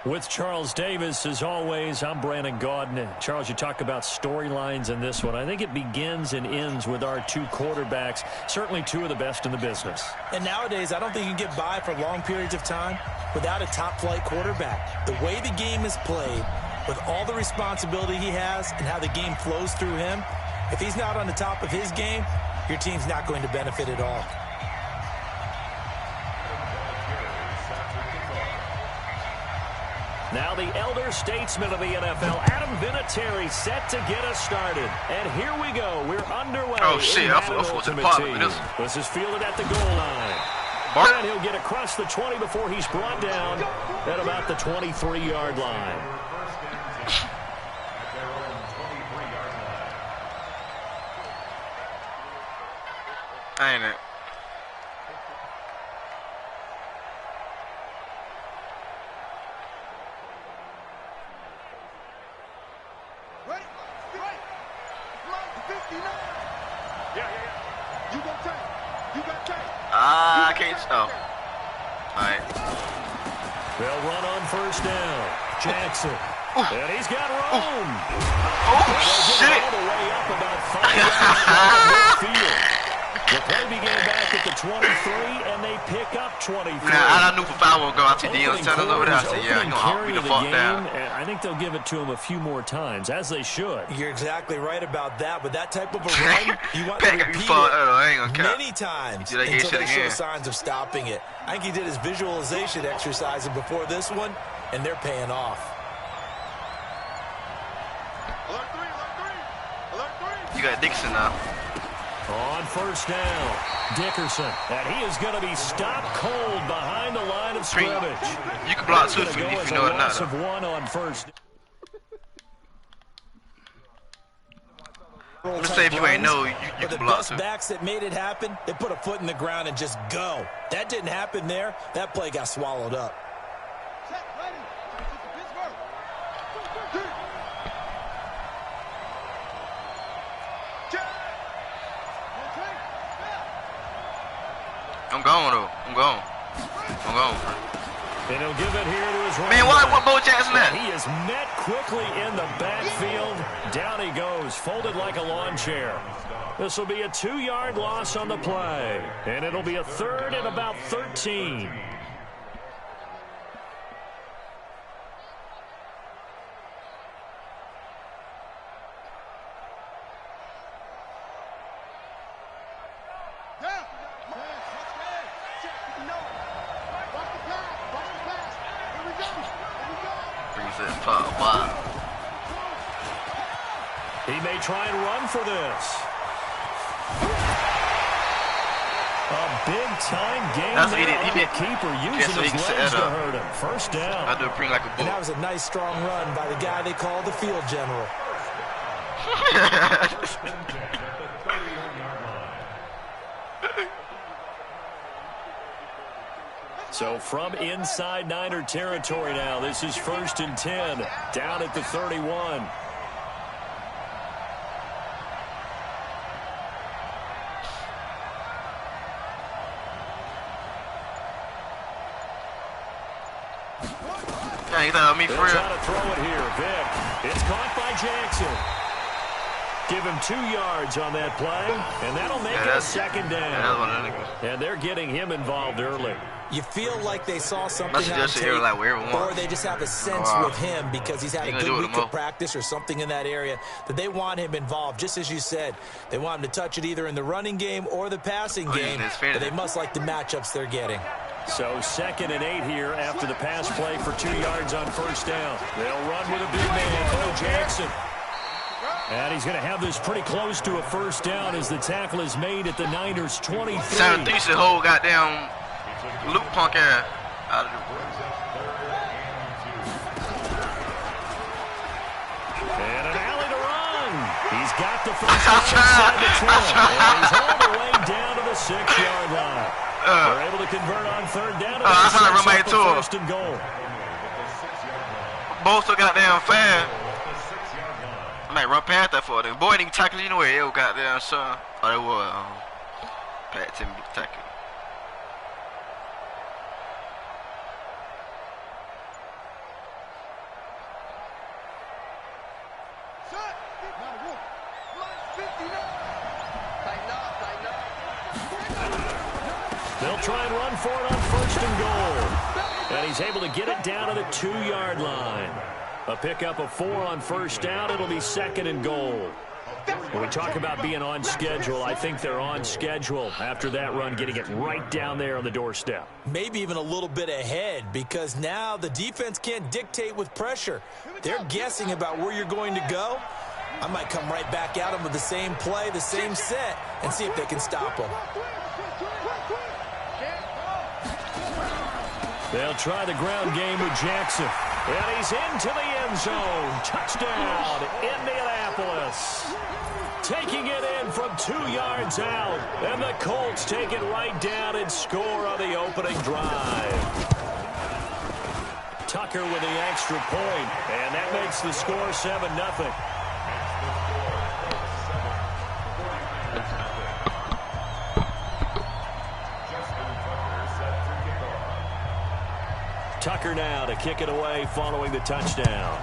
With Charles Davis, as always, I'm Brandon Gaudin. Charles, you talk about storylines in this one. I think it begins and ends with our two quarterbacks, certainly two of the best in the business. And nowadays, I don't think you can get by for long periods of time without a top-flight quarterback. The way the game is played, with all the responsibility he has and how the game flows through him, if he's not on the top of his game, your team's not going to benefit at all. Now the elder statesman of the NFL, Adam Vinatieri, set to get us started. And here we go. We're underway. Oh, shit. I forced the part of this. This is fielded at the goal line. And he'll get across the 20 before he's brought down at about the 23-yard line. Ain't it? I can't. Oh. Alright. They'll run on first down. Jackson. And he's got room. Oh, shit. All the way up about 5 yards from midfield. The play began back at the 23, and they pick up 23. Nah, I knew for 5 won't go out to Dion's telling over there. I said, yeah, you're going to be the fuck down. I think they'll give it to him a few more times, as they should. You're exactly right about that. With that type of a run, you want to repeat it many times until they show signs of stopping it. I think he did his visualization exercises before this one, and they're paying off. You got Dixon now. On first down, Dickerson, and he is going to be stopped cold behind the line of scrimmage. You can block two if you know it or not. Of one on first. Let's say if you ain't know, you can block two. The best backs that made it happen, they put a foot in the ground and just go. That didn't happen there. That play got swallowed up. I'm going though. I'm going. And he'll give it here to his right. Man, what Bo Jackson at? He is met quickly in the backfield. Down he goes, folded like a lawn chair. This will be a 2-yard loss on the play. And it'll be a third and about 13. He may try and run for this. A big-time game. That's there. He did. Keeper using his legs to hurt him. First down. I do bring like a bull. And that was a nice, strong run by the guy they call the field general. So from inside Niner territory now, this is 1st and 10, down at the 31. You thought me for real? Trying to throw it here, Vic. It's caught by Jackson. Give him 2 yards on that play, and that'll make it a second down. And they're getting him involved early. You feel like they saw something on tape, like or they just have a sense with him because he's had a good week of practice or something in that area that they want him involved. Just as you said, they want him to touch it either in the running game or the passing game, but they must like the matchups they're getting. So 2nd and 8 here after the pass play for 2 yards on first down. They'll run with a big man, Bo Jackson. And he's going to have this pretty close to a first down as the tackle is made at the Niners' 23. Sound decent whole goddamn Luke punk ass out of the And an alley to run. He's got the first down inside the 10. And he's all the way down to the 6-yard line. They're able to convert on third down. I'm trying to run my tour. First and goal. Both so goddamn fast. I might run past that for them. Boy didn't tackle you anyway. It was goddamn son. Oh, that was Pat Timmy tackle. They'll try and run for it on 1st and goal. And he's able to get it down to the 2-yard line. A pickup of 4 on 1st down. It'll be 2nd and goal. When we talk about being on schedule, I think they're on schedule after that run, getting it right down there on the doorstep. Maybe even a little bit ahead, because now the defense can't dictate with pressure. They're guessing about where you're going to go. I might come right back at them with the same play, the same set, and see if they can stop them. They'll try the ground game with Jackson. And he's into the end zone. Touchdown, Indianapolis. Taking it in from 2 yards out. And the Colts take it right down and score on the opening drive. Tucker with the extra point. And that makes the score 7-0. Tucker now to kick it away following the touchdown.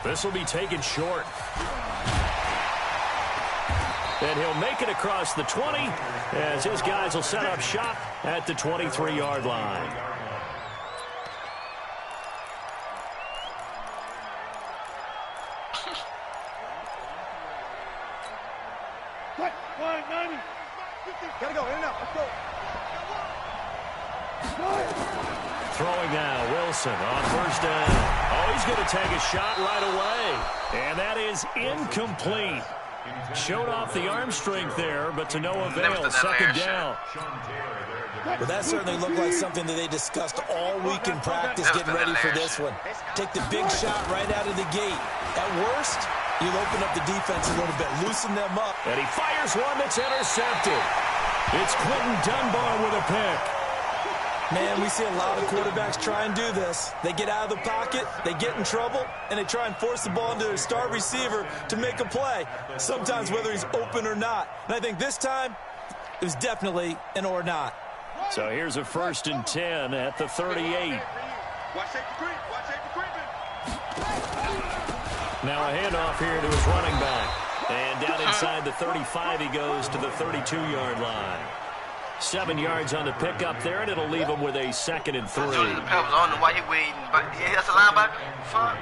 This will be taken short. And he'll make it across the 20 as his guys will set up shop at the 23-yard line. Gotta go, in and out, let's go. Throwing now, Wilson on 1st down. Oh, he's going to take a shot right away. And that is incomplete. Showed off the arm strength there, but to no avail. 2nd down. Well, that certainly looked like something that they discussed all week in practice, getting ready for this one. Take the big shot right out of the gate. At worst, you'll open up the defense a little bit, loosen them up. And he fires one that's intercepted. It's Quentin Dunbar with a pick. Man, we see a lot of quarterbacks try and do this. They get out of the pocket, they get in trouble, and they try and force the ball into their star receiver to make a play, sometimes whether he's open or not. And I think this time, it was definitely an or not. So here's a 1st and 10 at the 38. Now a handoff here to his running back. And down inside the 35, he goes to the 32-yard line. 7 yards on the pickup there, and it'll leave him with a 2nd and 3. I was on the why he waiting, but that's a linebacker. Fuck.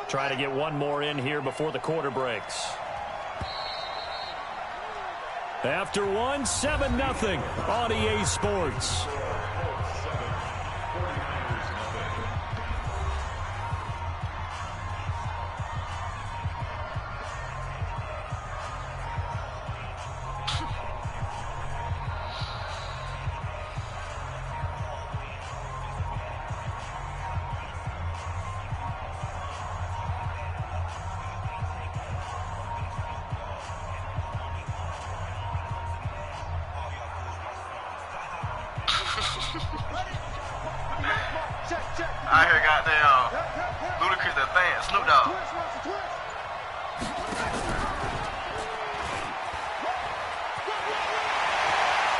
Try to get one more in here before the quarter breaks. After one, 7-0 on EA Sports. I hear goddamn Ludacris the fan, Snoop Dogg.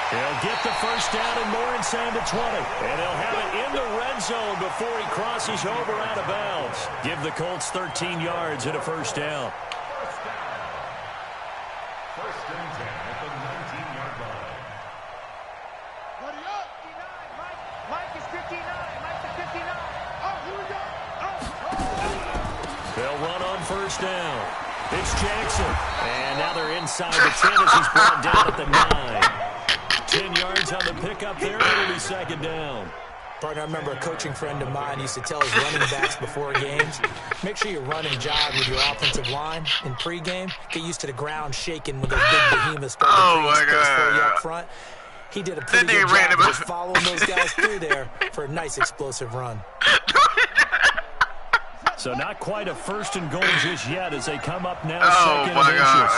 He'll get the 1st down and more inside the 20. And he'll have it in the red zone before he crosses over out of bounds. Give the Colts 13 yards and a 1st down. They'll run on 1st down. It's Jackson. And now they're inside the 10 as he's brought down at the 9. 10 yards on the pickup there. It'll be 2nd down. Partner, I remember a coaching friend of mine used to tell his running backs before games, make sure you run and jog with your offensive line in pregame. Get used to the ground shaking with those big behemoths for you up front. He did a pretty good job of just following those guys through there for a nice explosive run. So not quite a 1st and goal just yet as they come up now 2nd and inches.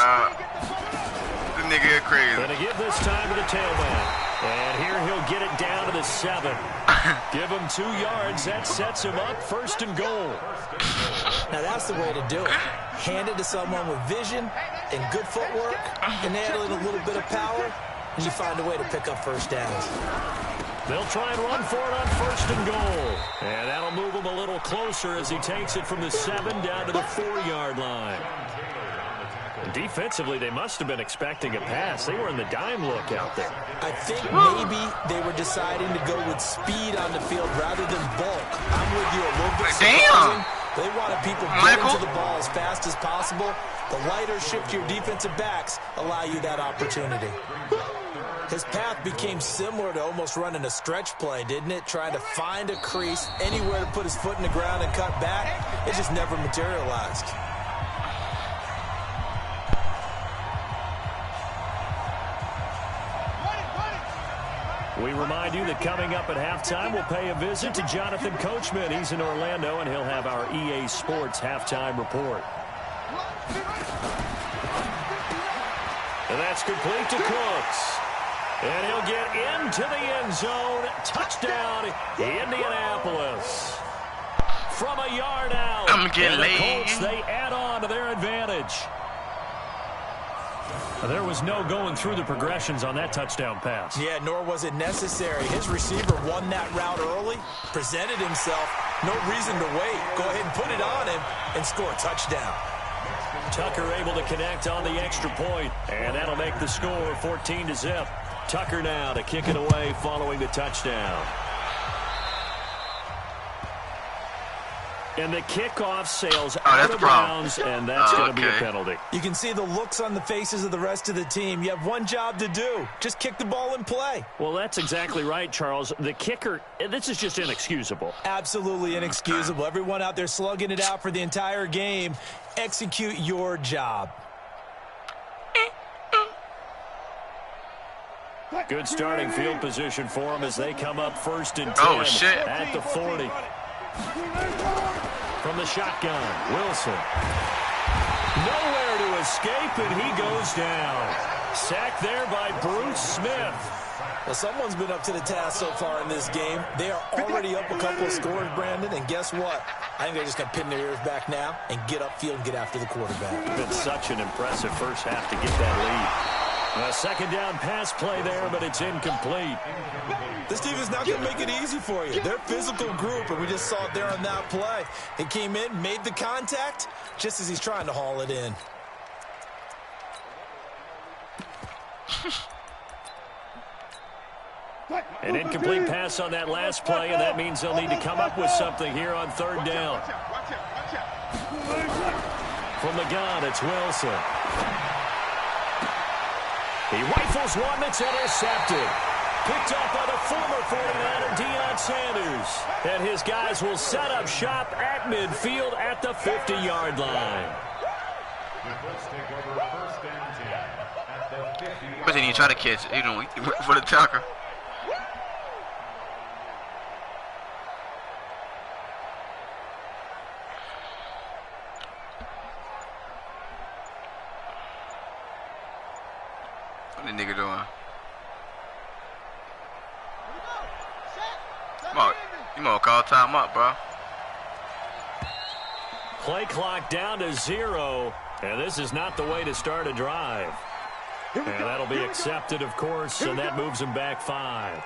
This nigga is crazy. Going to give this time to the tailback. And here he'll get it down to the 7. Give him 2 yards. That sets him up 1st and goal. Now that's the way to do it. Hand it to someone with vision and good footwork, and add in a little bit of power, and you find a way to pick up 1st downs. They'll try and run for it on 1st and goal. And that'll move him a little closer as he takes it from the 7 down to the 4-yard line. Defensively, they must have been expecting a pass. They were in the dime look out there. I think maybe they were deciding to go with speed on the field rather than bulk. I'm with you a little bit surprising. They wanted people getting to the ball as fast as possible. The lighter shift your defensive backs allow you that opportunity. His path became similar to almost running a stretch play, didn't it? Trying to find a crease, anywhere to put his foot in the ground and cut back. It just never materialized. We remind you that coming up at halftime, we'll pay a visit to Jonathan Coachman. He's in Orlando, and he'll have our EA Sports halftime report. And that's complete to Cooks. And he'll get into the end zone. Touchdown, Indianapolis. From a yard out. I'm getting late. The Colts, they add on to their advantage. There was no going through the progressions on that touchdown pass. Yeah, nor was it necessary. His receiver won that route early, presented himself. No reason to wait. Go ahead and put it on him and score a touchdown. Tucker able to connect on the extra point, and that'll make the score 14-0. Tucker now to kick it away following the touchdown. And the kickoff sails out of bounds, and that's going to be a penalty. You can see the looks on the faces of the rest of the team. You have one job to do. Just kick the ball and play. Well, that's exactly right, Charles. The kicker, this is just inexcusable. Absolutely inexcusable. Everyone out there slugging it out for the entire game. Execute your job. Good starting field position for them as they come up 1st and 10 at the 40. From the shotgun, Wilson. Nowhere to escape, and he goes down. Sacked there by Bruce Smith. Well, someone's been up to the task so far in this game. They are already up a couple of scores, Brandon, and guess what? I think they're just going to pin their ears back now and get upfield and get after the quarterback. It's been such an impressive first half to get that lead. A 2nd down pass play there, but it's incomplete. This team is not going to make it easy for you. They're a physical group, and we just saw it there on that play. He came in, made the contact, just as he's trying to haul it in. An incomplete pass on that last play, and that means they'll need to come up with something here on 3rd down. From the gun, it's Wilson. He rifles one that's intercepted. Picked up by the former 49er, Deion Sanders. And his guys will set up shop at midfield at the 50-yard line. But then you try to catch it, you know, for the tackle. What the nigga doing? You might call time up, bro. Play clock down to 0, and this is not the way to start a drive. And that'll be accepted, of course, and that moves him back 5.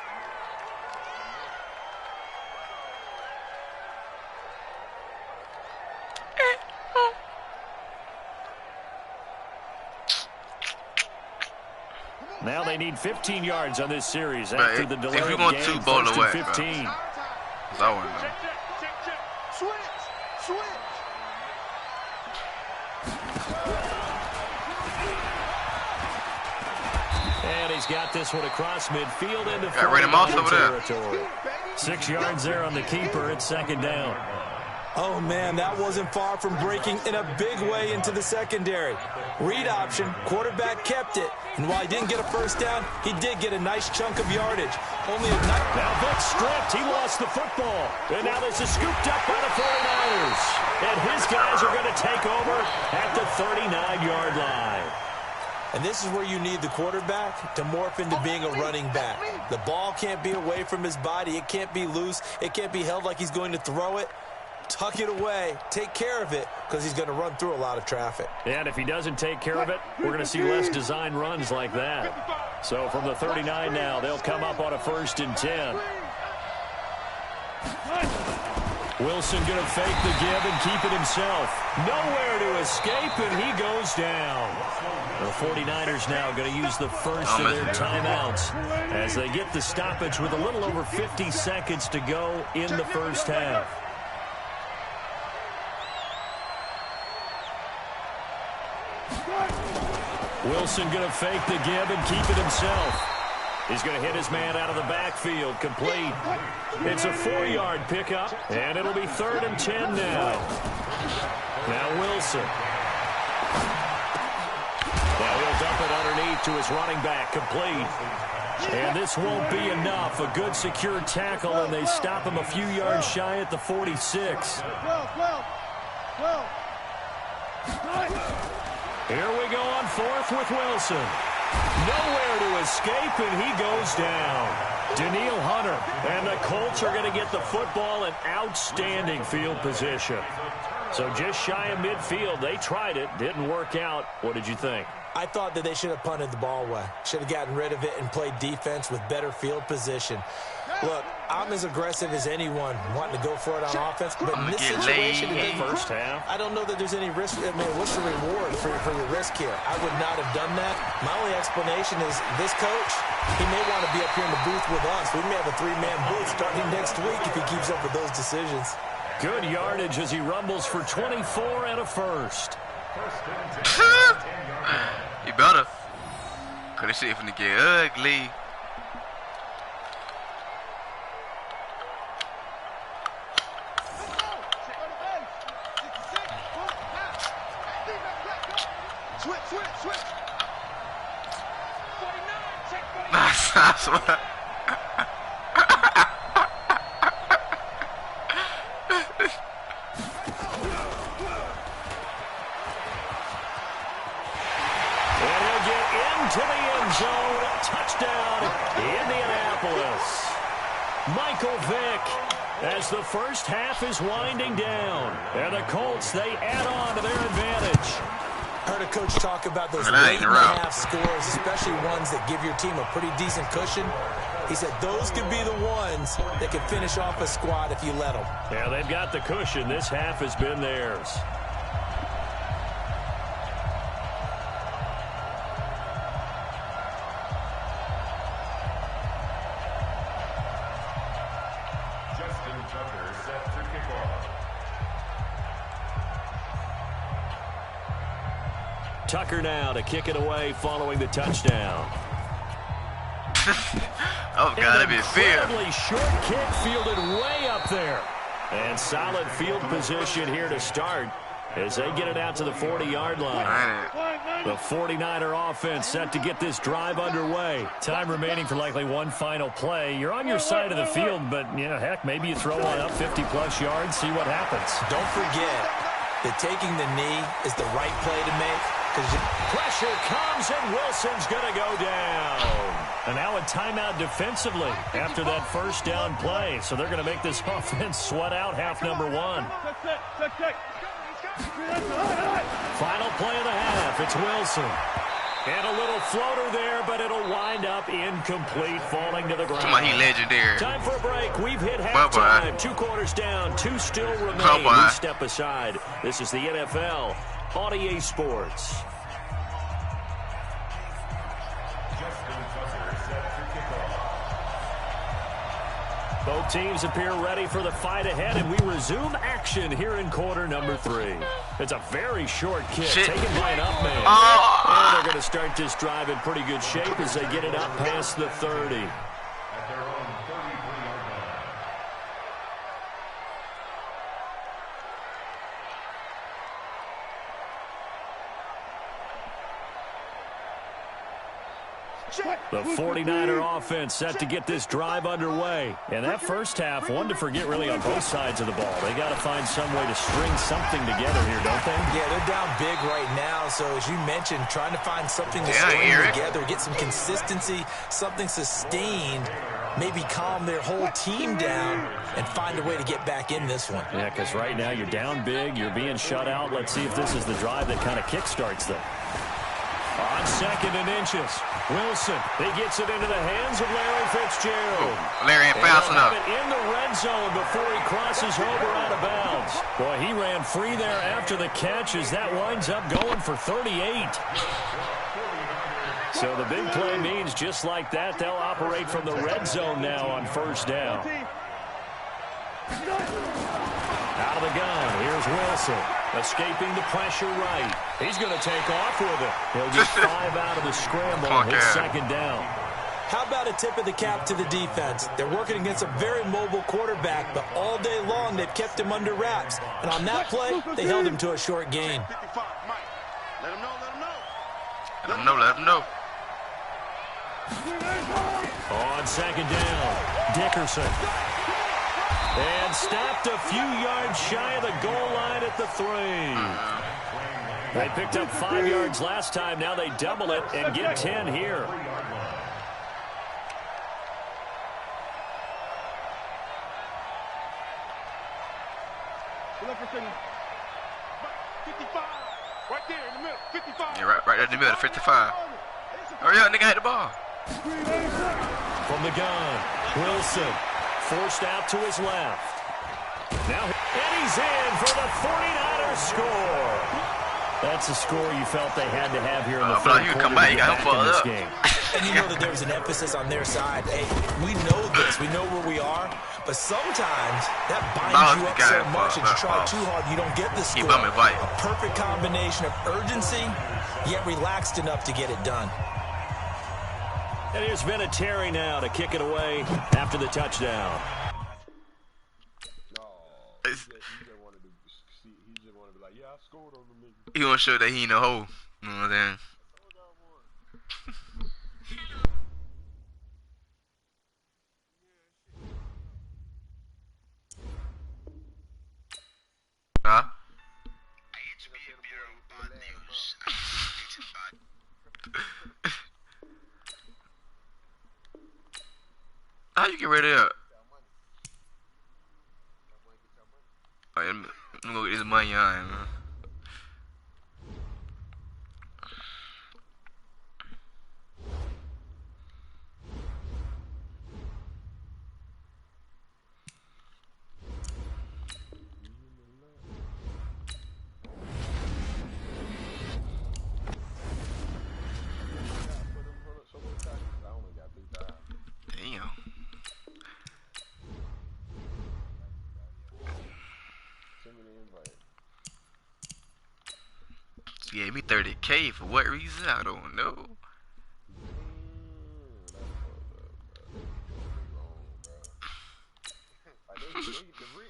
Now they need 15 yards on this series after the delay of the game. 1st and 15. And he's got this one across midfield into 40-yard territory. 6 yards there on the keeper at 2nd down. Oh, man, that wasn't far from breaking in a big way into the secondary. Read option, quarterback kept it. And while he didn't get a 1st down, he did get a nice chunk of yardage. Now Vic stripped. He lost the football. And now this is scooped up by the 49ers. And his guys are going to take over at the 39-yard line. And this is where you need the quarterback to morph into being a running back. The ball can't be away from his body. It can't be loose. It can't be held like he's going to throw it. Tuck it away, take care of it, because he's going to run through a lot of traffic. And if he doesn't take care of it, we're going to see less design runs like that. So from the 39 now, they'll come up on a 1st and 10. Wilson going to fake the give and keep it himself. Nowhere to escape, and he goes down. The 49ers now going to use the first of their timeouts as they get the stoppage with a little over 50 seconds to go in the first half. Wilson going to fake the give and keep it himself. He's going to hit his man out of the backfield, complete. It's a 4-yard pickup, and it'll be 3rd and 10 now. Now Wilson. Now he'll dump it underneath to his running back, complete. And this won't be enough. A good secure tackle, and they stop him a few yards shy at the 46. Here we go on 4th with Wilson. Nowhere to escape, and he goes down. Daniil Hunter, and the Colts are going to get the football in outstanding field position. So just shy of midfield. They tried it, didn't work out. What did you think? I thought that they should have punted the ball away. Should have gotten rid of it and played defense with better field position. Look, I'm as aggressive as anyone wanting to go for it on offense, but in this situation, in the first half, I don't know that there's any risk. I mean, what's the reward for your risk here? I would not have done that. My only explanation is this coach, he may want to be up here in the booth with us. We may have a 3-man booth starting next week if he keeps up with those decisions. Good yardage as he rumbles for 24 and a first. You better. Cause this shit finna get ugly. That's what. To the end zone. Touchdown, Indianapolis. Michael Vick as the first half is winding down. And the Colts, they add on to their advantage. Heard a coach talk about those late-in-the-half scores, especially ones that give your team a pretty decent cushion. He said those could be the ones that can finish off a squad if you let them. Yeah, they've got the cushion. This half has been theirs. Tucker now to kick it away following the touchdown. Oh, God, that'd be a fear. Incredibly short kick fielded way up there. And solid field position here to start as they get it out to the 40-yard line. The 49er offense set to get this drive underway. Time remaining for likely one final play. You're on your side of the field, but, you know, heck, maybe you throw one up 50-plus yards, see what happens. Don't forget that taking the knee is the right play to make. Pressure comes, and Wilson's going to go down. And now a timeout defensively after that first down play. So they're going to make this offense sweat out half number one. Final play of the half. It's Wilson. And a little floater there, but it'll wind up incomplete, falling to the ground. Come on, he legendary. Time for a break. We've hit halftime. 2 quarters down. 2 still remain. We step aside. This is the NFL on EA Sports. Both teams appear ready for the fight ahead, and we resume action here in quarter number 3. It's a very short kick taken by an up man. And they're going to start this drive in pretty good shape as they get it up past the 30. The 49er offense set to get this drive underway. And that first half, one to forget really on both sides of the ball. They got to find some way to string something together here, don't they? Yeah, they're down big right now. So as you mentioned, trying to find something to string together, get some consistency, something sustained, maybe calm their whole team down and find a way to get back in this one. Yeah, because right now you're down big, you're being shut out. Let's see if this is the drive that kind of kickstarts them. On on 2nd and inches. Wilson, he gets it into the hands of Larry Fitzgerald. Larry ain't fast And they'll enough. have it in the red zone before he crosses over out of bounds. Boy, he ran free there after the catch as that winds up going for 38. So the big play means just like that, they'll operate from the red zone now on 1st down. Out of the gun, here's Wilson. Escaping the pressure right. He's going to take off with it. He'll get 5 out of the scramble and hit 2nd down. How about a tip of the cap to the defense? They're working against a very mobile quarterback, but all day long they've kept him under wraps. And on that play, they held him to a short gain. Let him know, let him know. Let him know, let him know. On 2nd down, Dickerson. And stopped a few yards shy of the goal line at the 3. They picked up 5 yards last time. Now they double it and get 10 here. Look for 55. Right there in the middle. 55. Yeah, right in the middle, 55. Hurry up, nigga, had the ball. From the gun, Wilson forced out to his left. Now, and he's in for the 49ers score. That's a score you felt they had to have here in the third quarter come back, to you get got him back in this up. game. And you know that there was an emphasis on their side. Hey, we know this. We know where we are. But sometimes that binds you up so much that you try too hard, you don't get the score. A perfect combination of urgency, yet relaxed enough to get it done. And here's Vinatieri now to kick it away after the touchdown. He want to show that he in the hole. You know what I'm saying? Huh? How you get rid of that? Oh, yeah, I'm gonna go get this money on, man. Damn. She gave me 30K for what reason? I don't know.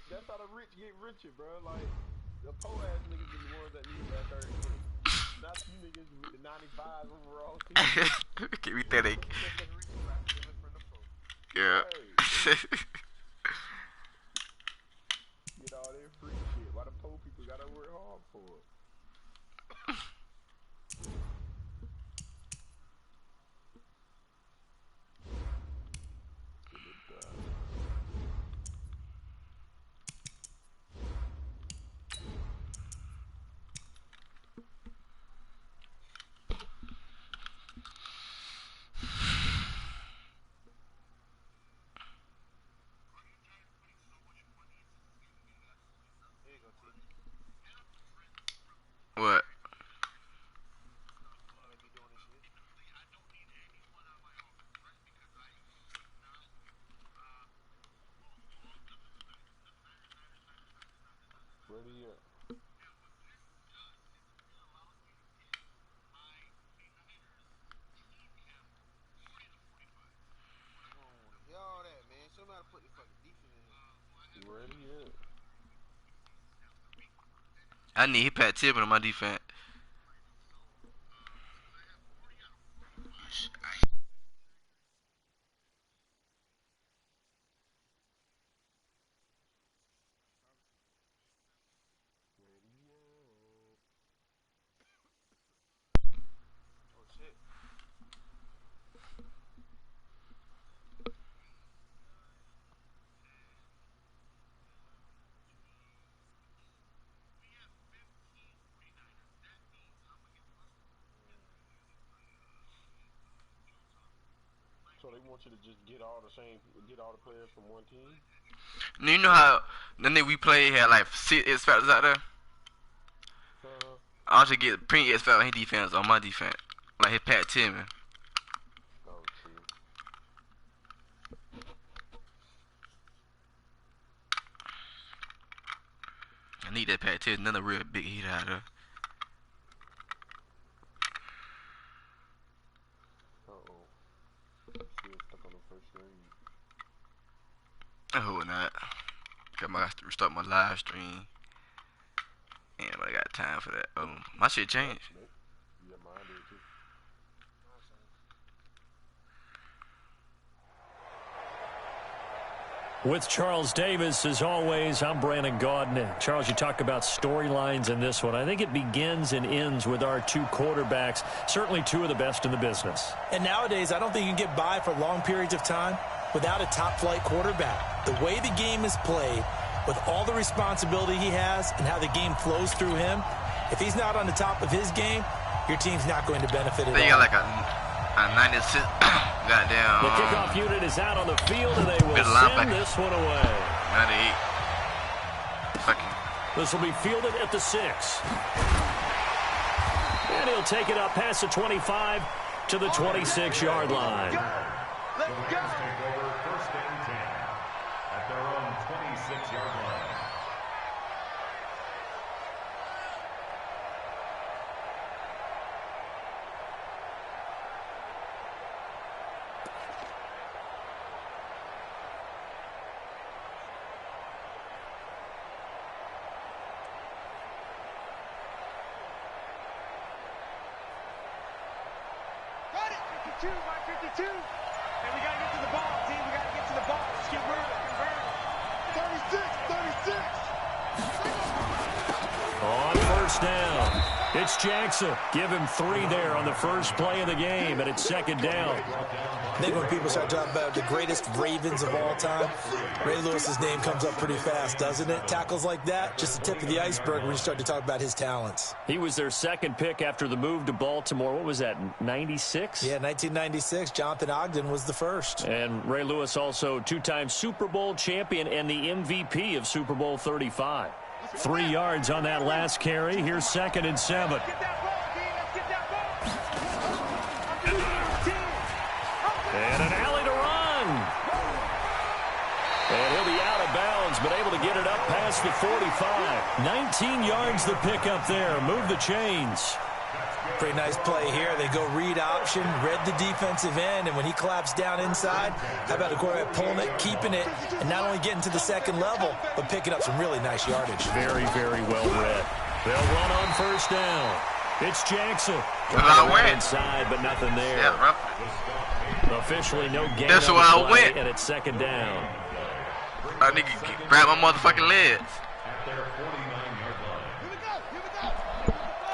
That's how the rich get richer, bro. Like, the poor ass niggas are the ones that need that 30K. Not you niggas with the 95 overall team. Give me 30K. Yeah. Get all that free shit. Why the poor people gotta work hard for it? What? Where do you? Y'all that, man. Somebody put the fucking defense in. Where do you? I need Pat Tillman on my defense. Oh shit. they want you to just get all the players from one team. You know how the nigga we play had like 6 X factors out there. I should get Prince X factor on his defense on my defense, like his Pat Tillman. Oh, true. I need that Pat Tillman, another real big heat out there. I hope not. I got to restart my live stream. And I got time for that. My shit changed. Yeah, mine did too. With Charles Davis, as always, I'm Brandon Gaudin. Charles, you talk about storylines in this one. I think it begins and ends with our two quarterbacks, certainly two of the best in the business. And nowadays, I don't think you can get by for long periods of time without a top-flight quarterback. The way the game is played, with all the responsibility he has and how the game flows through him, if he's not on the top of his game, your team's not going to benefit at all. They got like a 96 goddamn. The kickoff unit is out on the field, and they will send this one away. 98. Fucking. This will be fielded at the 6. And he'll take it up past the 25 to the 26-yard line. Let's go. First and 10 at their own 26-yard line. Got it. 52, Mike 52. And we got to get to the ball, team. We got to get to the ball. Let's get moving. Convert. 36, 36. On first down, it's Jackson. Give him 3 there on the first play of the game, and it's second down. I think when people start talking about the greatest Ravens of all time, Ray Lewis's name comes up pretty fast, doesn't it? Tackles like that, just the tip of the iceberg when you start to talk about his talents. He was their second pick after the move to Baltimore. What was that, 96? Yeah, 1996. Jonathan Ogden was the first. And Ray Lewis also two-time Super Bowl champion and the MVP of Super Bowl 35. 3 yards on that last carry. Here's second and 7. Get that ball, team. Let's get that ball. And an alley to run. And he'll be out of bounds, but able to get it up past the 45. 19 yards the pickup there. Move the chains. Pretty nice play here. They go read option, read the defensive end, and when he claps down inside, how about the quarterback pulling it, keeping it, and not only getting to the second level, but picking up some really nice yardage. Very, very well read. They'll run on first down. It's Jackson. Inside, but nothing there. Yeah, Officially no gain. That's on where the I play, went. And it's second down. I need to grab my motherfucking legs.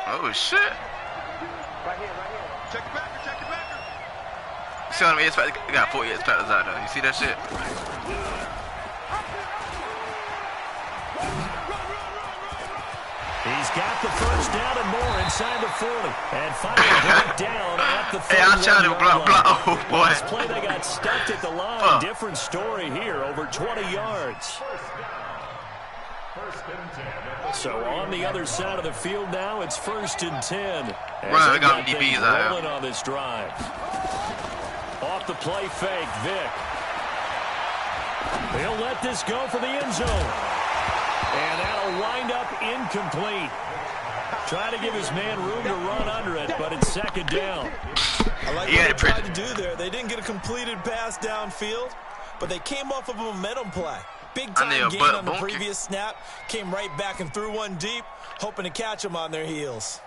Oh, shit. Right here. Check it back. See how many X factors? They got 4 X factors out there. You see that shit? He's got the first down and more inside the 40. And finally brought down at the 30. Hey, I'm trying to block. Oh, boy. Last play, they got stuffed at the line. Different story here, over 20 yards. So on the other side of the field now, it's first and 10. Right, we got DBs out rolling on this drive. Off the play fake, Vic. He'll let this go for the end zone. And that'll wind up incomplete. Trying to give his man room to run under it, but it's second down. I like what they tried to do there. They didn't get a completed pass downfield, but they came off of a momentum play. Big time gain on the previous snap. Came right back and threw one deep, hoping to catch them on their heels.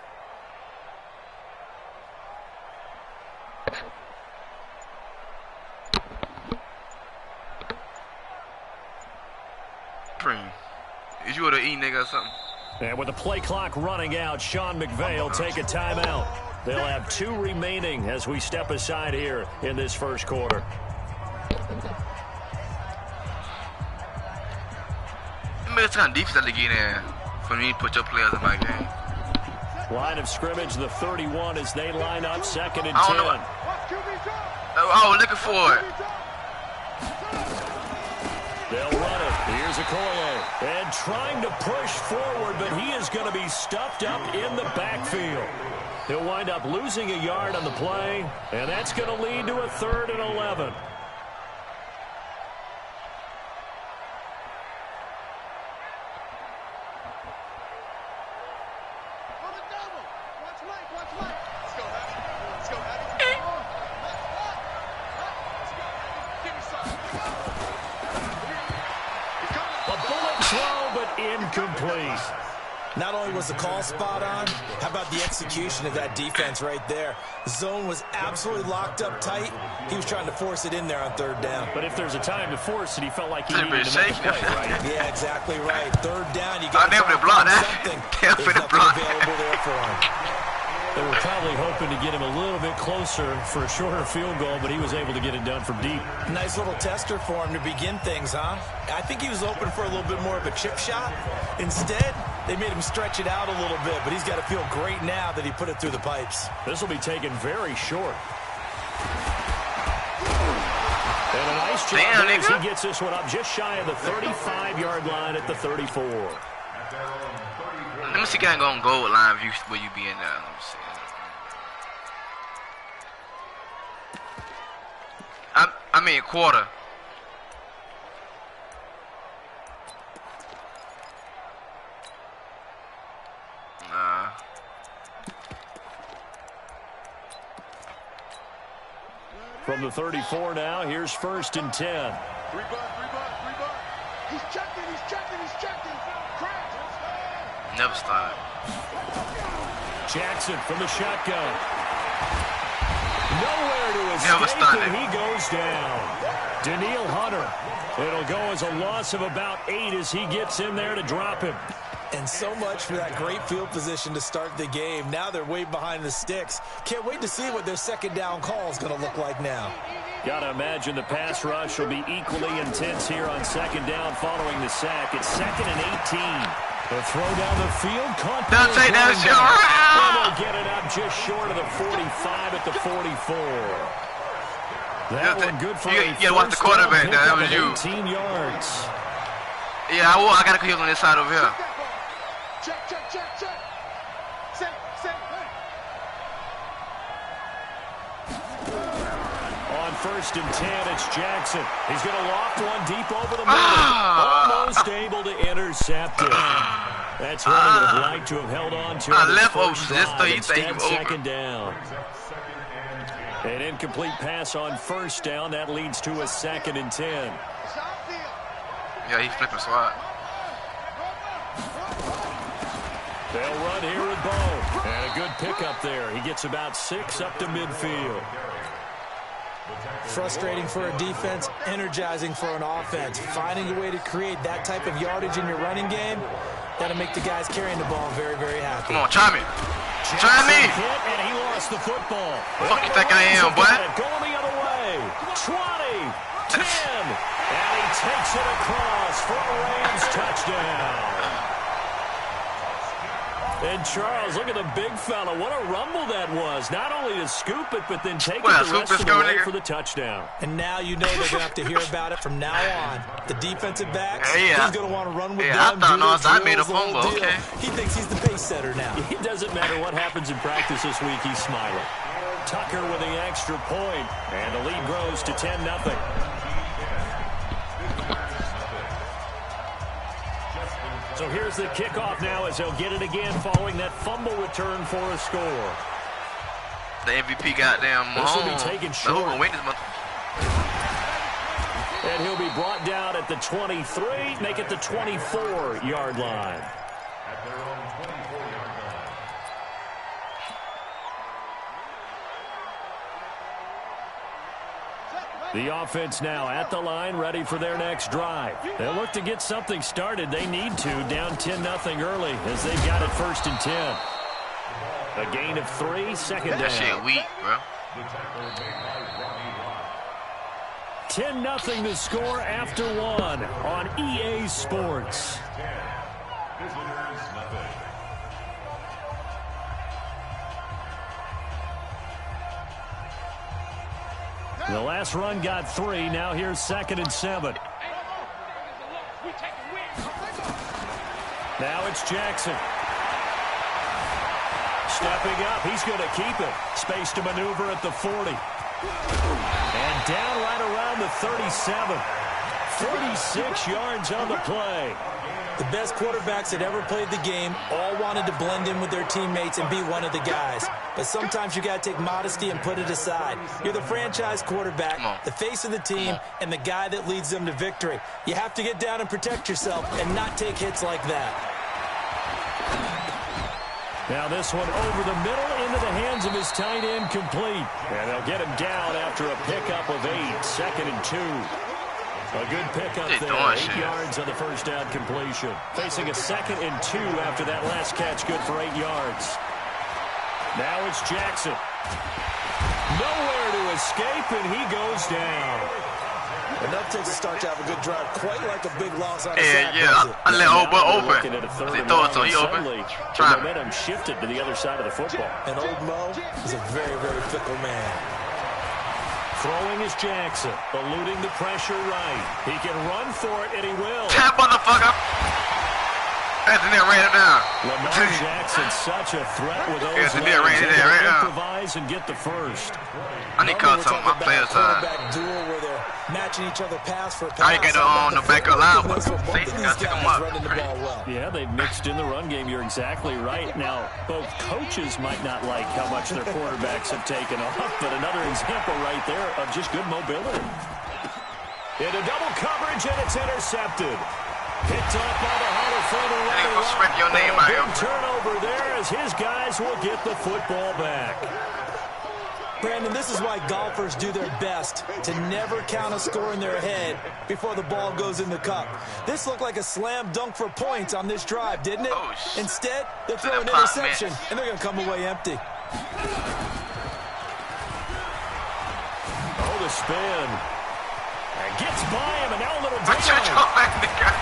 Is you would have eaten nigga or something? And with the play clock running out, Sean McVay will take a timeout. They'll have 2 remaining as we step aside here in this first quarter. It's kind of defense that they get in for me to put your players in my game. Line of scrimmage, the 31 as they line up, second and 10. Oh, looking for it. They'll run it. Here's Okoye. And trying to push forward, but he is going to be stuffed up in the backfield. He'll wind up losing a yard on the play, and that's going to lead to a 3rd and 11. Incomplete. Not only was the call spot on, how about the execution of that defense right there? Zone was absolutely locked up tight. He was trying to force it in there on 3rd down. But if there's a time to force it, he felt like he needed to make a play, right? Yeah, exactly right. 3rd down, you got to block that. something. There's nothing available there for him. They were probably hoping to get him a little bit closer for a shorter field goal, but he was able to get it done from deep. Nice little tester for him to begin things, huh? I think he was hoping for a little bit more of a chip shot. Instead, they made him stretch it out a little bit, but he's got to feel great now that he put it through the pipes. This will be taken very short. And a nice job there as he gets this one up just shy of the 35-yard line at the 34. Let me see if I can go on goal line view where you be in there. Let me see. I mean quarter. From the 34 now, here's 1st and 10. He's checking. Never stop. Jackson from the shotgun. Nowhere to Never escape, stop and it. he goes down. Daniil Hunter. It'll go as a loss of about 8 as he gets in there to drop him. And so much for that great field position to start the game. Now they're way behind the sticks. Can't wait to see what their 2nd down call is going to look like now. Got to imagine the pass rush will be equally intense here on 2nd down following the sack. It's 2nd and 18. The throw down the field. Caught by Don't take that shit. They'll get it up just short of the 45 at the 44. That one good for a watch the quarterback there. That was you. 18 yards. Yeah, I got to heal on this side over here. Check. Set. On 1st and 10, it's Jackson. He's going to loft one deep over the middle. Almost able to intercept it. That's what he would have liked to have held on to. I left over just so he think instead, he over. 2nd down. An incomplete pass on 1st down. That leads to a 2nd and 10. Yeah, he's flipping swat. They'll run here with Bo. And a good pickup there. He gets about 6 up to midfield. Frustrating for a defense, energizing for an offense. Finding a way to create that type of yardage in your running game, that'll make the guys carrying the ball very, very happy. Come on, try me. Try me. Hit, and he lost the football. Fuck you think I am, boy? Going the other way. 20, 10, and he takes it across for a Rams touchdown. And Charles, look at the big fella. What a rumble that was. Not only to scoop it, but then take it the rest of the way for the touchdown. And now you know they're going to have to hear about it from now on. The defensive backs, yeah. he's going to want to run with Yeah, them. I thought I made a fumble, okay. He thinks he's the pace setter now. It doesn't matter what happens in practice this week, he's smiling. Tucker with the extra point, and the lead grows to 10-0. So here's the kickoff now as they'll get it again following that fumble return for a score. The MVP goddamn This will be taken short. And he'll be brought down at the 23, make it the 24-yard line. At their own 24-yard line. The offense now at the line, ready for their next drive. They'll look to get something started. They need to, down 10-0 early as they've got it 1st and 10. A gain of 3, 2nd down. That shit weak, bro. The tackle made by Ronnie Lott. 10-0 the score after 1 on EA Sports. 10. Visitors, nothing. The last run got 3. Now here's 2nd and 7. Now it's Jackson. Stepping up. He's going to keep it. Space to maneuver at the 40. And down right around the 37. 46 yards on the play. The best quarterbacks that ever played the game all wanted to blend in with their teammates and be one of the guys. But sometimes you got to take modesty and put it aside. You're the franchise quarterback, the face of the team, and the guy that leads them to victory. You have to get down and protect yourself and not take hits like that. Now this one over the middle into the hands of his tight end, complete. And they'll get him down after a pickup of 8. 2nd and 2. A good pickup there. 8 yards on the first down completion. Facing a 2nd and 2 after that last catch, good for 8 yards. Now it's Jackson. Nowhere to escape, and he goes down. Enough takes a start to have a good drive, quite like a big loss on a Yeah, sack. yeah. I let old boy open. They throw it, so he open. The momentum shifted to the other side of the football. And old Mo is a very, very fickle man. Throwing is Jackson, eluding the pressure right. He can run for it, and he will. Tap, motherfucker. Anthony ran it down. Lamar Jackson, such a threat with those Anthony legs. ran it down right now. Improvise and get the first. I need to call some of my players side. Duel where they're matching each other pass for pass. I ain't get on the backup line, but see, gotta pick them up. running the ball well. Yeah, they mixed in the run game. You're exactly right. Now, both coaches might not like how much their quarterbacks have taken off, but another example right there of just good mobility. Into double coverage, and it's intercepted. Picked off by the Hall of Famer. Hey, we'll spread your name out here. Big turnover there as his guys will get the football back. Brandon, this is why golfers do their best to never count a score in their head before the ball goes in the cup. This looked like a slam dunk for points on this drive, didn't it? Oh, Instead, they throw an interception, and they're going to come away empty. Oh, the spin. And gets by him, and now a little down.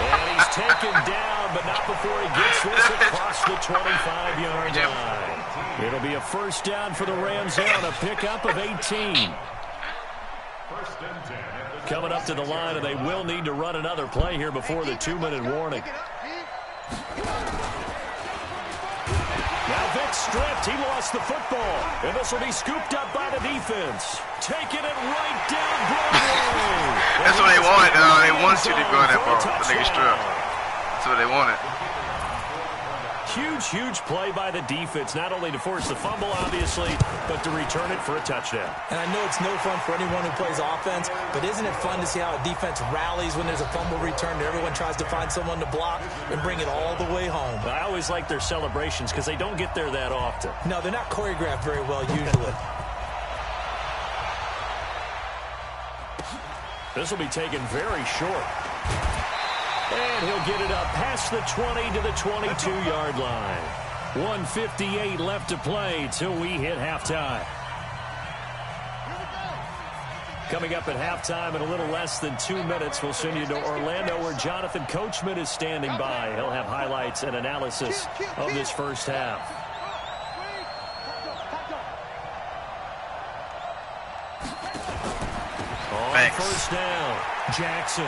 And he's taken down, but not before he gets this across the 25-yard line. It'll be a first down for the Rams on a pickup of 18. Coming up to the line, and they will need to run another play here before the 2-minute warning. Now Vic stripped. He lost the football. And this will be scooped up by the defense. Taking it right down Broadway. That's what they wanted. They wanted you to go in that ball. The nigga strip. That's what they wanted. Huge, huge play by the defense, not only to force the fumble, obviously, but to return it for a touchdown. And I know it's no fun for anyone who plays offense, but isn't it fun to see how a defense rallies when there's a fumble return and everyone tries to find someone to block and bring it all the way home? I always like their celebrations because they don't get there that often. No, they're not choreographed very well usually. This will be taken very short. And he'll get it up past the 20 to the 22-yard line. 1:58 left to play till we hit halftime. Coming up at halftime in a little less than 2 minutes, we'll send you to Orlando where Jonathan Coachman is standing by. He'll have highlights and analysis of this first half. On first down, Jackson.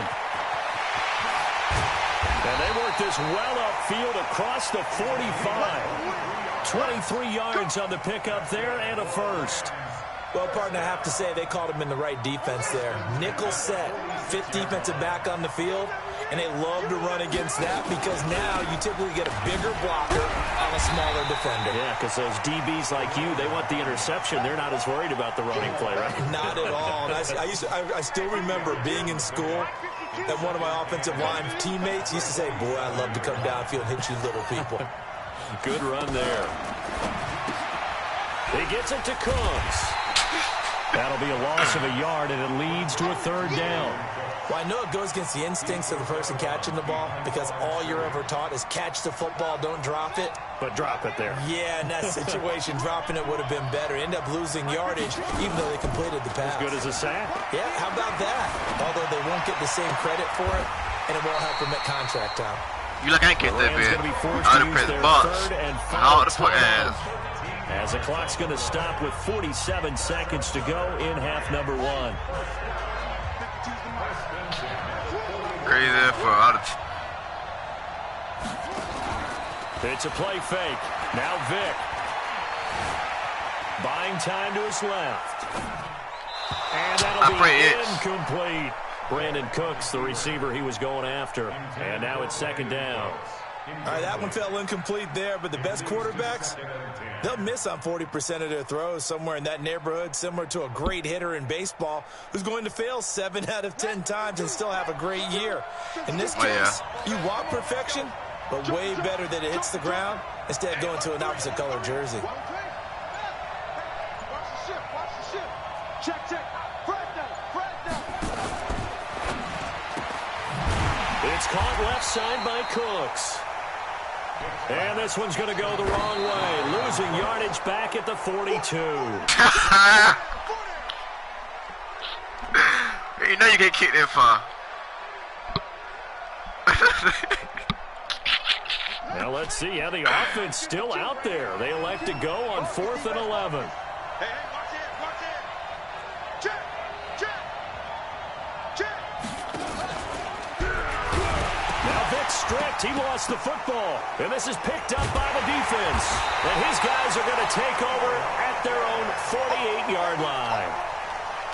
And they work this well upfield across the 45. 23 yards on the pickup there and a first. Well, partner, I have to say they called him in the right defense there. Nickel set, fifth defensive back on the field, and they love to run against that because now you typically get a bigger blocker on a smaller defender. Yeah, because those DBs like you, they want the interception. They're not as worried about the running play, right? Not at all. And I still remember being in school, and one of my offensive line teammates used to say, boy, I love to come downfield and hit you little people. Good run there. He gets it to Cooks. That'll be a loss of a yard, and it leads to a third down. Well, I know it goes against the instincts of the person catching the ball because all you're ever taught is catch the football, don't drop it. But drop it there. Yeah, in that situation, dropping it would have been better. End up losing yardage, even though they completed the pass. As good as a sack. Yeah, how about that? Although they won't get the same credit for it, and it won't help them at contract time. You like I ain't get that bit. I would have pressed the box. How the fuck ass. As the clock's going to stop with 47 seconds to go in half number 1. Crazy for out of. It's a play fake. Now Vic. Buying time to his left. And that'll be incomplete. Brandon Cooks, the receiver he was going after. And now it's second down. All right, that one fell incomplete there, but the best quarterbacks, they'll miss on 40% of their throws, somewhere in that neighborhood, similar to a great hitter in baseball who's going to fail 7 out of 10 times and still have a great year. In this case, you want perfection, but way better that it hits the ground instead of going to an opposite color jersey. Watch the shift. Check. Front down. It's caught left side by Cooks. And this one's going to go the wrong way. Losing yardage back at the 42. You know you get kicked that far. Now let's see how the offense still out there. They elect to go on 4th and 11. Hey, watch it. Check. Now Vic stripped. He lost the football. And this is picked up by the defense. And his guys are going to take over at their own 48-yard line.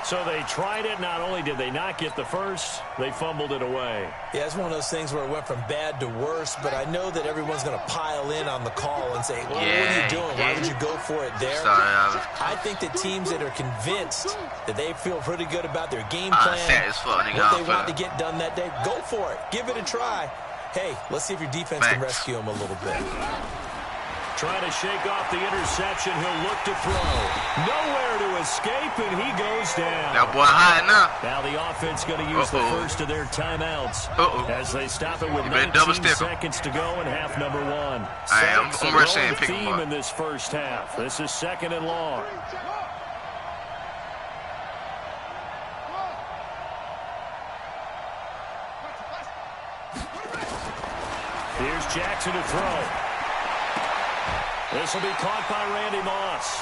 So they tried it. Not only did they not get the first, they fumbled it away. Yeah, it's one of those things where it went from bad to worse, but I know that everyone's going to pile in on the call and say, well, what are you doing? Why would you go for it there? I think that teams that are convinced that they feel pretty good about their game plan, what they want to get done that day, go for it. Give it a try. Hey, let's see if your defense can rescue them a little bit. Trying to shake off the interception. He'll look to throw. Nowhere to escape, and he goes down. That boy high enough. Now the offense going to use the first of their timeouts as they stop it with 19 seconds to go in half number 1. I'm rushing theme in this first half. This is 2nd and long. Here's Jackson to throw. This will be caught by Randy Moss.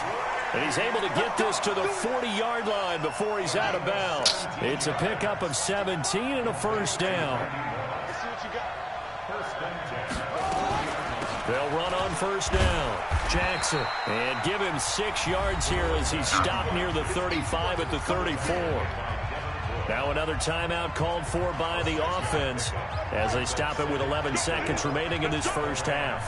And he's able to get this to the 40-yard line before he's out of bounds. It's a pickup of 17 and a first down. They'll run on first down. Jackson. And give him 6 yards here as he's stopped near the 35 at the 34. Now another timeout called for by the offense as they stop it with 11 seconds remaining in this first half.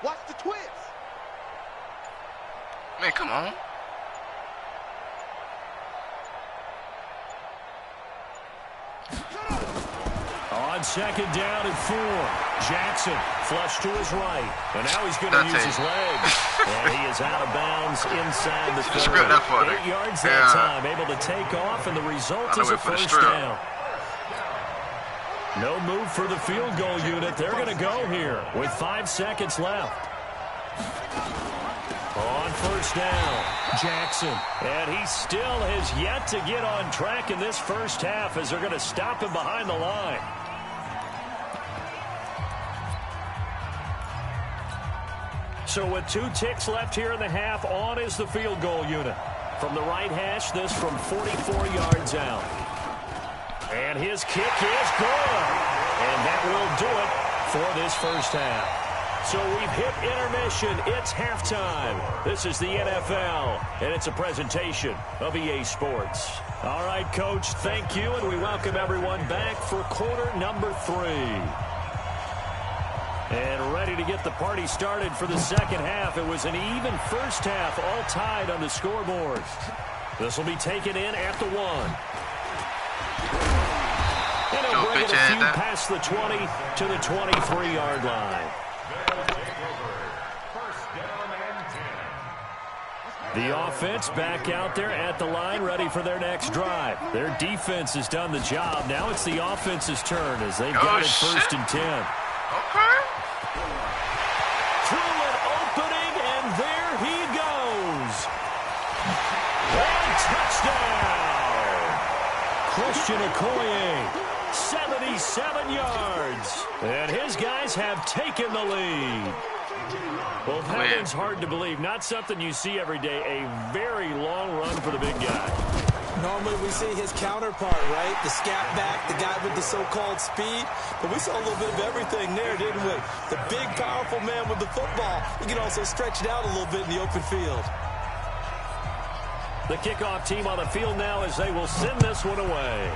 Watch the twist. Man, come on. On second down and 4. Jackson flushed to his right. And now he's going to use his legs. And he is out of bounds inside the 30. 8 yards that time. Able to take off, and the result is a first down. No move for the field goal unit. They're going to go here with 5 seconds left. On first down, Jackson. And he still has yet to get on track in this first half as they're going to stop him behind the line. So with 2 ticks left here in the half, on is the field goal unit. From the right hash, this from 44 yards out. And his kick is good. And that will do it for this first half. So we've hit intermission. It's halftime. This is the NFL, and it's a presentation of EA Sports. All right, Coach, thank you, and we welcome everyone back for quarter number 3. And ready to get the party started for the second half. It was an even first half, all tied on the scoreboard. This will be taken in at the 1. And he'll bring it a few past the 20 to the 23-yard line. The offense back out there at the line, ready for their next drive. Their defense has done the job. Now it's the offense's turn as they've got it 1st and 10. Okay. Through an opening, and there he goes. Christian Okoye, 77 yards. And his guys have taken the lead. Well, that one's hard to believe. Not something you see every day. A very long run for the big guy. Normally we see his counterpart, right? The scat back, the guy with the so-called speed. But we saw a little bit of everything there, didn't we? The big, powerful man with the football. He can also stretch it out a little bit in the open field. The kickoff team on the field now as they will send this one away.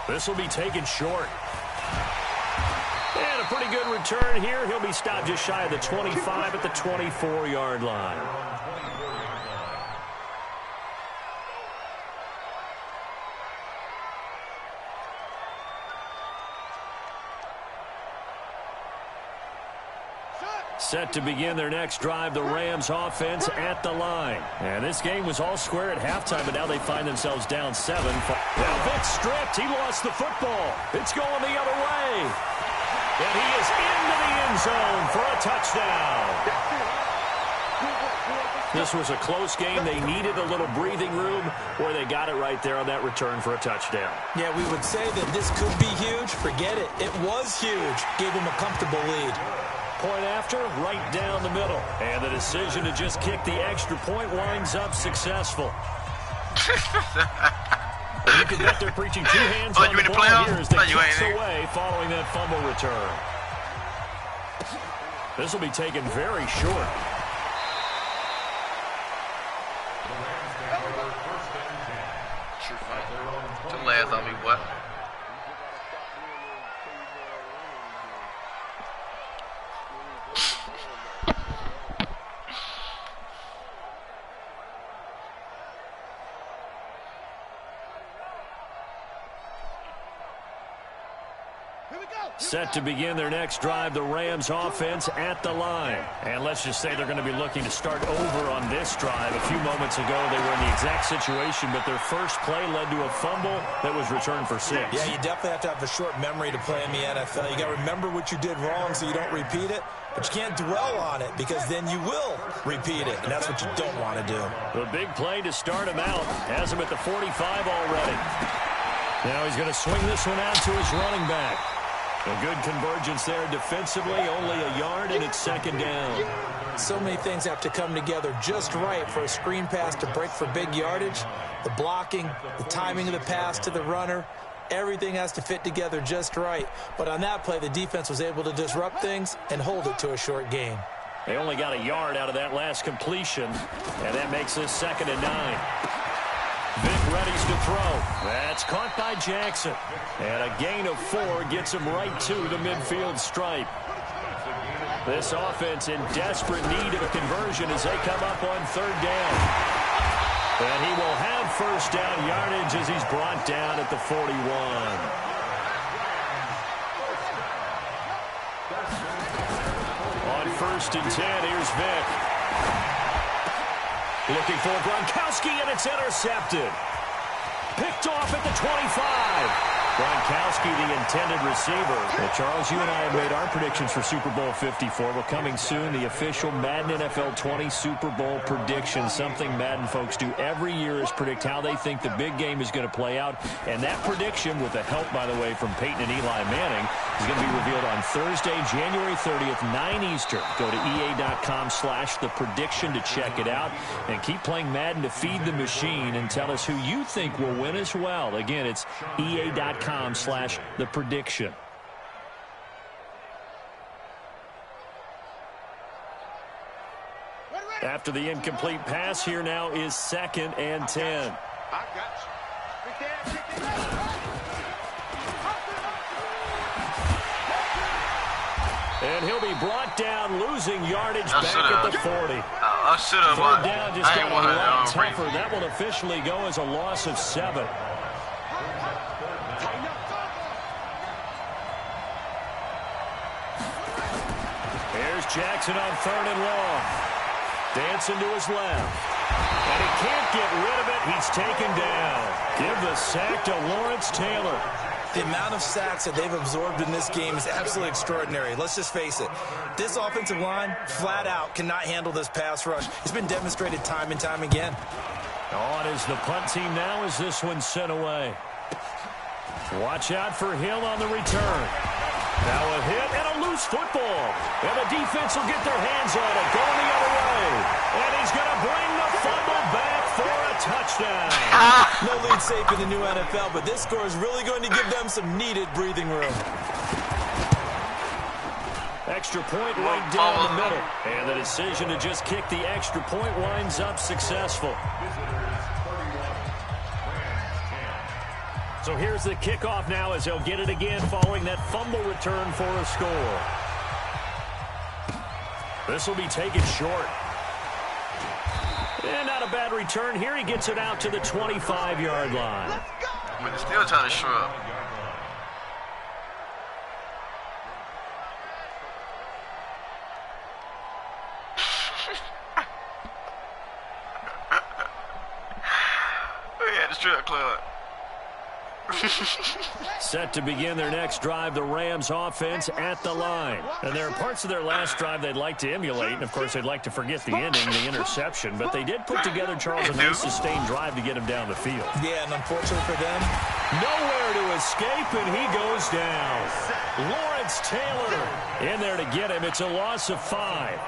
This will be taken short. And a pretty good return here. He'll be stopped just shy of the 25 at the 24-yard line. Set to begin their next drive, the Rams offense at the line. And this game was all square at halftime, but now they find themselves down 7. Now Vic stripped. He lost the football. It's going the other way. And he is into the end zone for a touchdown. This was a close game. They needed a little breathing room, where they got it right there on that return for a touchdown. Yeah, we would say that this could be huge. Forget it. It was huge. Gave him a comfortable lead. Point after, right down the middle. And the decision to just kick the extra point winds up successful. You can bet they're preaching two hands on the ball here as they kicks away following that fumble return. This will be taken very short. The last on me, what? Set to begin their next drive, the Rams offense at the line. And let's just say they're going to be looking to start over on this drive. A few moments ago, they were in the exact situation, but their first play led to a fumble that was returned for 6. Yeah, you definitely have to have a short memory to play in the NFL. You got to remember what you did wrong so you don't repeat it, but you can't dwell on it because then you will repeat it, and that's what you don't want to do. The big play to start him out. Has him at the 45 already. Now he's going to swing this one out to his running back. A good convergence there defensively, only a yard, and it's second down. So many things have to come together just right for a screen pass to break for big yardage. The blocking, the timing of the pass to the runner, everything has to fit together just right. But on that play, the defense was able to disrupt things and hold it to a short gain. They only got a yard out of that last completion, and that makes this 2nd and 9. Vic readies to throw. That's caught by Jackson. And a gain of 4 gets him right to the midfield stripe. This offense in desperate need of a conversion as they come up on 3rd down. And he will have first down yardage as he's brought down at the 41. On 1st and 10, here's Vic. Looking for Gronkowski, and it's intercepted. Picked off at the 25. Gronkowski, the intended receiver. Well, Charles, you and I have made our predictions for Super Bowl 54. Well, coming soon, the official Madden NFL 20 Super Bowl prediction. Something Madden folks do every year is predict how they think the big game is going to play out. And that prediction, with the help, by the way, from Peyton and Eli Manning, is going to be revealed on Thursday, January 30th, 9 Eastern. Go to EA.com/theprediction to check it out. And keep playing Madden to feed the machine and tell us who you think will win as well. Again, it's EA.com/theprediction. After the incomplete pass, here now is 2nd and 10. And he'll be brought down, losing yardage back at the 40. I should have. 3rd down just got a lot tougher. That will officially go as a loss of 7. Here's Jackson on 3rd and long. Dancing to his left. And he can't get rid of it. He's taken down. Give the sack to Lawrence Taylor. The amount of sacks that they've absorbed in this game is absolutely extraordinary. Let's just face it. This offensive line, flat out, cannot handle this pass rush. It's been demonstrated time and time again. On is the punt team now as this one's sent away. Watch out for Hill on the return. Now a hit and a loose football. And the defense will get their hands on it, going the other way. And he's going to bring the fumble back for a touchdown. No lead safe in the new NFL, but this score is really going to give them some needed breathing room. Extra point right down the middle. And the decision to just kick the extra point winds up successful. So here's the kickoff now as they'll get it again following that fumble return for a score. This will be taken short. And not a bad return here. He gets it out to the 25-yard line. But they're still trying to shrub. We had the strip club. Set to begin their next drive, the Rams offense at the line. And there are parts of their last drive they'd like to emulate. And, of course, they'd like to forget the ending, the interception. But they did put together, Charles, a nice sustained drive to get him down the field. Yeah, and unfortunately for them, nowhere to escape, and he goes down. Lawrence Taylor in there to get him. It's a loss of 5.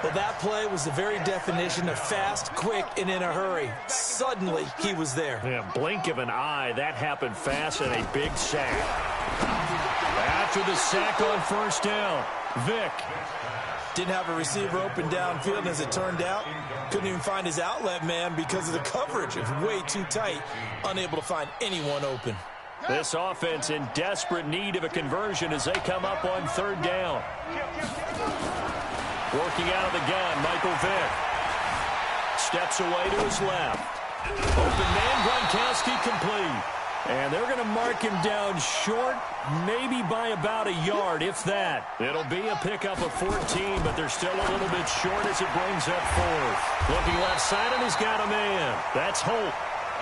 well, that play was the very definition of fast, quick, and in a hurry. Suddenly, he was there. Yeah, blink of an eye. That happened fast and a big sack. After the sack on first down, Vick. Didn't have a receiver open downfield, and as it turned out, couldn't even find his outlet man because of the coverage. It was way too tight, unable to find anyone open. This offense in desperate need of a conversion as they come up on third down. Working out of the gun, Michael Vick. Steps away to his left. Open man, Gronkowski complete. And they're going to mark him down short, maybe by about a yard, if that. It'll be a pickup of 14, but they're still a little bit short as it brings up fourth. Looking left side, and he's got a man. That's Holt.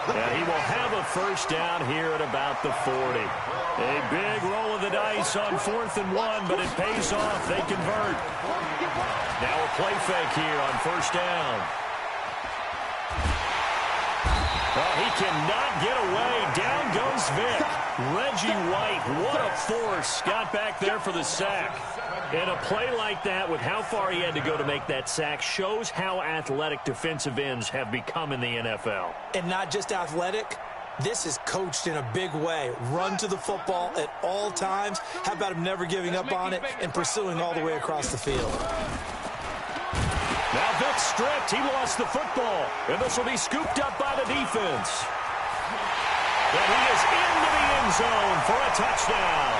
And he will have a first down here at about the 40. A big roll of the dice on 4th and 1, but it pays off. They convert. Now a play fake here on first down. Oh, he cannot get away. Down goes Vick. Reggie White, what a force. Got back there for the sack. And a play like that, with how far he had to go to make that sack, shows how athletic defensive ends have become in the NFL. And not just athletic, this is coached in a big way. Run to the football at all times. How about him never giving up on it and pursuing all the way across the field? Now Vick stripped. He lost the football. And this will be scooped up by the defense. And he is into the end zone for a touchdown.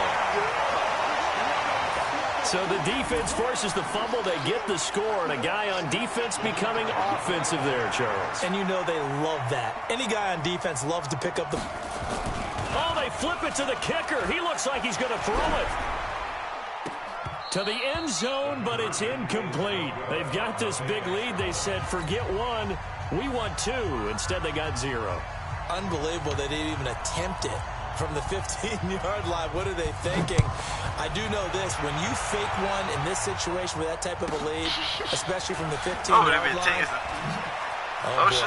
So the defense forces the fumble. They get the score. And a guy on defense becoming offensive there, Charles. And you know they love that. Any guy on defense loves to pick up the... Oh, they flip it to the kicker. He looks like he's going to throw it to the end zone, but it's incomplete. They've got this big lead. They said, forget one, we want two. Instead, they got 0. Unbelievable they didn't even attempt it from the 15-yard line. What are they thinking? I do know this. When you fake one in this situation with that type of a lead, especially from the 15-yard line. Oh, boy.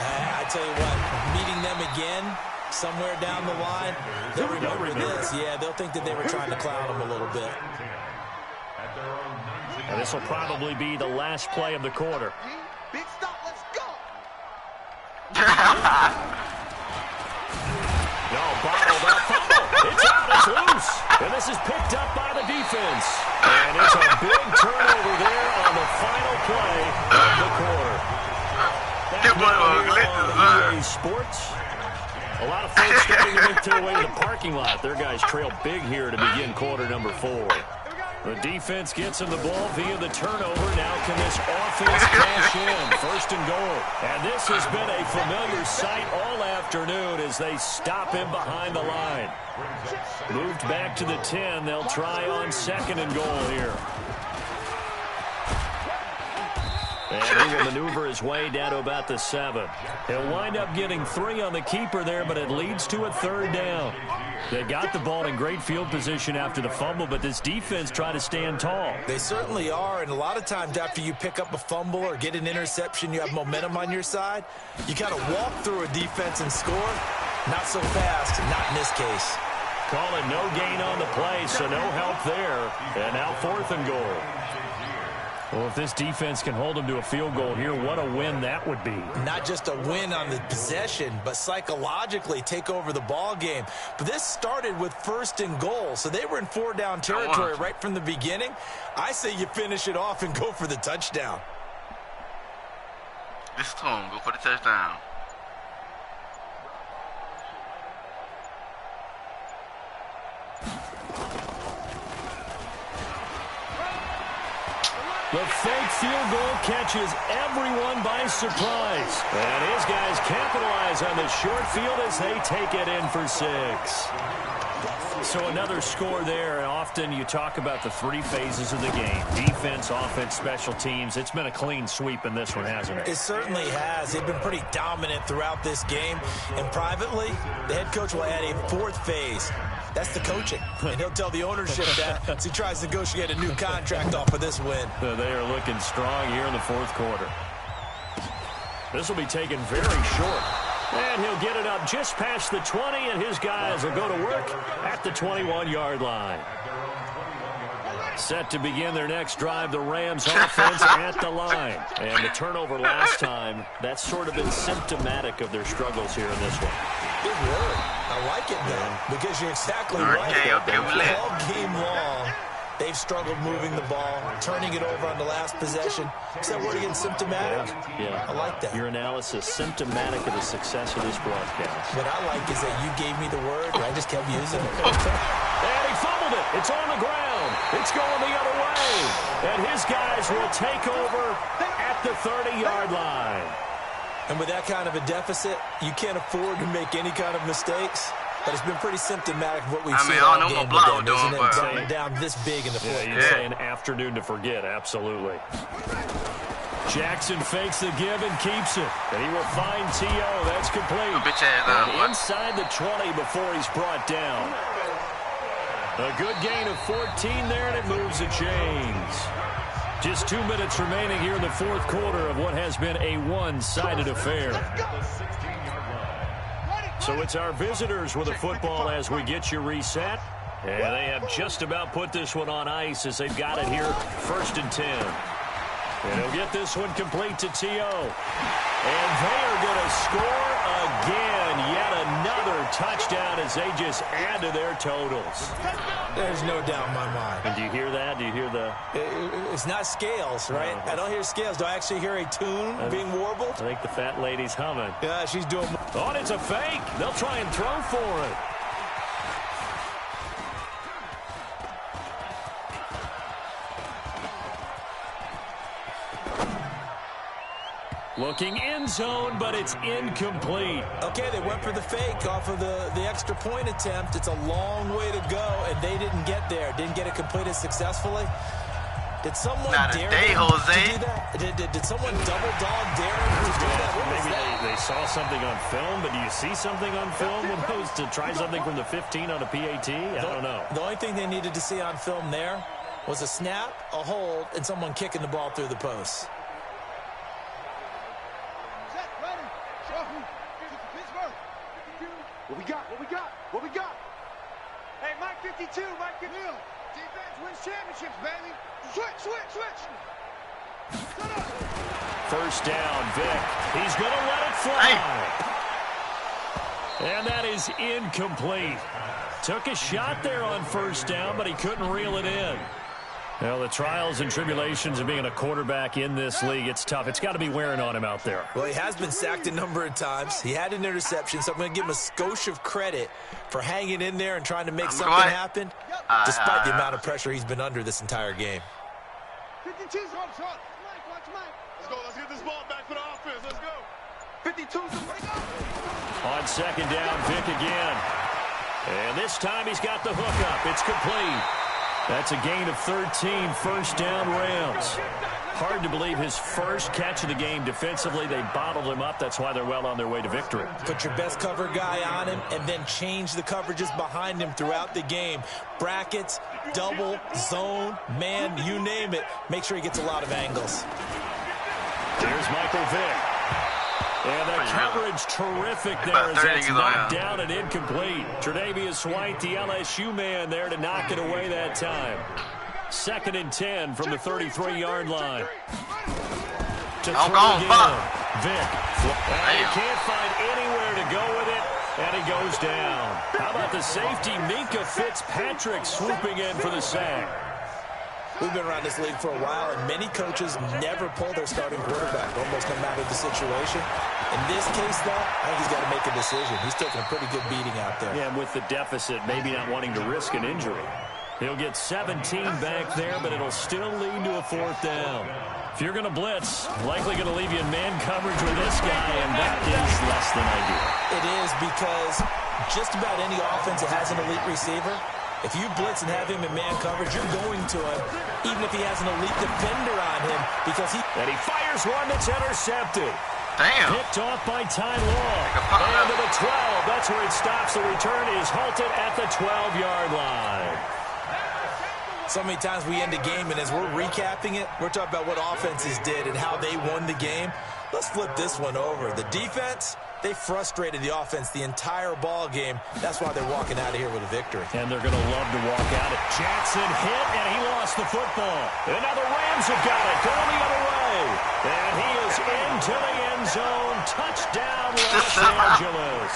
I tell you what, meeting them again somewhere down the line, they'll remember this. Yeah, they'll think that they were trying to clown them a little bit. And this will probably be the last play of the quarter. Big stop, let's go. No, bottled up fumble. It's out, it's loose. And this is picked up by the defense. And it's a big turnover there on the final play of the quarter. That's now here on EA Sports. A lot of folks starting to make their way to the parking lot. Their guys trail big here to begin quarter number 4. The defense gets him the ball via the turnover. Now can this offense cash in? First and goal. And this has been a familiar sight all afternoon as they stop him behind the line. Moved back to the 10. They'll try on 2nd and goal here. And he will maneuver his way down to about the 7. He'll wind up getting 3 on the keeper there, but it leads to a 3rd down. They got the ball in great field position after the fumble, but this defense tried to stand tall. They certainly are, and a lot of times after you pick up a fumble or get an interception, you have momentum on your side. You kind of walk through a defense and score. Not so fast, not in this case. Call it no gain on the play, so no help there. And now 4th and goal. Well, if this defense can hold them to a field goal here, what a win that would be. Not just a win on the possession, but psychologically take over the ball game. But this started with 1st and goal, so they were in 4-down territory right from the beginning. I say you finish it off and go for the touchdown. This is home. Go for the touchdown. The fake field goal catches everyone by surprise. And his guys capitalize on the short field as they take it in for 6. So another score there. Often you talk about the 3 phases of the game. Defense, offense, special teams. It's been a clean sweep in this one, hasn't it? It certainly has. They've been pretty dominant throughout this game. And privately, the head coach will add a 4th phase. That's the coaching. And he'll tell the ownership that as he tries to negotiate a new contract off of this win. They are looking strong here in the 4th quarter. This will be taken very short. And he'll get it up just past the 20, and his guys will go to work at the 21-yard line. Set to begin their next drive, the Rams offense at the line. And the turnover last time, that's sort of been symptomatic of their struggles here in this one. Good word. I like it, though, because you're exactly right. All game long, they've struggled moving the ball, turning it over on the last possession. Is that word again, symptomatic? Yeah. I like that. Your analysis, symptomatic of the success of this broadcast. What I like is that you gave me the word, and I just kept using it. And he fumbled it. It's on the ground. It's going the other way. And his guys will take over at the 30-yard line. And with that kind of a deficit, you can't afford to make any kind of mistakes. But it's been pretty symptomatic of what we've seen all game with them, isn't it? Dropping down this big in the 4th. Yeah, you'd say an afternoon to forget, absolutely. Jackson fakes the give and keeps it. And he will find T.O. That's complete. Inside the 20 before he's brought down. A good gain of 14 there, and it moves the chains. Just 2 minutes remaining here in the 4th quarter of what has been a one-sided affair. So it's our visitors with a football as we get you reset. And they have just about put this one on ice as they've got it here, 1st and 10. And he'll get this one complete to T.O. And they are going to score again. Yet another touchdown as they just add to their totals. There's no doubt in my mind. And do you hear that? Do you hear the... It's not scales, right? I don't hear scales. Do I actually hear a tune being warbled? I think the fat lady's humming. Yeah, she's doing... Oh, and it's a fake. They'll try and throw for it. Looking end zone, but it's incomplete. Okay, they went for the fake off of the extra point attempt. It's a long way to go, and they didn't get there. Didn't get it completed successfully. Did someone dare them to do that? Did someone double dog dare them to do that? Maybe they saw something on film, but do you see something on film when those to try something from the 15 on a PAT? I don't know. The only thing they needed to see on film there was a snap, a hold, and someone kicking the ball through the post. What we got? What we got? What we got? Hey, Mike 52, Mike 52. Defense wins championships, baby. Switch. 1st down, Vic. He's going to let it fly. And that is incomplete. Took a shot there on 1st down, but he couldn't reel it in. Well, the trials and tribulations of being a quarterback in this league, it's tough. It's got to be wearing on him out there. Well, he has been sacked a number of times. He had an interception, so I'm going to give him a skosh of credit for hanging in there and trying to make something happen, despite the amount of pressure he's been under this entire game. 52, watch Mike. Let's get this ball back for the offense. Let's go. 52, on 2nd down, Vic again. And this time he's got the hook up. It's complete. That's a gain of 13, 1st down Rams. hard to believe his first catch of the game defensively. They bottled him up. That's why they're well on their way to victory. Put your best cover guy on him and then change the coverages behind him throughout the game. Brackets, double, zone, man, you name it. Make sure he gets a lot of angles. Here's Michael Vick. And the coverage terrific there as that's knocked down and incomplete. Tre'Davious White, the LSU man there to knock it away that time. 2nd and 10 from the 33-yard line. To throw again. Vick. And he can't find anywhere to go with it, and he goes down. How about the safety, Minka Fitzpatrick, swooping in for the sack? We've been around this league for a while, and many coaches never pull their starting quarterback, almost no matter the situation. In this case, though, I think he's got to make a decision. He's taking a pretty good beating out there. Yeah, and with the deficit, maybe not wanting to risk an injury. He'll get 17 back there, but it'll still lead to a 4th down. If you're going to blitz, likely going to leave you in man coverage with this guy, and that is less than ideal. It is, because just about any offense that has an elite receiver, if you blitz and have him in man coverage, you're going to him, even if he has an elite defender on him, because he... And he fires one that's intercepted. Damn. Picked off by Ty Law. And to the 12. That's where it stops. The return is halted at the 12-yard line. So many times we end a game, and as we're recapping it, we're talking about what offenses did and how they won the game. Let's flip this one over. The defense, they frustrated the offense the entire ball game. That's why they're walking out of here with a victory. And they're going to love to walk out it. Jackson hit, and he lost the football. And now the Rams have got it. Going the other way. And he is into the end zone. Touchdown, Los Angeles.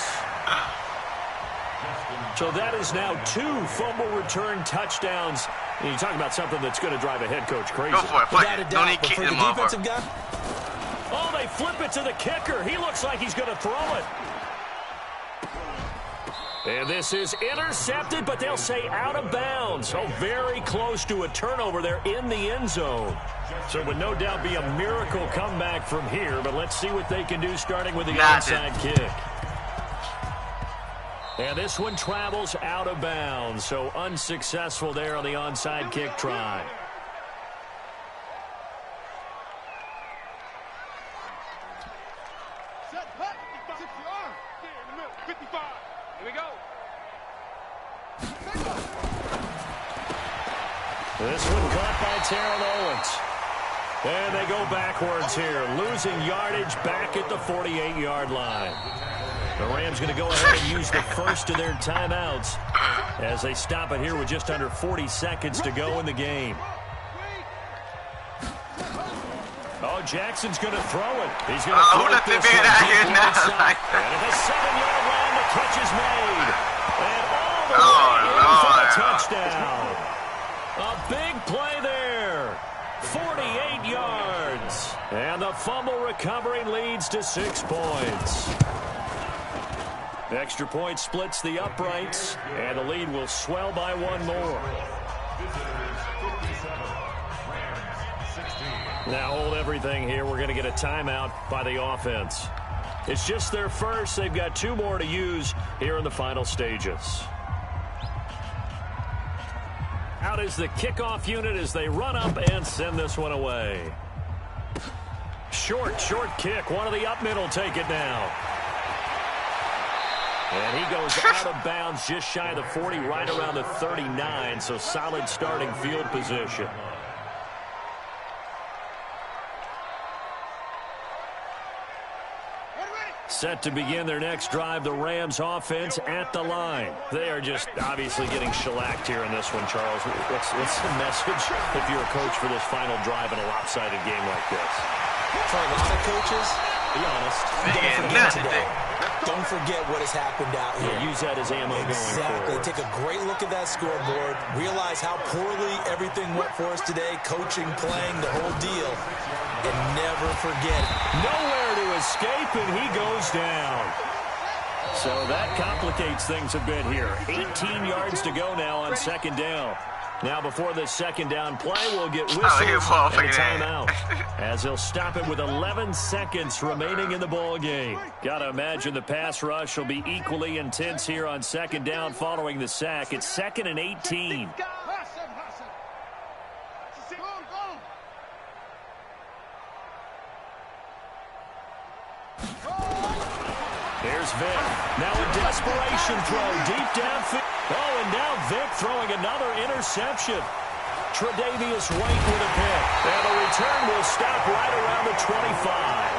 So that is now 2 fumble return touchdowns. And you're talking about something that's going to drive a head coach crazy. Go for it. Without a doubt, but for the defensive guy... Oh, they flip it to the kicker. He looks like he's going to throw it. And this is intercepted, but they'll say out of bounds. Oh, very close to a turnover there in the end zone. So it would no doubt be a miracle comeback from here, but let's see what they can do starting with the onside kick. And this one travels out of bounds, so unsuccessful there on the onside kick try. This one caught by Terrell Owens. And they go backwards here, losing yardage back at the 48-yard line. The Rams going to go ahead and use the first of their timeouts as they stop it here with just under 40 seconds to go in the game. Oh, Jackson's going to throw it. He's going to throw it this one. And at the 7-yard line, the catch is made. And all the way in for the touchdown. A big play there. 48 yards. And the fumble recovery leads to 6 points. The extra point splits the uprights, and the lead will swell by 1 more. Now hold everything here. We're going to get a timeout by the offense. It's just their first. They've got 2 more to use here in the final stages. Out is the kickoff unit as they run up and send this one away. Short kick. One of the up middle take it now. And he goes out of bounds just shy of the 40, right around the 39, so solid starting field position. Set to begin their next drive, the Rams offense at the line. They are just obviously getting shellacked here in this one, Charles. What's the message if you're a coach for this final drive in a lopsided game like this? For a lot of coaches, be honest, don't forget today. Don't forget what has happened out here. Yeah, use that as ammo going forward. Take a great look at that scoreboard. Realize how poorly everything went for us today. Coaching, playing, the whole deal. And never forget it. Nowhere to escape, and he goes down. So that complicates things a bit here. 18 yards to go now on 2nd down. Now, before this 2nd down play, we'll get whistles and a timeout as he'll stop it with 11 seconds remaining in the ball game. Got to imagine the pass rush will be equally intense here on 2nd down following the sack. It's 2nd and 18. Here's Vic. Now a desperation throw deep downfield. Oh, and now Vic throwing another interception. Tre'Davious White with a pick. And the return will stop right around the 25.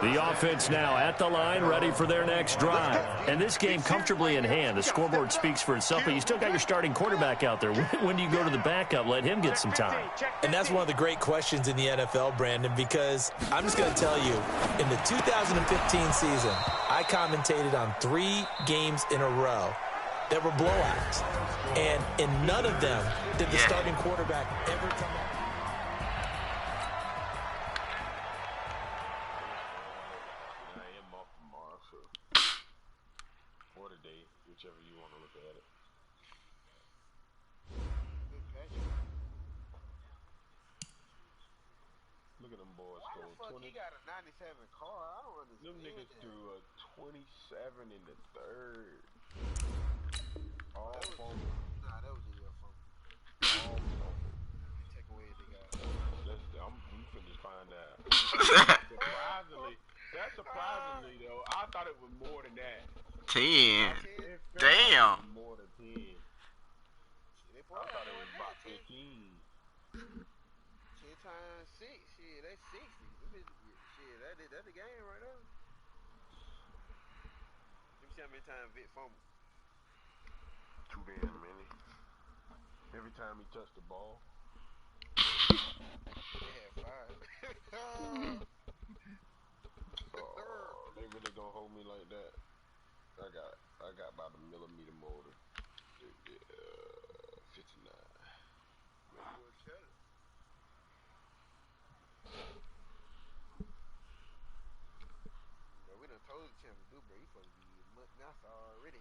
The offense now at the line, ready for their next drive. And this game comfortably in hand. The scoreboard speaks for itself, but you still got your starting quarterback out there. When do you go to the backup? Let him get some time. And that's one of the great questions in the NFL, Brandon, because I'm just going to tell you, in the 2015 season, I commentated on 3 games in a row that were blowouts. And in none of them did the starting quarterback ever come up. Whichever you want to look at it. Look at them boys. Why the fuck he got a 97 car? I don't understand. Them niggas threw a 27 in the third. All fumble. Nah, that was a year fumble. All fumble. Take away the guy. We finna find out. Surprisingly though, I thought it was more than that. 10. Damn. More than 10. I thought it was about 15. 10 times 6, shit, that's 60. Shit, that's the game right now. Let me see how many times Vic fumbled. Too damn many. Every time he touched the ball. They had 5. They really gonna hold me like that? I got about a millimeter motor. 59. We done told the champ to do, bro. You supposed to be NASA already.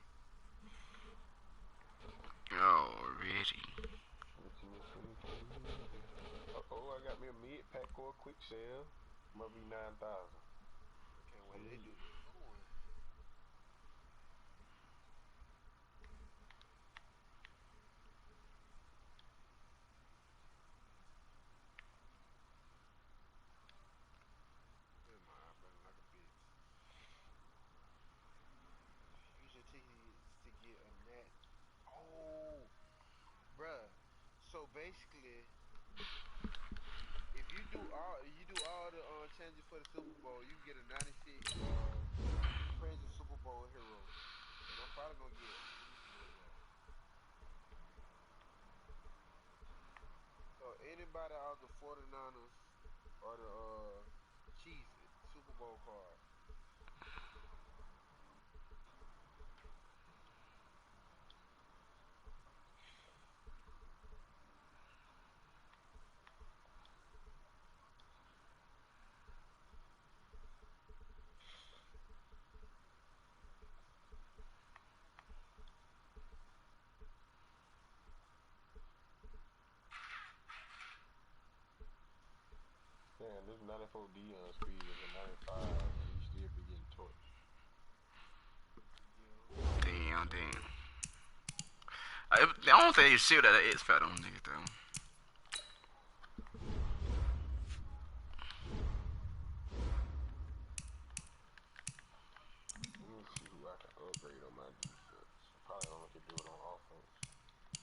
Already. I got me a mid-pack or a quick sale. Might be 9,000. Can't wait. They do this. To get a net. Oh, bruh. So basically, if you do all the changes for the Super Bowl, you can get a 96 Crazy Super Bowl hero. And I'm probably gonna get it. So anybody out of the 49ers or the Chiefs Super Bowl card. Man, this 94 Dion speed is a 95, and he still be getting torched. Damn. I don't think you see that X Factor on niggas though. Let me see who I can upgrade on my defense. Probably only can do it on offense.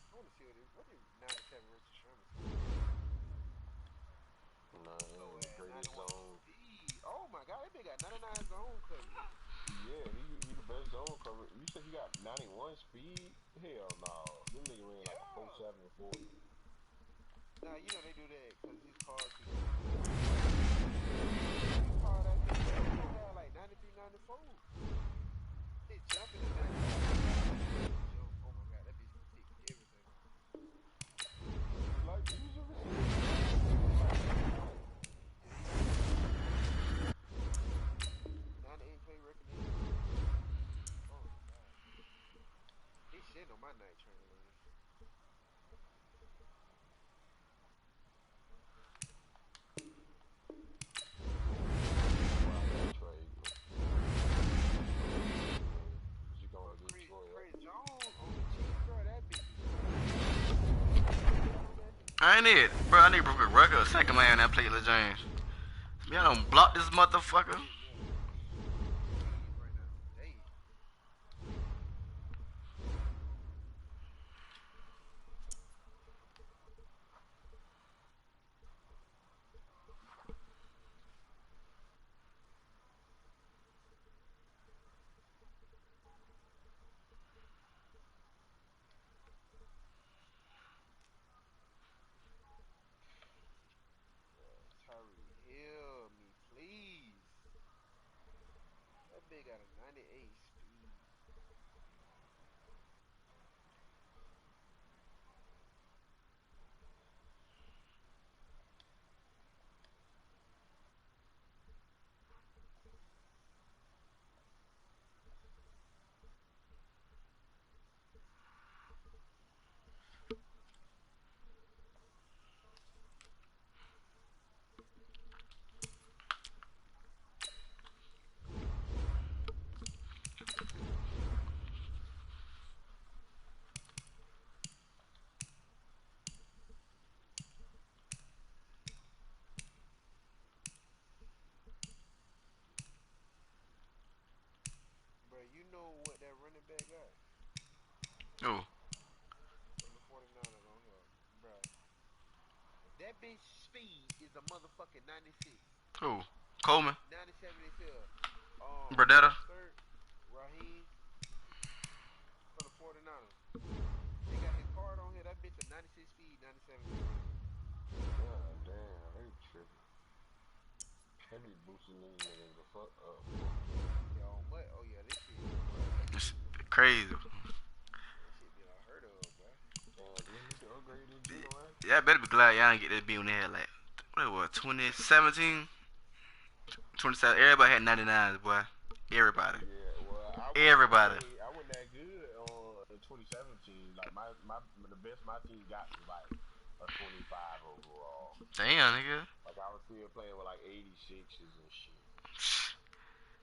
I want to see what is 97 versus Sherman. Greatest zone. Oh my god, that nigga got 99 zone coverage. Yeah, he the best zone cover. You said he got 91 speed? Hell no. Them nigga ran like a 47 40. Nah, you know they do that because his cars is... His car that nigga had like 93, 94. They jumping in that. Oh my god, that bitch can fix everything. Like, he's a receiver. 98 play recognition. Oh my god. He's shitting on my night train, man. Chris Jones on the Chiefs, bro, that bitch. I ain't it, bro. I need Brooklyn record. Second man that played Lil James. Y'all don't block this motherfucker. Heal me, please. That big got a 98 speed. Bro, you know what that running back got? Oh. From the 49ers on here. Bro. That bitch speed is a motherfucking 96. Who? Coleman. 97 is here. Bradetta. Third, Raheem from the 49ers. They got his card on here. That bitch a 96 speed, 97 speed. God damn, they tripping. Heavy boosting these niggas the fuck up. Yo, what? Oh yeah, this shit. It's crazy. That shit been unheard of, bro. Damn, do you need to upgrade this Gino, man? Yeah, I better be glad y'all didn't get that beat when they had like, what it was, 2017? 27. Everybody had 99s, boy. Everybody. Yeah, well, Everybody. I wasn't that good in 2017. Like the best my team got was like a 25 overall. Damn, nigga. Like I was still playing with like 86s and shit.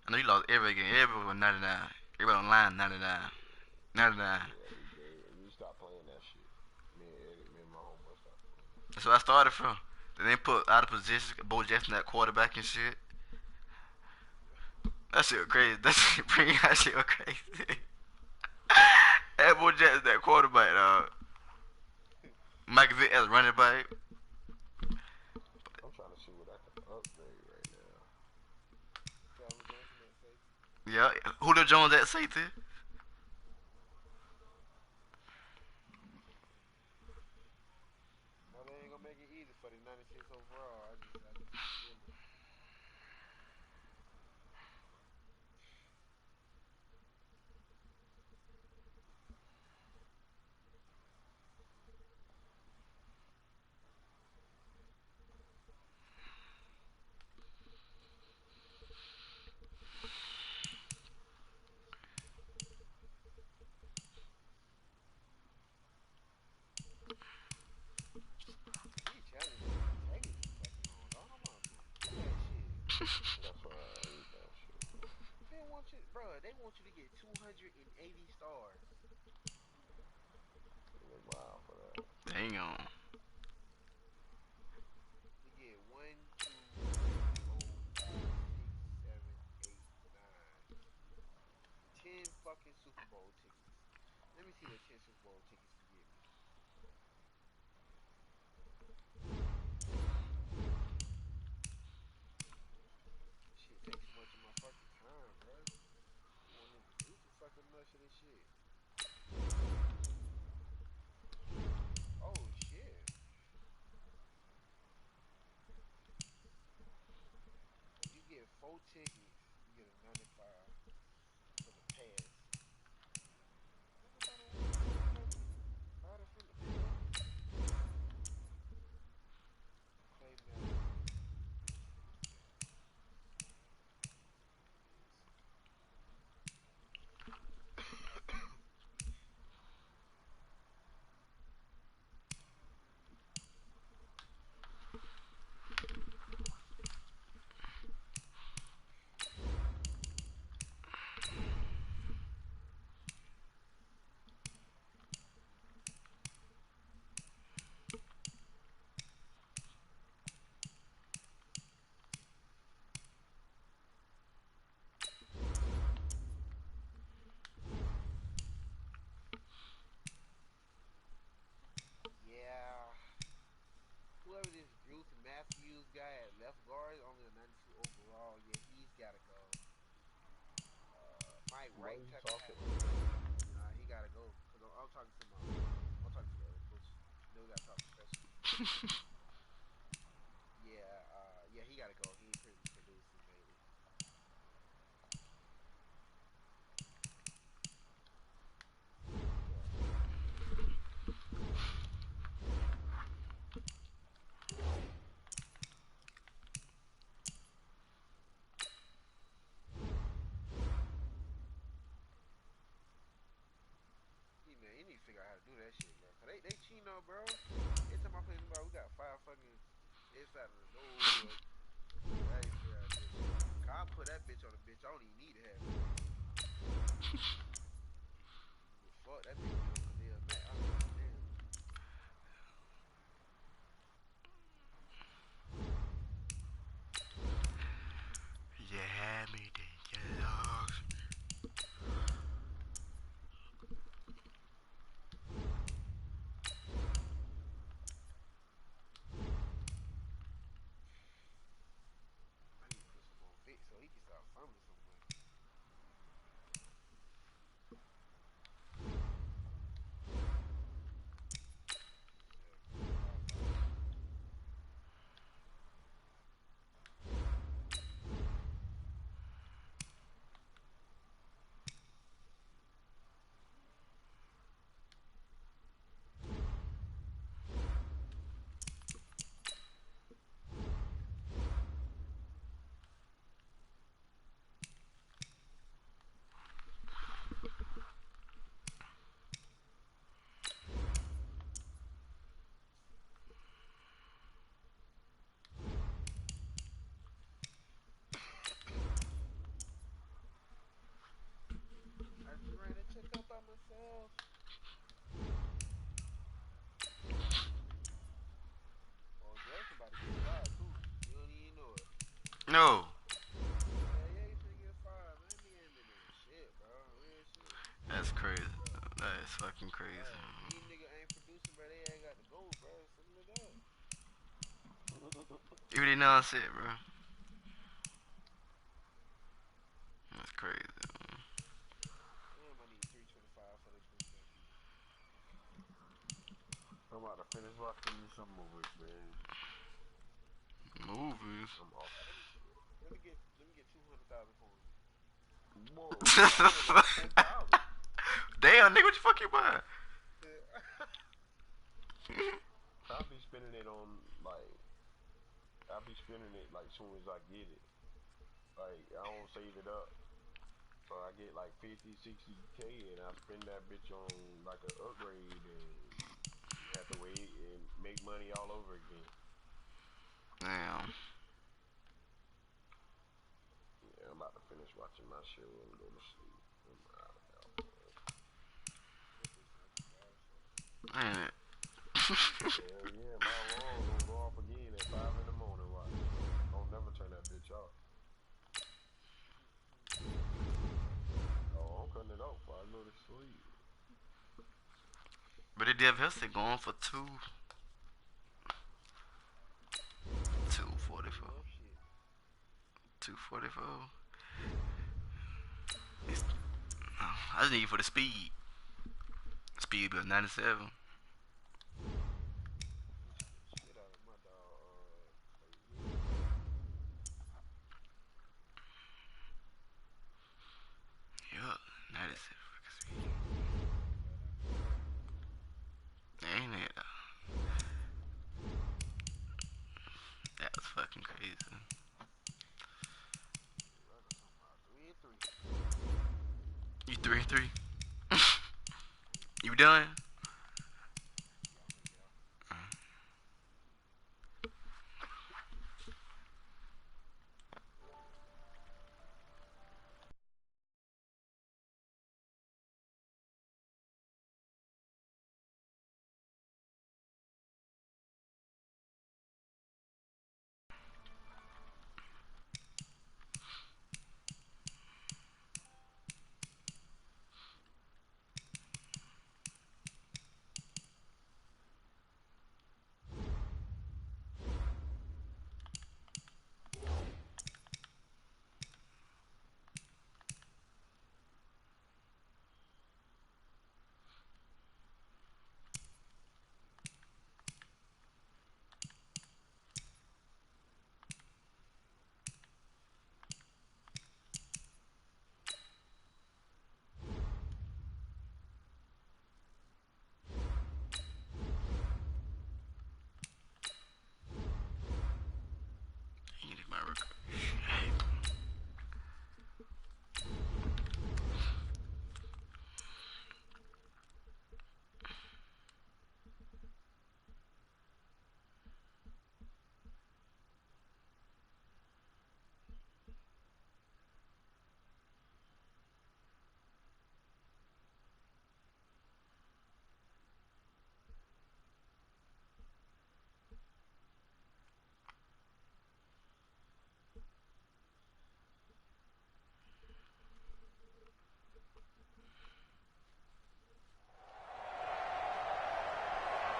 I know you lost every game. Everybody was 99. Everybody online 99. 99. Yeah, we stopped playing that shit. Me and my homeboy stopped playing. That's where I started from. Then they put out of position, Bo Jackson that quarterback and shit. That shit was crazy. That shit bring that shit was crazy. That Bo Jackson that quarterback, dog. Mike Vick as running back. I'm trying to see what I can upgrade right now. Calvin Johnson at safety. Yeah, Julio Jones at safety. No, they ain't gonna make it easy for the 96 overall. I just feel it. These challenges taking too fucking long. Don't know about that shit. That's why I hate that shit. They want you, bro. They want you to get 280 stars. They wild for that. Hang on. To get 1, 2, 3, 4, 5, 6, 7, 8, 9, 10 fucking Super Bowl tickets. Let me see what 10 Super Bowl tickets can get me. Shit takes too much of my fucking time, bro. I want to do too fucking much of this shit. Oh shit. If you get 4 tickets, you get a 95 for the pass. Ain't nobody want to buy it from the pass. Play Madden. like Why right you tackle. talking? Nah, he gotta go. Cause I'm talking to I'm talking to the other coach. You know, we gotta talk professional. Yeah, yeah, he gotta go. He ain't producing lately. Man, you need to figure out how to do that shit, bro. Cause they cheating on, bro. Every time I play anybody, we got 5 fucking inside of the goal. That ain't figure out this shit. Cause I put that bitch on the bitch. I don't even need to have it. Fuck that bitch been on Khalil Mack. I don't give a damn. You had me, then you lost. I need to put some on Vic so he can start fumbling somewhere. I just ran a check up by myself. Oh, girl, somebody get fired too. You don't even know it. No. Yeah, you finna get fired, man. Nigga ain't been doing shit, bro. Real shit. That's crazy. That is fucking crazy. These niggas ain't producing, bro. They ain't got the goal, bro. Something like that. You already know shit, bro. That's crazy. Damn, I need 325 for this weekend. I'm about to finish watching me some movies, man. Movies. I'm off. Let me get 200,000 coins. Boy, what you buying? Like 10,000. Damn, nigga, what you fucking buy? I'll be spending it on I'll be spending it like soon as I get it. Like I don't save it up. So I get like 50, 60K and I spend that bitch on like an upgrade and have to wait and make money all over again. Damn. Yeah, I'm about to finish watching my show and go to sleep. I'm out now. Ain't it? Hell yeah, my alarm gonna go off again at 5 in the morning. Watch. I'll never turn that bitch off. Oh, I'm cutting it off before I go to sleep. But the deficit going for 244. 244. I just need it for the speed. Speed be 97. Shit out of my dog. Yup, 97 speed. Ain't it? That was fucking crazy. 3-3. You 3-3? You done?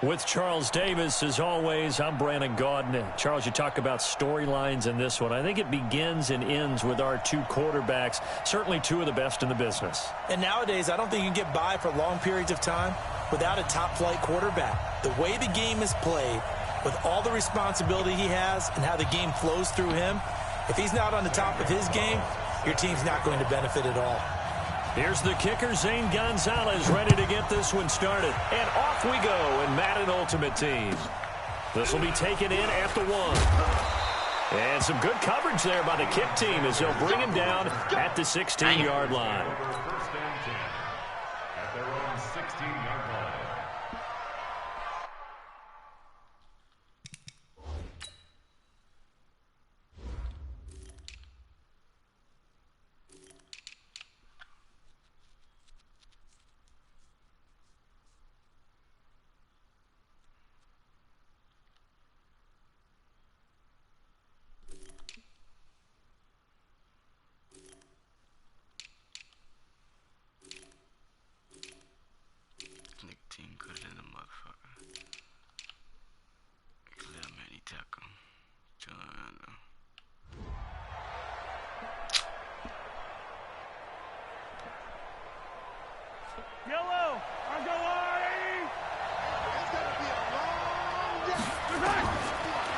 With Charles Davis, as always, I'm Brandon Gaudin. Charles, you talk about storylines in this one. I think it begins and ends with our two quarterbacks, certainly two of the best in the business. And nowadays, I don't think you can get by for long periods of time without a top-flight quarterback. The way the game is played, with all the responsibility he has and how the game flows through him, if he's not on the top of his game, your team's not going to benefit at all. Here's the kicker, Zane Gonzalez, ready to get this one started. And off we go in Madden Ultimate Team. This will be taken in at the 1. And some good coverage there by the kick team as they'll bring him down at the 16-yard line. First and 10 at their own 16-yard line.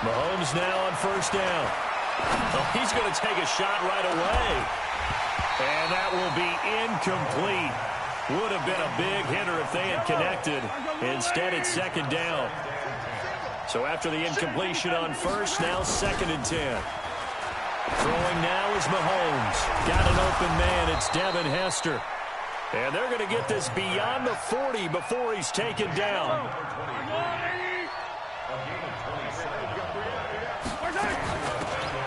Mahomes now on first down. Oh, he's going to take a shot right away. And that will be incomplete. Would have been a big hitter if they had connected. Instead, it's second down. So after the incompletion on first, now second and 10. Throwing now is Mahomes. Got an open man. It's Devin Hester. And they're going to get this beyond the 40 before he's taken down.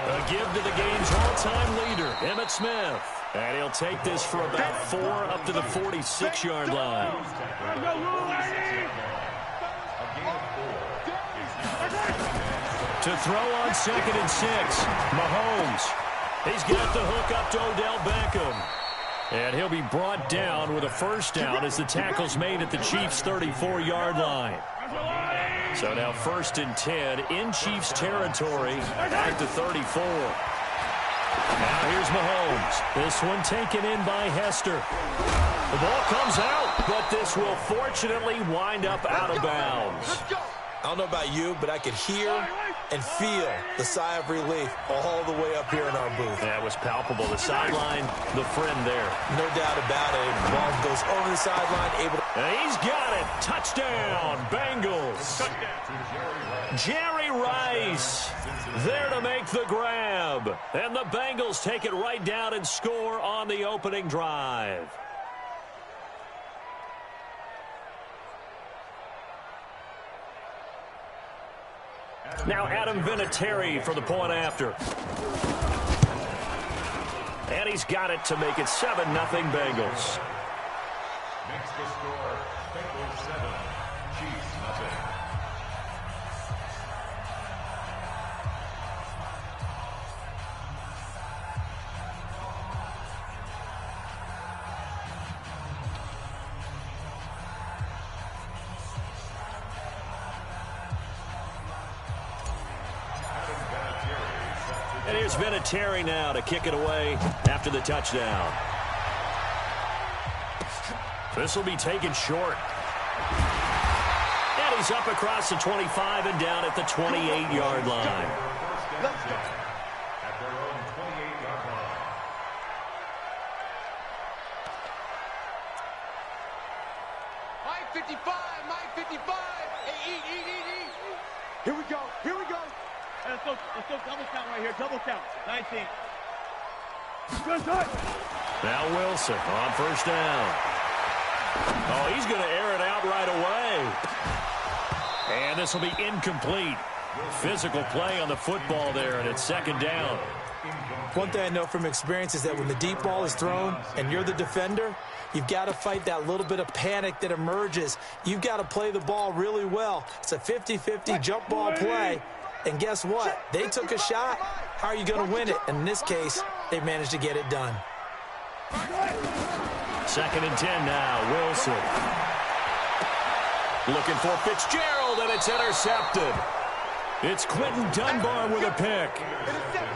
A give to the game's all-time leader, Emmitt Smith. And he'll take this for about 4 up to the 46-yard line. To throw on second and 6, Mahomes. He's got the hook up to Odell Beckham. And he'll be brought down with a first down as the tackle's made at the Chiefs' 34-yard line. So now first and 10 in Chiefs territory at the 34. Now here's Mahomes. This one taken in by Hester. The ball comes out, but this will fortunately wind up out of bounds. I don't know about you, but I could hear and feel the sigh of relief all the way up here in our booth. That was palpable. The sideline, the friend there. No doubt about it. The ball goes over the sideline, able to... And he's got it. Touchdown, Bengals. Jerry Rice there to make the grab. And the Bengals take it right down and score on the opening drive. Now Adam Vinatieri for the point after. And he's got it to make it 7-0 Bengals. Makes the score Bengals 7, Chiefs nothing. And here's Vinatieri now to kick it away after the touchdown. This will be taken short. And he's up across the 25 and down at the 28-yard line. First down at their own 28-yard line. Mike 55, Mike 55. Hey, eat. Here we go. Let's go double count right here. Double count. 19. Good. Now Wilson on first down. Oh, he's going to air it out right away. And this will be incomplete. Physical play on the football there, and it's second down. One thing I know from experience is that when the deep ball is thrown and you're the defender, you've got to fight that little bit of panic that emerges. You've got to play the ball really well. It's a 50-50 jump ball play. And guess what? They took a shot. How are you going to win it? And in this case, they managed to get it done. Second and 10 now. Wilson. Looking for Fitzgerald. downfield, and it's intercepted. It's Quentin Dunbar with a pick.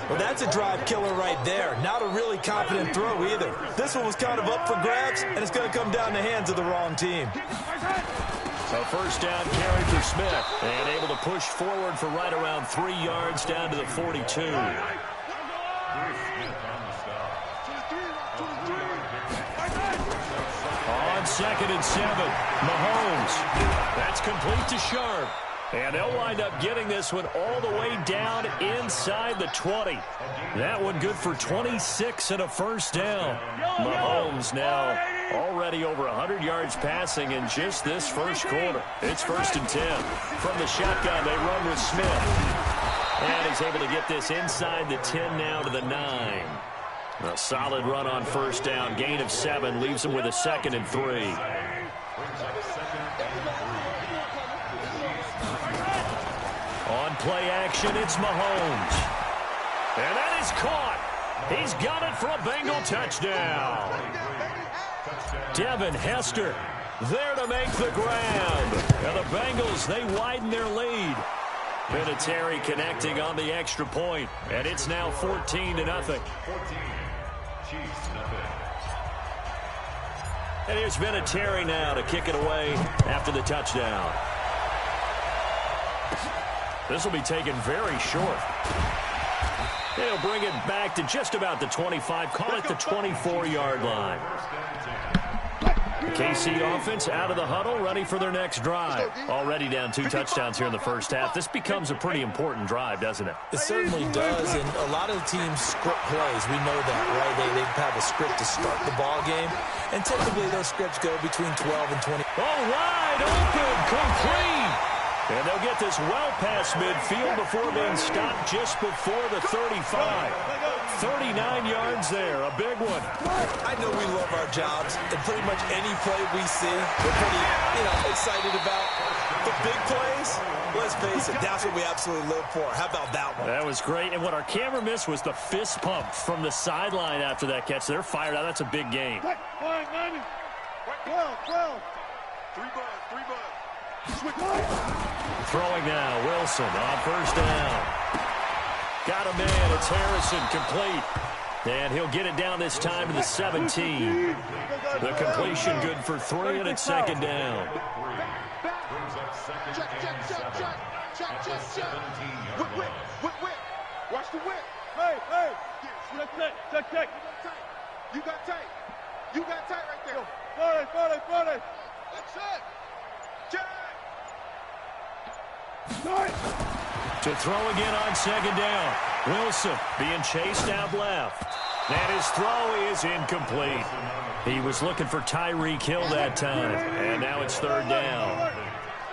Well, that's a drive killer right there. Not a really confident throw either. This one was kind of up for grabs, and it's going to come down the hands of the wrong team. A first down carry for Smith, and able to push forward for right around 3 yards down to the 42. On 2nd and 7, Mahomes. That's complete to Sharp. And they'll wind up getting this one all the way down inside the 20. That one good for 26 and a first down. Mahomes now already over 100 yards passing in just this first quarter. It's 1st and 10. From the shotgun, they run with Smith. And he's able to get this inside the 10 now to the 9. A solid run on first down. Gain of 7 leaves him with a 2nd and 3. On play action, it's Mahomes. And that is caught. He's got it for a Bengal touchdown. Devin Hester there to make the grab. And the Bengals, they widen their lead. Vinatieri connecting on the extra point. And it's now 14-0. And here's Vinatieri now to kick it away after the touchdown. This will be taken very short. They'll bring it back to just about the 25. Call it the 24-yard line. The KC offense out of the huddle, ready for their next drive. Already down 2 touchdowns here in the first half. This becomes a pretty important drive, doesn't it? It certainly does, and a lot of the teams script plays. We know that, right? They have a script to start the ball game, and typically those scripts go between 12 and 20. Oh, wide open, complete. And they'll get this well past midfield before being stopped just before the 35. 39 yards there, a big one. I know we love our jobs, and pretty much any play we see, we're pretty, excited about. The big plays, let's face it, that's what we absolutely live for. How about that one? That was great, and what our camera missed was the fist pump from the sideline after that catch. They're fired out. That's a big game. 12. 3 bucks. Throwing now, Wilson on first down. Got a man, it's Harrison, complete. And he'll get it down this time to the 17. The completion good for 3, and it's 2nd down. Whip. Watch the whip. Hey. Check. You got tight right there. 40. That's it. Check. To throw again on 2nd down. Wilson being chased out left. And his throw is incomplete. He was looking for Tyreek Hill that time. And now it's 3rd down.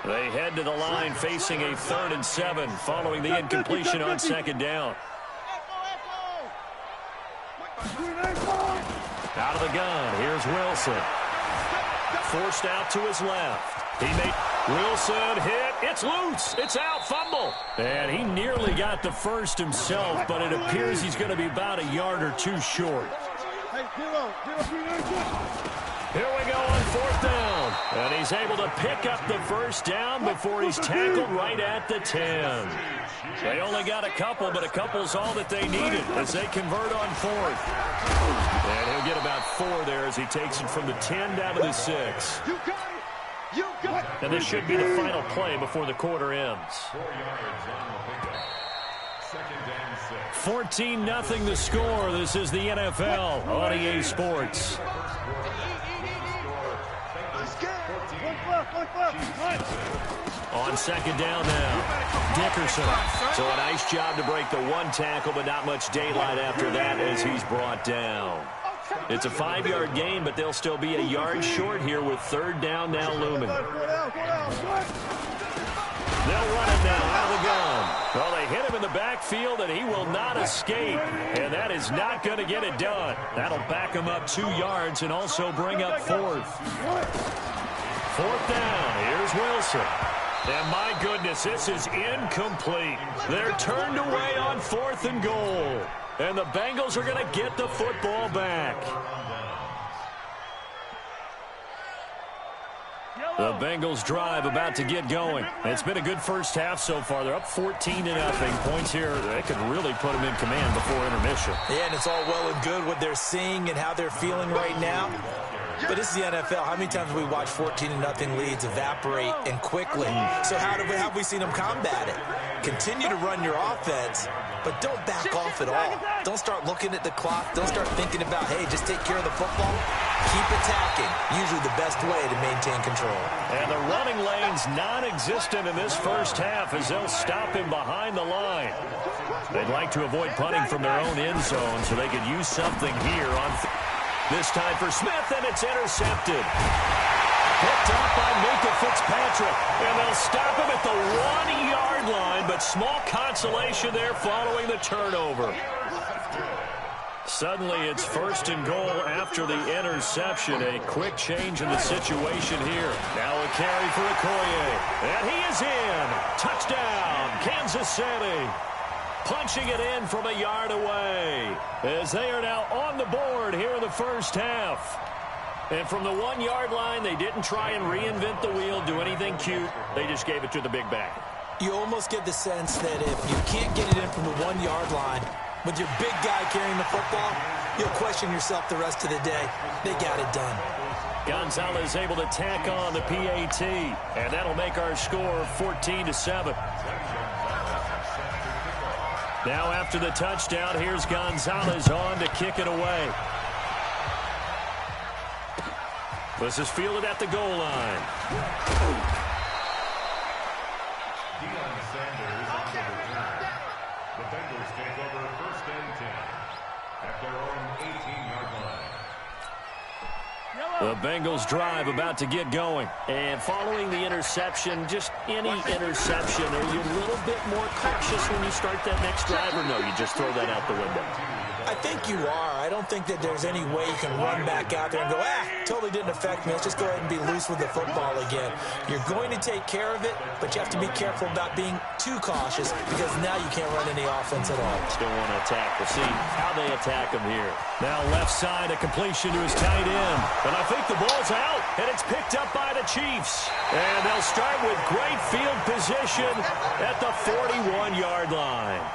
They head to the line facing a 3rd and 7 following the incompletion on 2nd down. Out of the gun. Here's Wilson. Forced out to his left. He made Wilson hit. It's loose. It's out. Fumble. And he nearly got the first himself, but it appears he's going to be about a yard or 2 short. Here we go on 4th down. And he's able to pick up the first down before he's tackled right at the 10. They only got a couple, but a couple's all that they needed as they convert on 4th. And he'll get about 4 there as he takes it from the 10 down to the 6. And this should be the final play before the quarter ends. 14-0 the score. This is the NFL on EA Sports. On 2nd down now, Dickerson. So a nice job to break the 1 tackle, but not much daylight after that as he's brought down. It's a 5-yard gain, but they'll still be a yard short here with 3rd down now looming. They'll run it now out of the gun. Well, they hit him in the backfield, and he will not escape. And that is not going to get it done. That'll back him up 2 yards and also bring up 4th. 4th down. Here's Wilson. And my goodness, this is incomplete. They're turned away on 4th and goal. And the Bengals are going to get the football back. The Bengals drive about to get going. It's been a good first half so far. They're up 14-0. Points here, they could really put them in command before intermission. Yeah, and it's all well and good what they're seeing and how they're feeling right now. But this is the NFL. How many times have we watched 14-0 leads evaporate and quickly? So how have we seen them combat it? Continue to run your offense, but don't back off at all. Don't start looking at the clock. Don't start thinking about, hey, just take care of the football. Keep attacking. Usually the best way to maintain control. And the running lane's non-existent in this first half as they'll stop him behind the line. They'd like to avoid punting from their own end zone so they could use something here on this time for Smith, and it's intercepted. Picked up by Minka Fitzpatrick, and they'll stop him at the 1-yard line, but small consolation there following the turnover. Suddenly it's 1st and goal after the interception. A quick change in the situation here. Now a carry for Okoye, and he is in. Touchdown, Kansas City. Punching it in from a yard away as they are now on the board here in the first half. And from the 1-yard line, they didn't try and reinvent the wheel, do anything cute. They just gave it to the big back. You almost get the sense that if you can't get it in from the 1-yard line with your big guy carrying the football, you'll question yourself the rest of the day. They got it done. Gonzalez able to tack on the PAT, and that'll make our score 14-7. Now after the touchdown, here's Gonzalez on to kick it away. This is fielded at the goal line. The Bengals take over 1st and 10 at their own 18-yard line. The Bengals drive about to get going. And following the interception, just any interception, are you a little bit more cautious when you start that next drive, or no, you just throw that out the window? I think you are. I don't think that there's any way you can run back out there and go, totally didn't affect me. Let's just go ahead and be loose with the football again. You're going to take care of it, but you have to be careful about being too cautious because now you can't run any offense at all. Still want to attack. We'll see how they attack him here. Now left side, a completion to his tight end. And I think the ball's out, and it's picked up by the Chiefs. And they'll start with great field position at the 41-yard line.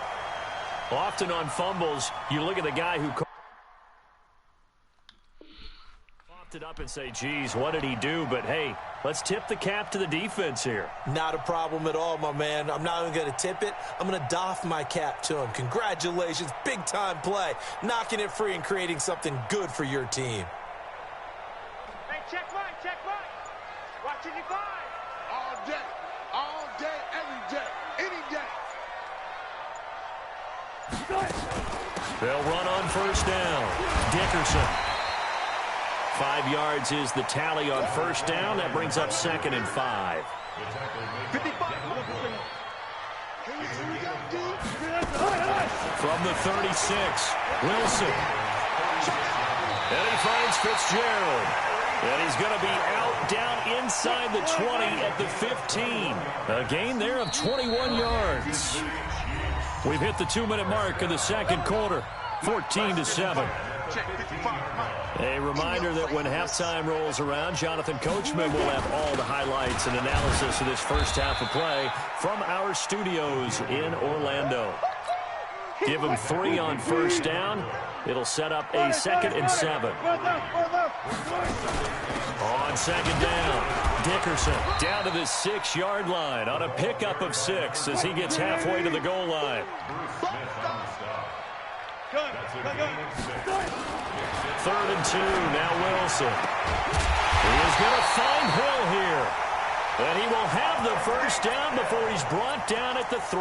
Often on fumbles, you look at the guy who popped it up and say, geez, what did he do? But, hey, let's tip the cap to the defense here. Not a problem at all, my man. I'm not even going to tip it. I'm going to doff my cap to him. Congratulations, big-time play. Knocking it free and creating something good for your team. Hey, check right. Watching you five. All day, every day, any day. They'll run on 1st down. Dickerson. 5 yards is the tally on 1st down. That brings up 2nd and 5. 55. From the 36, Wilson. And he finds Fitzgerald. And he's going to be out down inside the 20 at the 15. A gain there of 21 yards. We've hit the 2-minute mark of the second quarter, 14-7. A reminder that when halftime rolls around, Jonathan Coachman will have all the highlights and analysis of this first half of play from our studios in Orlando. Give him 3 on 1st down. It'll set up a 2nd and 7. On 2nd down, Dickerson down to the 6-yard line on a pickup of 6 as he gets halfway to the goal line. 3rd and 2, now Wilson. He is going to find Hill here. And he will have the 1st down before he's brought down at the 3.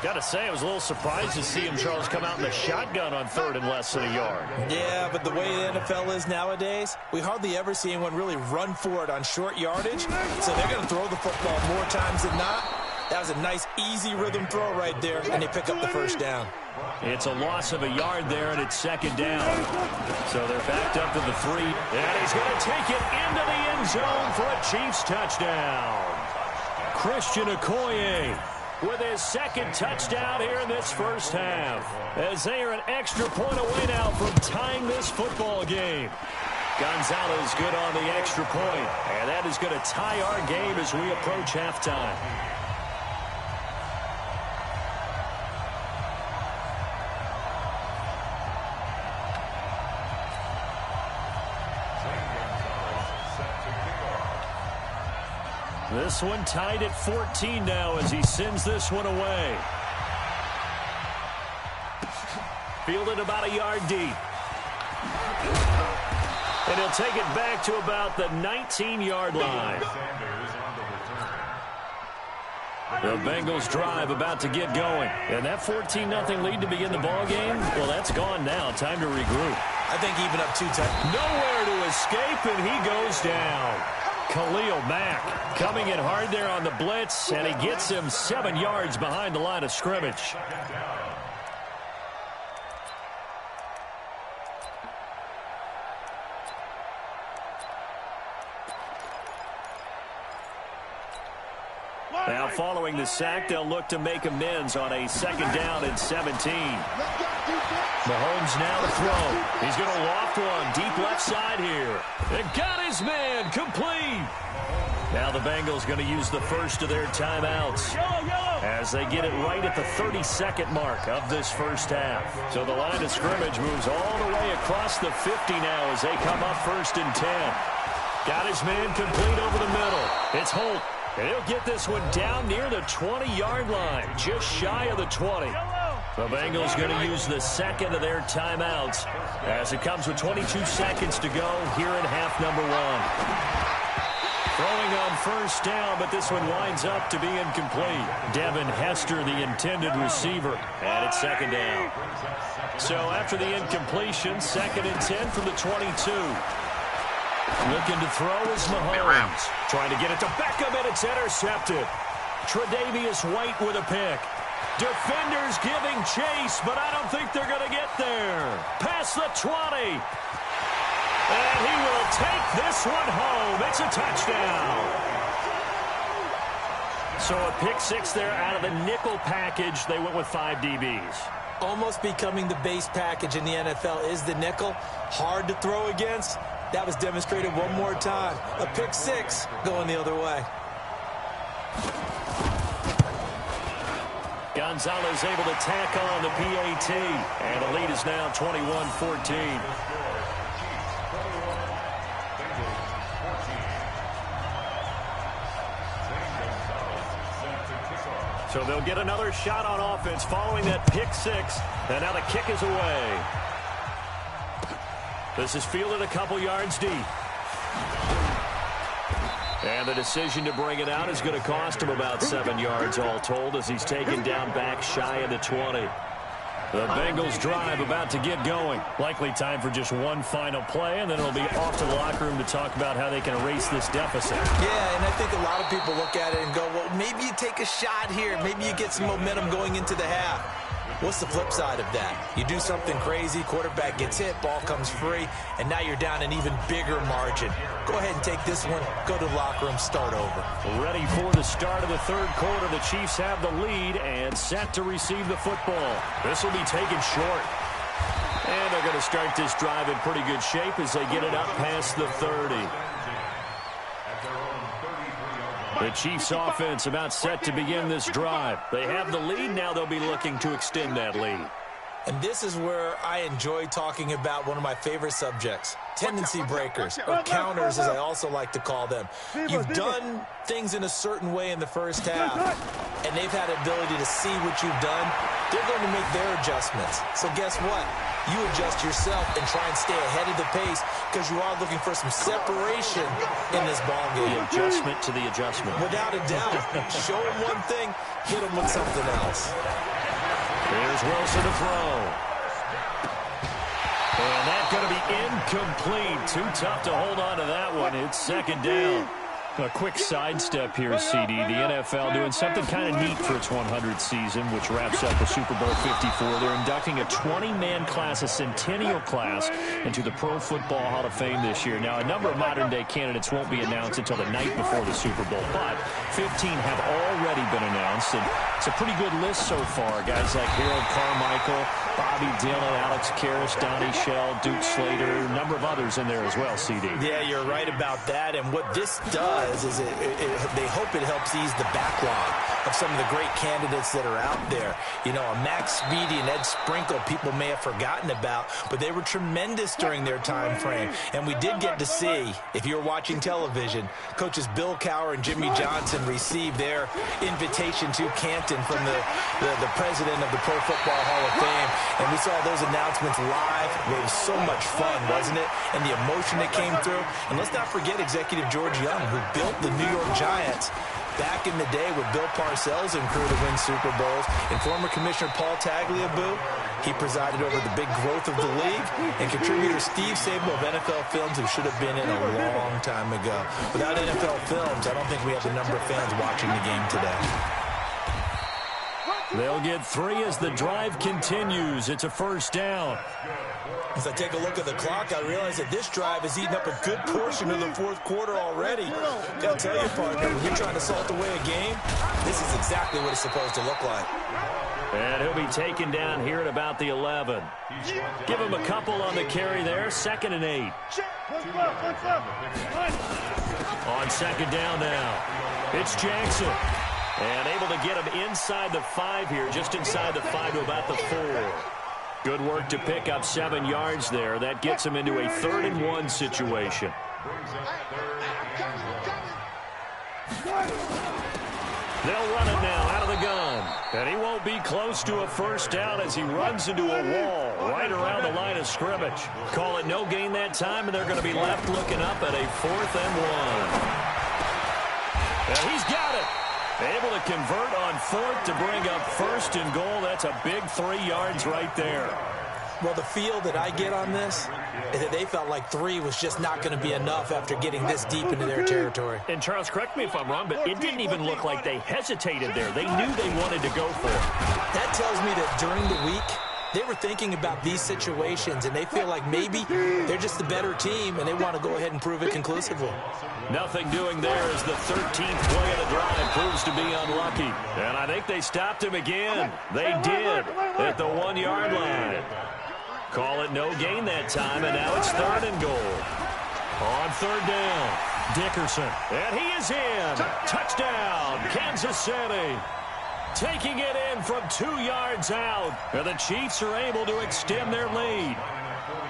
Got to say, I was a little surprised to see him, Charles, come out in the shotgun on 3rd and less than a yard. Yeah, but the way the NFL is nowadays, we hardly ever see anyone really run for it on short yardage. So they're going to throw the football more times than not. That was a nice, easy rhythm throw right there, and they pick up the 1st down. It's a loss of a yard there, and it's 2nd down. So they're backed up to the 3, and he's going to take it into the end zone for a Chiefs touchdown. Christian Okoye with his 2nd touchdown here in this first half, as they are an extra point away now from tying this football game. Gonzalez good on the extra point. And that is going to tie our game as we approach halftime. This one tied at 14 now as he sends this one away. Fielded about a yard deep. And he'll take it back to about the 19-yard line. The Bengals drive about to get going. And that 14-0 lead to begin the ball game, well, that's gone now. Time to regroup. I think even up 2-10. Nowhere to escape, and he goes down. Khalil Mack coming in hard there on the blitz, and he gets him 7 yards behind the line of scrimmage. Now following the sack, they'll look to make amends on a 2nd down and 17. Mahomes now to throw. He's going to loft one deep left side here. And got his man complete. Now the Bengals going to use the first of their timeouts as they get it right at the 32nd mark of this first half. So the line of scrimmage moves all the way across the 50 now as they come up 1st and 10. Got his man complete over the middle. It's Holt. And he'll get this one down near the 20-yard line, just shy of the 20. The Bengals going to use the 2nd of their timeouts as it comes with 22 seconds to go here in half number 1. Throwing on 1st down, but this one winds up to be incomplete. Devin Hester, the intended receiver, and it's 2nd down. So after the incompletion, 2nd and 10 from the 22. Looking to throw is Mahomes. Trying to get it to Beckham, and it's intercepted. Tre'Davious White with a pick. Defenders giving chase, but I don't think they're going to get there. Past the 20. And he will take this one home. It's a touchdown. So a pick 6 there out of the nickel package. They went with 5 DBs. Almost becoming the base package in the NFL is the nickel. Hard to throw against. That was demonstrated one more time. A pick 6 going the other way. Gonzalez able to tack on the PAT. And the lead is now 21-14. So they'll get another shot on offense following that pick 6. And now the kick is away. This is fielded a couple yards deep. And the decision to bring it out is going to cost him about 7 yards all told as he's taken down back shy of the 20. The Bengals drive about to get going. Likely time for just one final play, and then it'll be off to the locker room to talk about how they can erase this deficit. Yeah, and I think a lot of people look at it and go, well, maybe you take a shot here. Maybe you get some momentum going into the half. What's the flip side of that? You do something crazy, quarterback gets hit, ball comes free, and now you're down an even bigger margin. Go ahead and take this one, go to the locker room, start over. Ready for the start of the 3rd quarter. The Chiefs have the lead and set to receive the football. This will be taken short. And they're going to start this drive in pretty good shape as they get it up past the 30. The Chiefs offense about set to begin this drive. They have the lead. Now they'll be looking to extend that lead. And this is where I enjoy talking about one of my favorite subjects, tendency breakers, or counters as I also like to call them. You've done things in a certain way in the first half, and they've had the ability to see what you've done. They're going to make their adjustments. So guess what? You adjust yourself and try and stay ahead of the pace because you are looking for some separation in this ball game. The adjustment to the adjustment. Without a doubt. Show them one thing, hit them with something else. Here's Wilson to throw. And that's going to be incomplete. Too tough to hold on to that one. It's 2nd down. A quick sidestep here, CD. The NFL doing something kind of neat for its 100th season, which wraps up with Super Bowl 54. They're inducting a 20-man class, a centennial class, into the Pro Football Hall of Fame this year. Now, a number of modern-day candidates won't be announced until the night before the Super Bowl, but 15 have already been announced, and it's a pretty good list so far. Guys like Harold Carmichael, Bobby Dillon, Alex Karras, Donnie Shell, Duke Slater, a number of others in there as well, CD. Yeah, you're right about that, and what this does is they hope it helps ease the backlog of some of the great candidates that are out there. You know, a Max Speedy and Ed Sprinkle people may have forgotten about, but they were tremendous during their time frame. And we did get to see, if you're watching television, coaches Bill Cowher and Jimmy Johnson receive their invitation to Canton from the president of the Pro Football Hall of Fame. And we saw those announcements live. It was so much fun, wasn't it? And the emotion that came through. And let's not forget Executive George Young, who built the New York Giants back in the day with Bill Parcells and crew to win Super Bowls. And former Commissioner Paul Tagliabue, he presided over the big growth of the league. And contributor Steve Sable of NFL Films, who should have been in a long time ago. Without NFL Films, I don't think we have the number of fans watching the game today. They'll get 3 as the drive continues. It's a first down. As I take a look at the clock, I realize that this drive has eaten up a good portion of the fourth quarter already. Gotta tell you, partner, when you're trying to salt away a game, this is exactly what it's supposed to look like. And he'll be taken down here at about the 11. Give him a couple on the carry there. 2nd and 8. On 2nd down now, it's Jackson. And able to get him inside the 5 here, just inside the 5 to about the 4. Good work to pick up 7 yards there. That gets him into a 3rd and 1 situation. They'll run it now out of the gun. And he won't be close to a first down as he runs into a wall right around the line of scrimmage. Call it no gain that time, and they're going to be left looking up at a 4th and 1. And he's got it. Able to convert on 4th to bring up 1st and goal. That's a big 3 yards right there. Well, the feel that I get on this is that they felt like 3 was just not going to be enough after getting this deep into their territory. And Charles, correct me if I'm wrong, but it didn't even look like they hesitated there. They knew they wanted to go for it. That tells me that during the week, they were thinking about these situations, and they feel like maybe they're just the better team, and they want to go ahead and prove it conclusively. Nothing doing there as the 13th play of the drive proves to be unlucky. And I think they stopped him again. They did at the 1-yard line. Call it no gain that time, and now it's 3rd and goal. On 3rd down, Dickerson. And he is in. Touchdown, Kansas City. Taking it in from 2 yards out. And the Chiefs are able to extend their lead.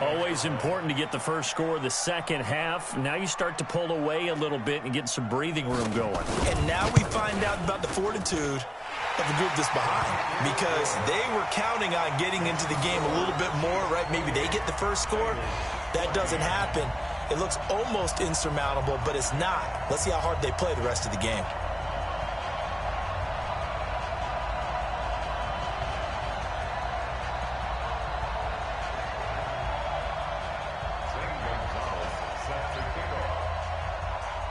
Always important to get the first score of the second half. Now you start to pull away a little bit and get some breathing room going. And now we find out about the fortitude of the group that's behind, because they were counting on getting into the game a little bit more, right? Maybe they get the first score. That doesn't happen. It looks almost insurmountable, but it's not. Let's see how hard they play the rest of the game.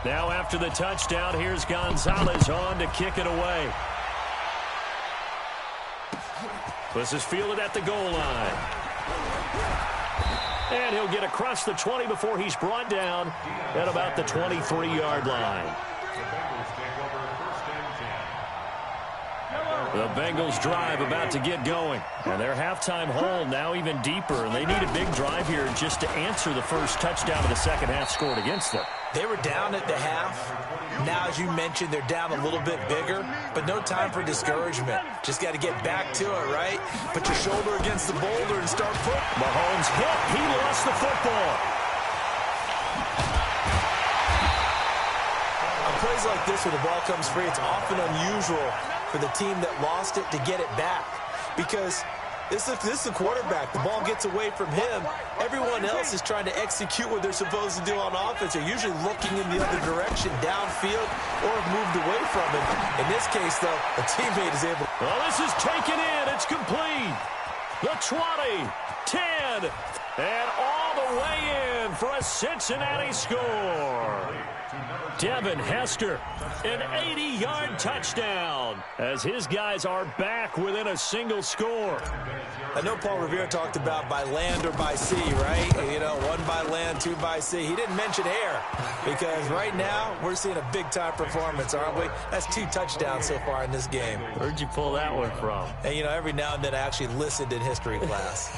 Now after the touchdown, here's Gonzalez on to kick it away. This is fielded at the goal line. And he'll get across the 20 before he's brought down at about the 23-yard line. The Bengals drive about to get going. And their halftime hole now even deeper. And they need a big drive here just to answer the first touchdown of the second half scored against them. They were down at the half. Now, as you mentioned, they're down a little bit bigger, but no time for discouragement. Just got to get back to it, right? Put your shoulder against the boulder and start putting. Mahomes hit. He lost the football. On plays like this where the ball comes free, it's often unusual for the team that lost it to get it back, because this is the quarterback. The ball gets away from him. Everyone else is trying to execute what they're supposed to do on offense. They're usually looking in the other direction, downfield, or moved away from him. In this case, though, a teammate is able. Well, this is taken in. It's complete. The 20, 10, And all the way in for a Cincinnati score. Devin Hester, an 80-yard touchdown, as his guys are back within a single score. I know Paul Revere talked about by land or by sea, right? You know, 1 by land, 2 by sea. He didn't mention air because right now we're seeing a big-time performance, aren't we? That's 2 touchdowns so far in this game. Where'd you pull that one from? And, you know, every now and then I actually listened in history class.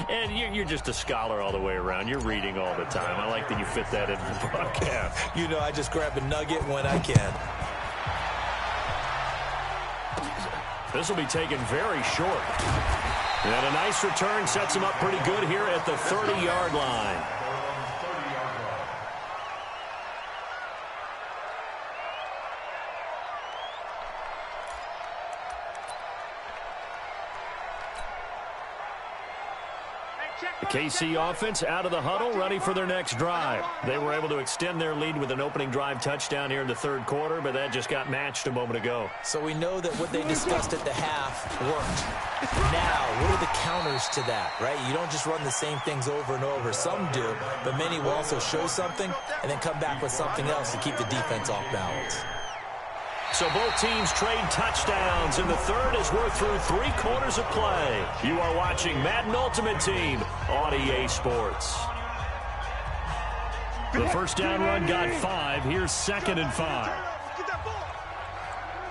And you're just a scholar all the way around. You're reading all the time. I like that you fit that into the broadcast. You know, I just grab a nugget when I can. This will be taken very short. And a nice return sets him up pretty good here at the 30-yard line. The KC offense out of the huddle, ready for their next drive. They were able to extend their lead with an opening drive touchdown here in the third quarter, but that just got matched a moment ago. So we know that what they discussed at the half worked. Now, what are the counters to that, right? You don't just run the same things over and over. Some do, but many will also show something and then come back with something else to keep the defense off balance. So both teams trade touchdowns, and the third as we're through 3 quarters of play. You are watching Madden Ultimate Team on EA Sports. The first down run got 5. Here's 2nd and 5. Get that ball.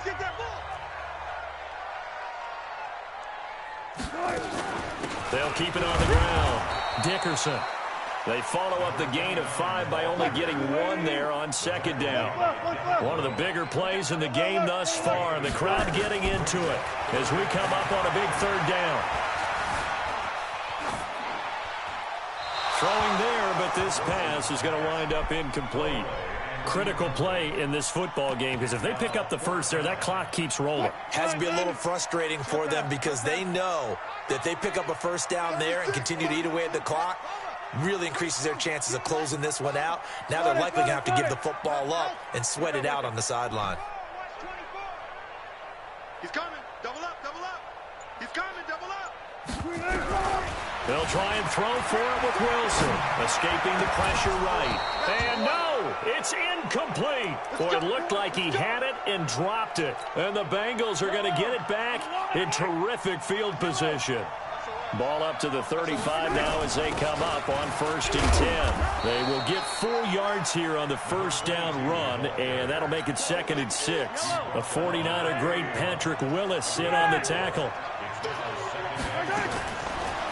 Get that ball. They'll keep it on the ground. Dickerson. They follow up the gain of 5 by only getting 1 there on 2nd down. One of the bigger plays in the game thus far, and the crowd getting into it as we come up on a big 3rd down. Throwing there, but this pass is going to wind up incomplete. Critical play in this football game, because if they pick up the first there, that clock keeps rolling. Has to be a little frustrating for them because they know that if they pick up a first down there and continue to eat away at the clock, really increases their chances of closing this one out. Now they're likely going to have to give the football up and sweat it out on the sideline. He's coming. Double up, double up. He's coming, double up. They'll try and throw for it with Wilson. Escaping the pressure right. And no, it's incomplete. Boy, it looked like he had it and dropped it. And the Bengals are going to get it back in terrific field position. Ball up to the 35 now as they come up on 1st and 10. They will get 4 yards here on the first down run, and that'll make it 2nd and 6. A 49er great Patrick Willis in on the tackle.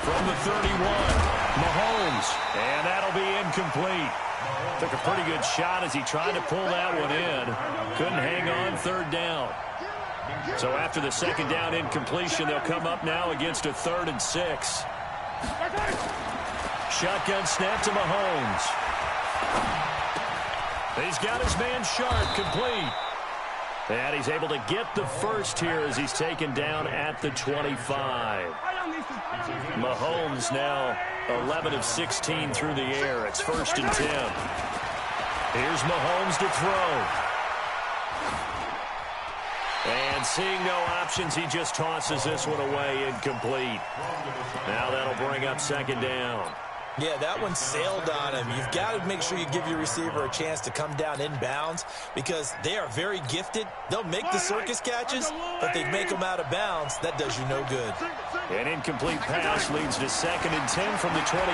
From the 31, Mahomes, and that'll be incomplete. Took a pretty good shot as he tried to pull that one in. Couldn't hang on 3rd down. So after the 2nd down incompletion, they'll come up now against a 3rd and 6. Shotgun snap to Mahomes. He's got his man Sharp complete. And he's able to get the first here as he's taken down at the 25. Mahomes now 11 of 16 through the air. It's 1st and 10. Here's Mahomes to throw. And seeing no options, he just tosses this one away incomplete. Now that'll bring up 2nd down. Yeah, that one sailed on him. You've got to make sure you give your receiver a chance to come down inbounds because they are very gifted. They'll make the circus catches, but they make them out of bounds. That does you no good. An incomplete pass leads to 2nd and 10 from the 25.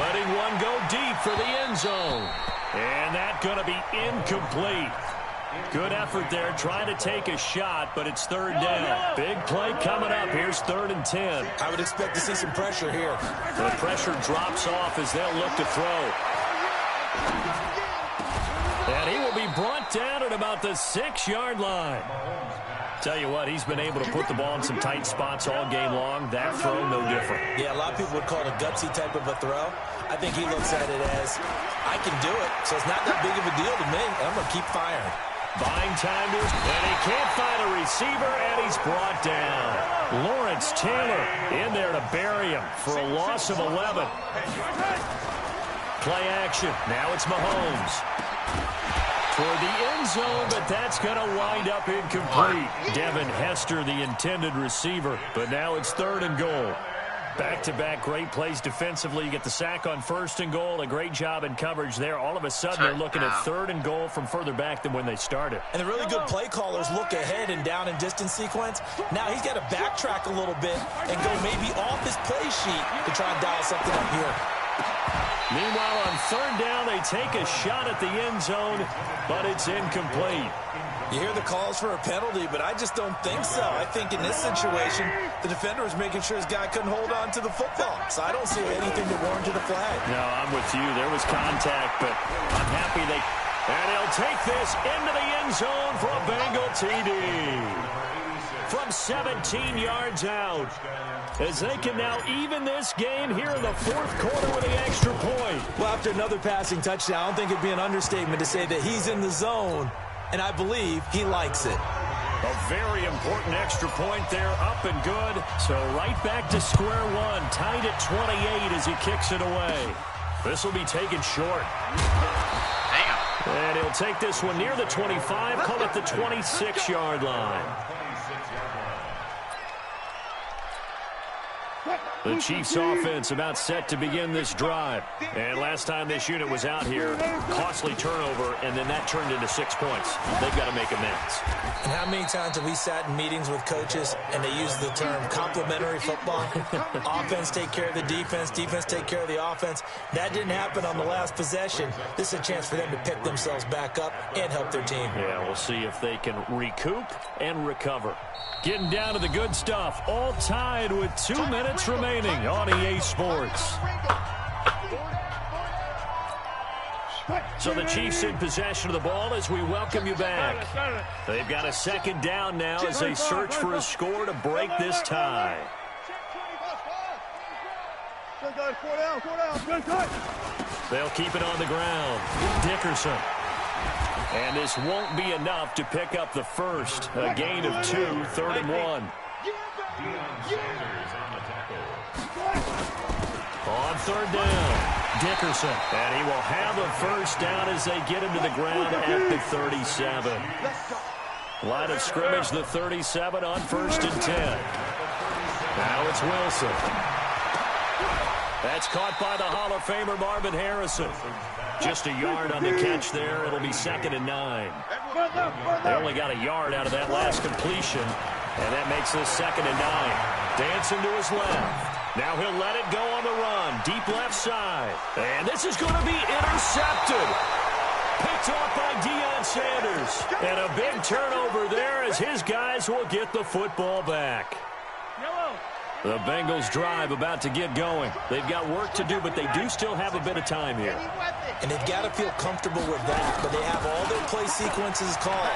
Letting one go deep for the end zone. And that's going to be incomplete. Good effort there, trying to take a shot, but it's 3rd down. Big play coming up. Here's 3rd and 10. I would expect to see some pressure here. The pressure drops off as they'll look to throw. And he will be brought down at about the 6-yard line. Tell you what, he's been able to put the ball in some tight spots all game long. That throw, no different. Yeah, a lot of people would call it a gutsy type of a throw. I think he looks at it as, I can do it, so it's not that big of a deal to me. I'm going to keep firing. Buying time to, and he can't find a receiver, and he's brought down. Lawrence Taylor in there to bury him for a loss of 11. Play action. Now it's Mahomes. Toward the end zone, but that's going to wind up incomplete. Devin Hester, the intended receiver, but now it's 3rd and goal. Back-to-back great plays defensively. You get the sack on 1st and goal. A great job in coverage there. All of a sudden, they're looking at 3rd and goal from further back than when they started. And the really good play callers look ahead and down and distance sequence. Now he's got to backtrack a little bit and go maybe off his play sheet to try and dial something up here. Meanwhile, on 3rd down, they take a shot at the end zone, but it's incomplete. You hear the calls for a penalty, but I just don't think so. I think in this situation, the defender was making sure his guy couldn't hold on to the football. So I don't see anything that warranted a flag. No, I'm with you. There was contact, but I'm happy they... And he'll take this into the end zone for a Bengal TD. From 17 yards out, as they can now even this game here in the 4th quarter with the extra point. Well, after another passing touchdown, I don't think it'd be an understatement to say that he's in the zone, and I believe he likes it. A very important extra point there, up and good. So right back to square one, tied at 28 as he kicks it away. This will be taken short. And he'll take this one near the 25, call it the 26-yard line. The Chiefs offense about set to begin this drive. And last time this unit was out here, costly turnover, and then that turned into 6 points. They've got to make amends. And how many times have we sat in meetings with coaches and they use the term complementary football? Offense take care of the defense, defense take care of the offense. That didn't happen on the last possession. This is a chance for them to pick themselves back up and help their team. Yeah, we'll see if they can recoup and recover. Getting down to the good stuff, all tied with 2 minutes remaining on EA Sports. So the Chiefs in possession of the ball as we welcome you back. They've got a 2nd down now as they search for a score to break this tie. They'll keep it on the ground. Dickerson. And this won't be enough to pick up the first. A gain of 2, 3rd and 1. On 3rd down, Dickerson. And he will have a first down as they get him to the ground at the 37. Line of scrimmage, the 37 on 1st and 10. Now it's Wilson. That's caught by the Hall of Famer Marvin Harrison. Just a yard on the catch there. It'll be 2nd and 9. They only got a yard out of that last completion, and that makes this 2nd and 9. Dancing to his left. Now he'll let it go on the run. Deep left side. And this is going to be intercepted. Picked off by Deion Sanders. And a big turnover there as his guys will get the football back. The Bengals drive about to get going. They've got work to do, but they do still have a bit of time here. And they've got to feel comfortable with that, but they have all their play sequences called.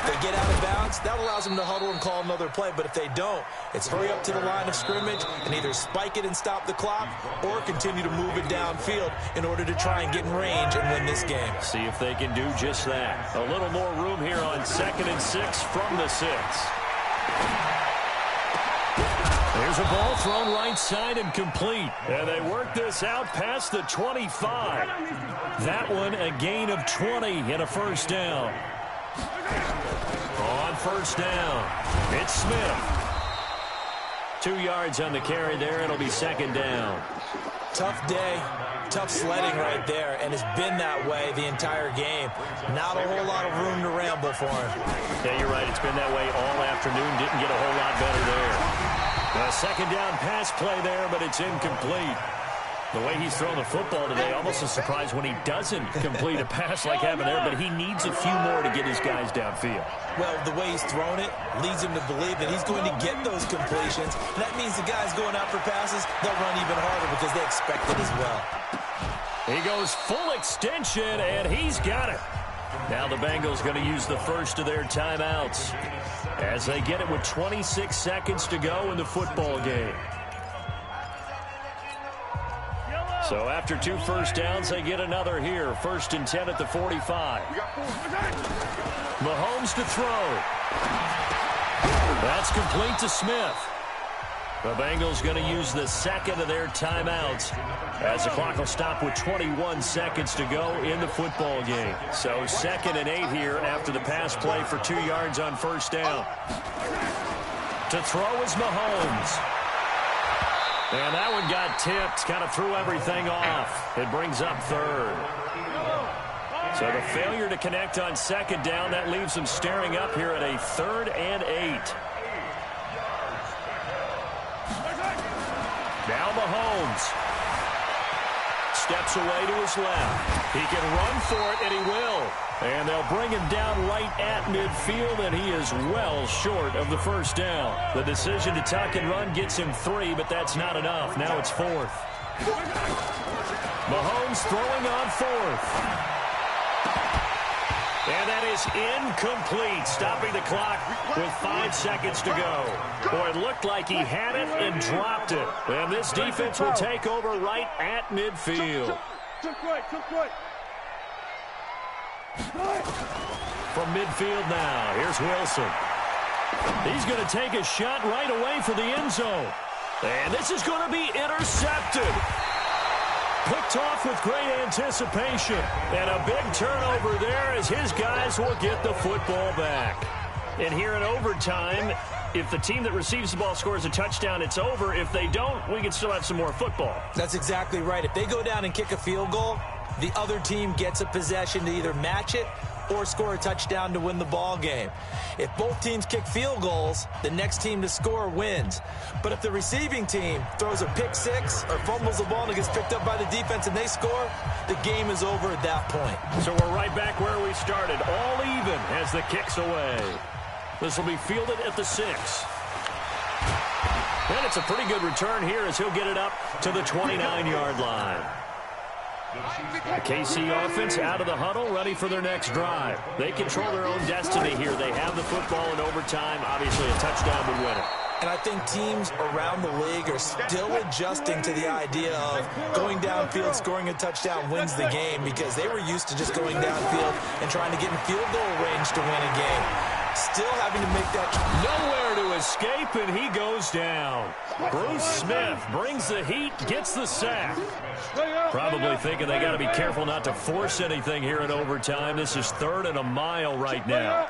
If they get out of bounds, that allows them to huddle and call another play, but if they don't, it's hurry up to the line of scrimmage and either spike it and stop the clock or continue to move it downfield in order to try and get in range and win this game. See if they can do just that. A little more room here on 2nd and 6 from the 6. There's a ball thrown right side and complete. And they work this out past the 25. That one a gain of 20 and a first down. On 1st down, it's Smith. 2 yards on the carry there. It'll be 2nd down. Tough day, tough sledding right there, and it's been that way the entire game. Not a whole lot of room to ramble for him. Yeah, you're right. It's been that way all afternoon. Didn't get a whole lot better there. A 2nd down pass play there, but it's incomplete. The way he's thrown the football today, almost a surprise when he doesn't complete a pass like having there, but he needs a few more to get his guys downfield. Well, the way he's thrown it leads him to believe that he's going to get those completions. And that means the guys going out for passes, they'll run even harder because they expect it as well. He goes full extension, and he's got it. Now the Bengals going to use the first of their timeouts as they get it with 26 seconds to go in the football game. So after 2 first downs, they get another here. 1st and 10 at the 45. Mahomes to throw. That's complete to Smith. The Bengals going to use the 2nd of their timeouts as the clock will stop with 21 seconds to go in the football game. So 2nd and 8 here after the pass play for 2 yards on 1st down. To throw is Mahomes. And that one got tipped, kind of threw everything off. It brings up third. So the failure to connect on second down, that leaves them staring up here at a 3rd and 8. Now Mahomes steps away to his left. He can run for it, and he will. And they'll bring him down right at midfield, and he is well short of the first down. The decision to tuck and run gets him 3, but that's not enough. Now it's 4th. Mahomes throwing on 4th. And that is incomplete, stopping the clock with 5 seconds to go. Boy, it looked like he had it and dropped it. And this defense will take over right at midfield. From midfield now, here's Wilson. He's going to take a shot right away for the end zone. And this is going to be intercepted. Picked off with great anticipation. And a big turnover there as his guys will get the football back. And here in overtime, if the team that receives the ball scores a touchdown, it's over. If they don't, we can still have some more football. That's exactly right. If they go down and kick a field goal, the other team gets a possession to either match it or score a touchdown to win the ball game. If both teams kick field goals, the next team to score wins. But if the receiving team throws a pick six or fumbles the ball and it gets picked up by the defense and they score, the game is over at that point. So we're right back where we started, all even as the kick's away. This will be fielded at the 6. And it's a pretty good return here as he'll get it up to the 29-yard line. The KC offense out of the huddle, ready for their next drive. They control their own destiny here. They have the football in overtime. Obviously, a touchdown would win it. And I think teams around the league are still adjusting to the idea of going downfield, scoring a touchdown wins the game, because they were used to just going downfield and trying to get in field goal range to win a game. Still having to make that. Nowhere to escape, and he goes down. Bruce Smith brings the heat, gets the sack. Probably thinking they got to be careful not to force anything here in overtime. This is 3rd and a mile right now.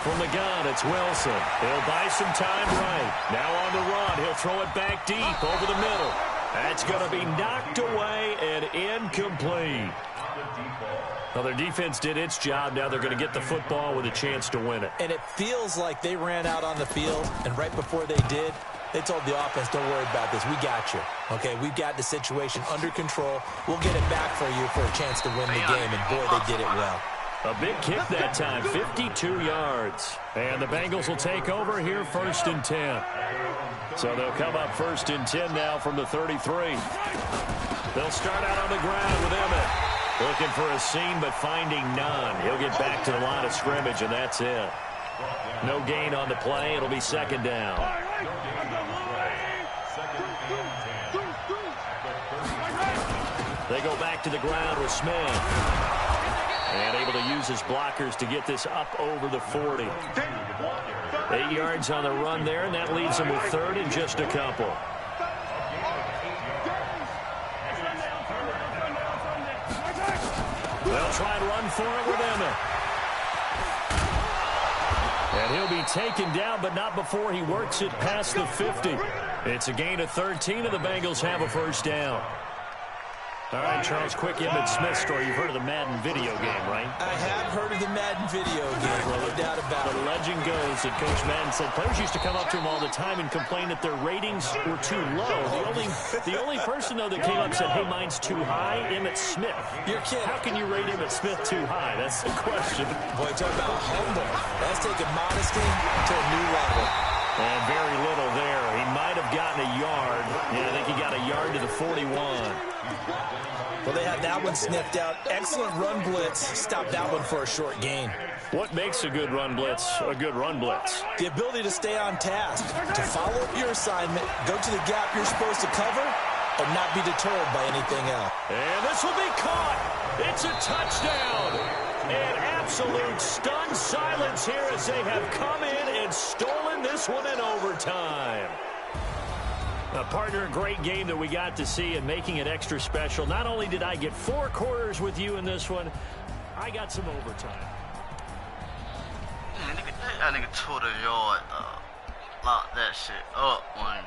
From the gun, it's Wilson. He'll buy some time right. Now on the run, he'll throw it back deep over the middle. That's going to be knocked away and incomplete. Well, their defense did its job. Now they're going to get the football with a chance to win it. And it feels like they ran out on the field, and right before they did, they told the offense, don't worry about this. We got you. Okay, we've got the situation under control. We'll get it back for you for a chance to win the game, and boy, they did it well. A big kick that time, 52 yards. And the Bengals will take over here 1st and 10. So they'll come up 1st and 10 now from the 33. They'll start out on the ground with Emmett. Looking for a seam, but finding none. He'll get back to the line of scrimmage, and that's it. No gain on the play. It'll be 2nd down. They go back to the ground with Smith. And able to use his blockers to get this up over the 40. 8 yards on the run there, and that leaves them with 3rd and just a couple. They'll try and run for it with Emmett. And he'll be taken down, but not before he works it past the 50. It's a gain of 13, and the Bengals have a 1st down. All right, Charles, quick Emmitt Smith story. You've heard of the Madden video game, right? I have heard of the Madden video game, no doubt about it. The legend goes that Coach Madden said players used to come up to him all the time and complain that their ratings were too low. The only person, though, that came up and said, hey, mine's too high, Emmitt Smith. You're kidding. How can you rate Emmitt Smith too high? That's the question. Boy, talk about humble. That's taking modesty to a new level. And very little there. He might have gotten a yard. Yeah, I think he got a yard to the 41. Well, they had that one sniffed out. Excellent run blitz. Stopped that one for a short gain. What makes a good run blitz a good run blitz? The ability to stay on task, to follow up your assignment, go to the gap you're supposed to cover, and not be deterred by anything else. And this will be caught. It's a touchdown. And absolute stunned silence here as they have come in and stolen this one in overtime. Partner, a great game that we got to see and making it extra special. Not only did I get 4 quarters with you in this one, I got some overtime. That nigga tore the yard, lock that shit up, man.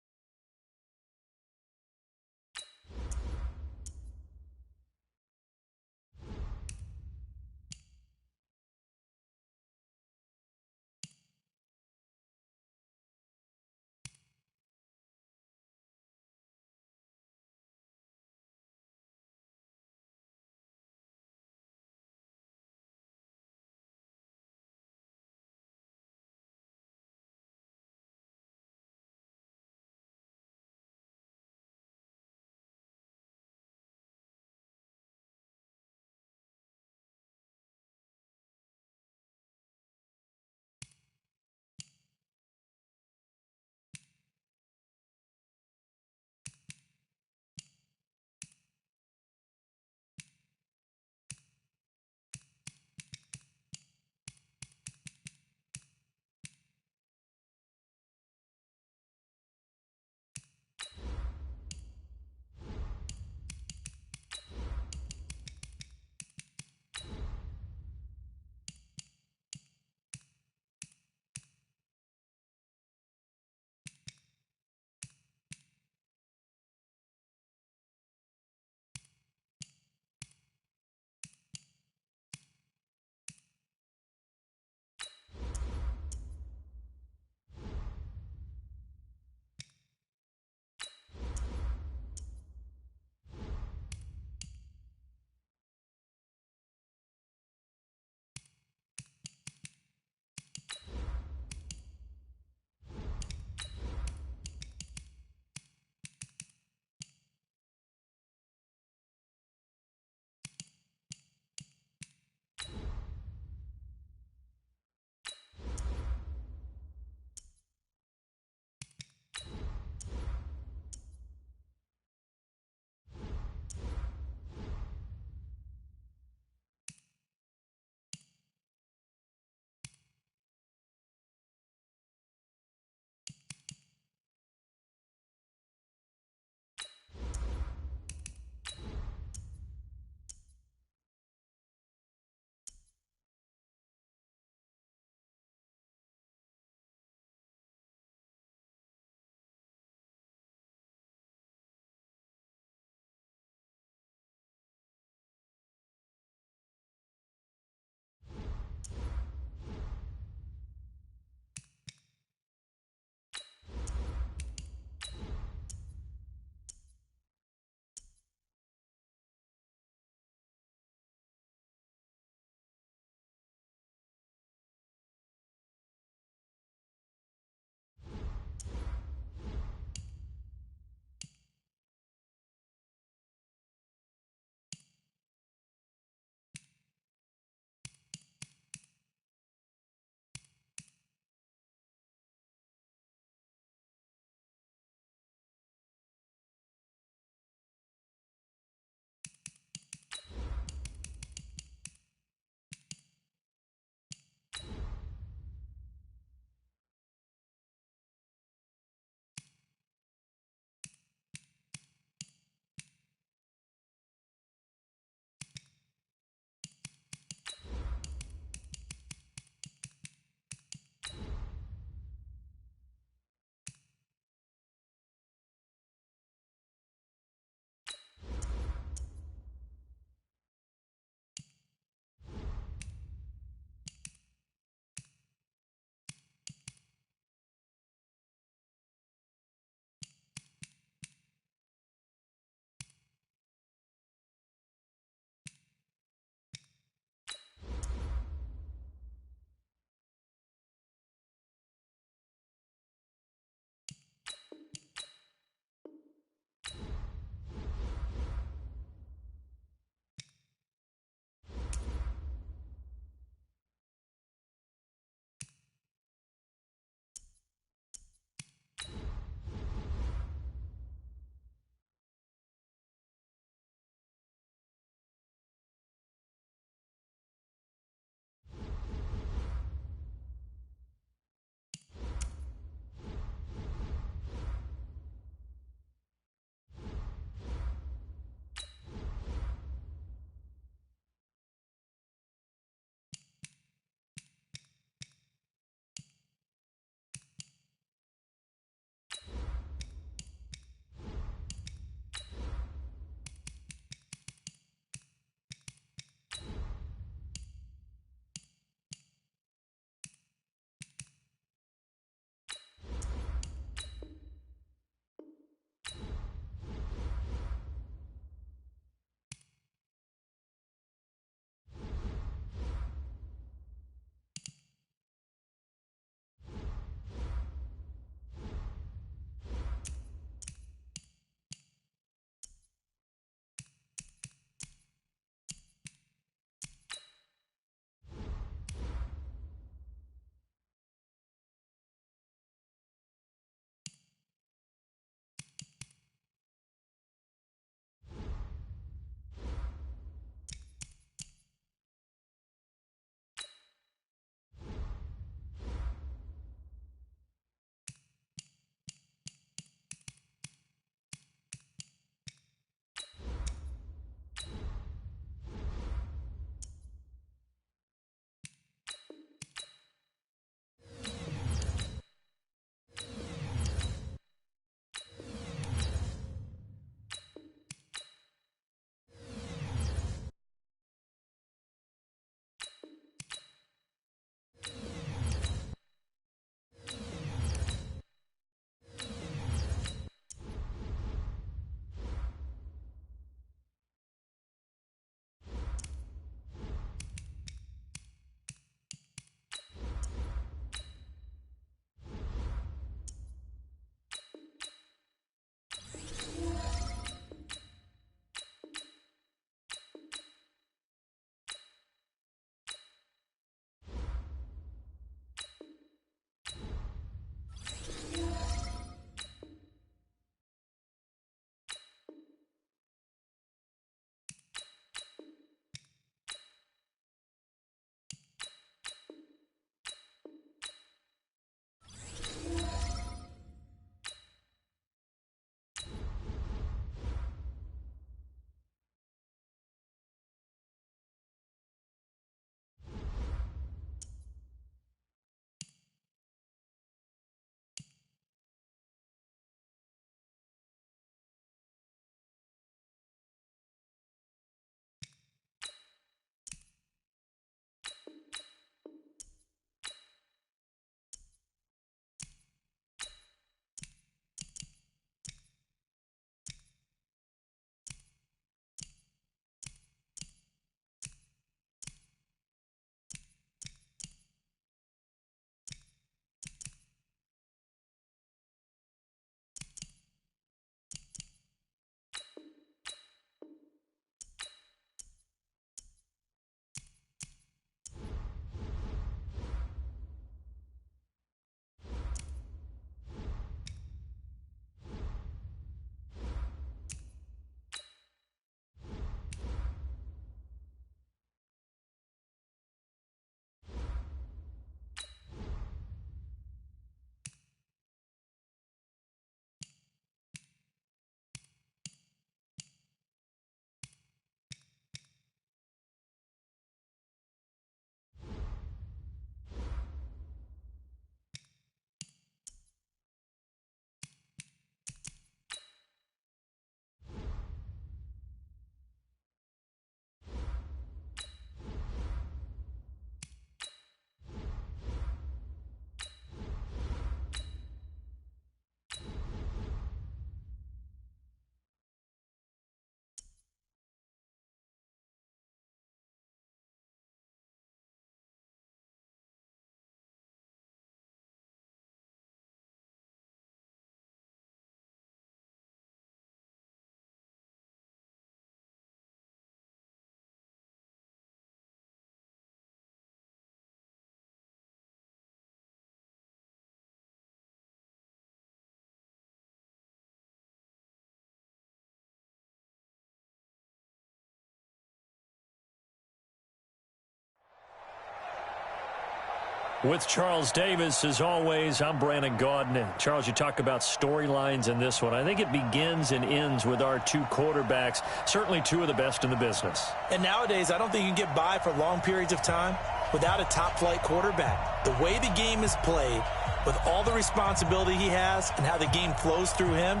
With Charles Davis, as always, I'm Brandon Gaudin. Charles, you talk about storylines in this one. I think it begins and ends with our two quarterbacks, certainly two of the best in the business. And nowadays, I don't think you can get by for long periods of time without a top-flight quarterback. The way the game is played, with all the responsibility he has and how the game flows through him,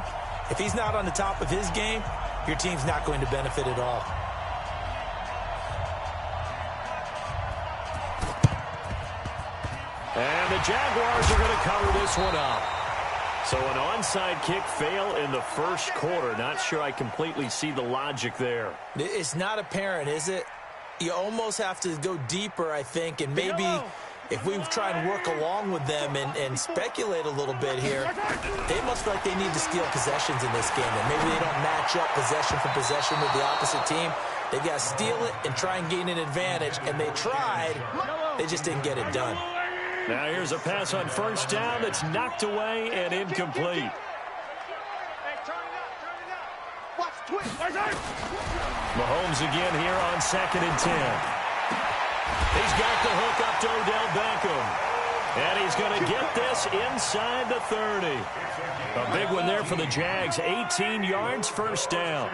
if he's not on the top of his game, your team's not going to benefit at all. And the Jaguars are going to cover this one up. So an onside kick fail in the first quarter. Not sure I completely see the logic there. It's not apparent, is it? You almost have to go deeper, I think, and maybe if we try and work along with them and speculate a little bit here, they must feel like they need to steal possessions in this game, and maybe they don't match up possession for possession with the opposite team. They've got to steal it and try and gain an advantage, and they tried. They just didn't get it done. Now here's a pass on first down that's knocked away and incomplete. Mahomes again here on 2nd and 10. He's got the hook up to Odell Beckham. And he's going to get this inside the 30. A big one there for the Jags. 18 yards, first down.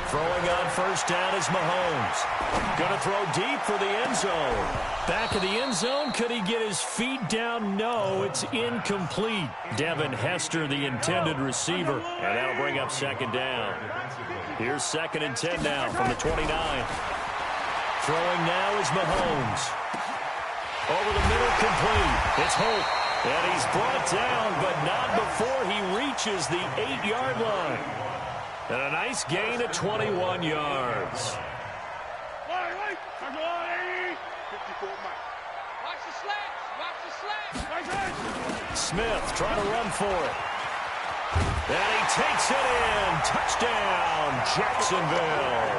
Throwing on first down is Mahomes. Going to throw deep for the end zone. Back of the end zone. Could he get his feet down? No, it's incomplete. Devin Hester, the intended receiver. And that'll bring up second down. Here's 2nd and 10 now from the 29. Throwing now is Mahomes. Over the middle, complete. It's Holt. And he's brought down, but not before he reaches the 8-yard line. And a nice gain of 21 yards. Smith trying to run for it. And he takes it in. Touchdown, Jacksonville.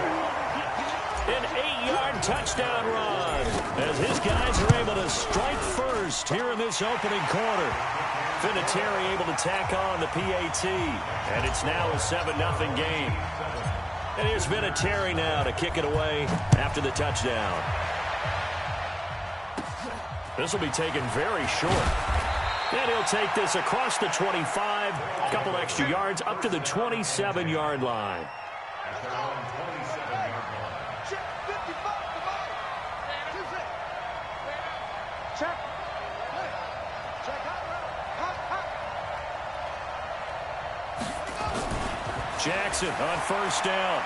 An 8-yard touchdown run as his guys are able to strike first here in this opening quarter. Vinatieri able to tack on the PAT, and it's now a 7-0 game. And here's Vinatieri now to kick it away after the touchdown. This will be taken very short. And he'll take this across the 25, a couple extra yards, up to the 27-yard line. Jackson on first down.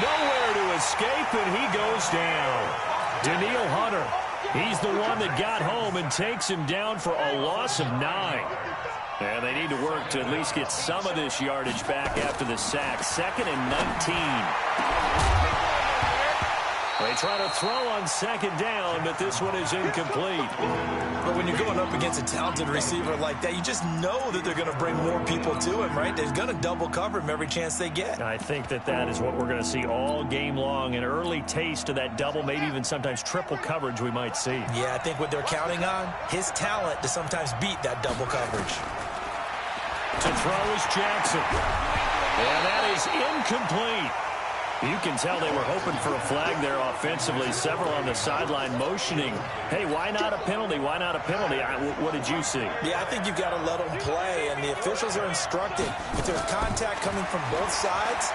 Nowhere to escape, and he goes down. Daniil Hunter, he's the one that got home and takes him down for a loss of 9. And they need to work to at least get some of this yardage back after the sack. 2nd and 19. They try to throw on second down, but this one is incomplete. But when you're going up against a talented receiver like that, you just know that they're going to bring more people to him, right? They're going to double cover him every chance they get. I think that is what we're going to see all game long. An early taste of that double, maybe even sometimes triple coverage we might see. Yeah, I think what they're counting on, his talent to sometimes beat that double coverage. To throw is Jackson. And that is incomplete. You can tell they were hoping for a flag there offensively. Several on the sideline motioning. Hey, why not a penalty? Why not a penalty? What did you see? Yeah, I think you've got to let them play, and the officials are instructed. If there's contact coming from both sides,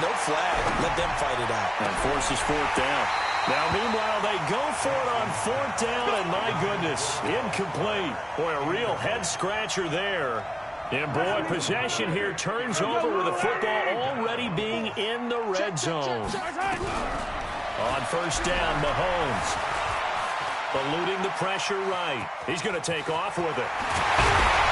no flag. Let them fight it out. And forces fourth down. Now, meanwhile, they go for it on fourth down, and my goodness, incomplete. Boy, a real head-scratcher there. And, boy, possession here turns over with the football already being in the red zone. On first down, Mahomes. Eluding the pressure right. He's going to take off with it.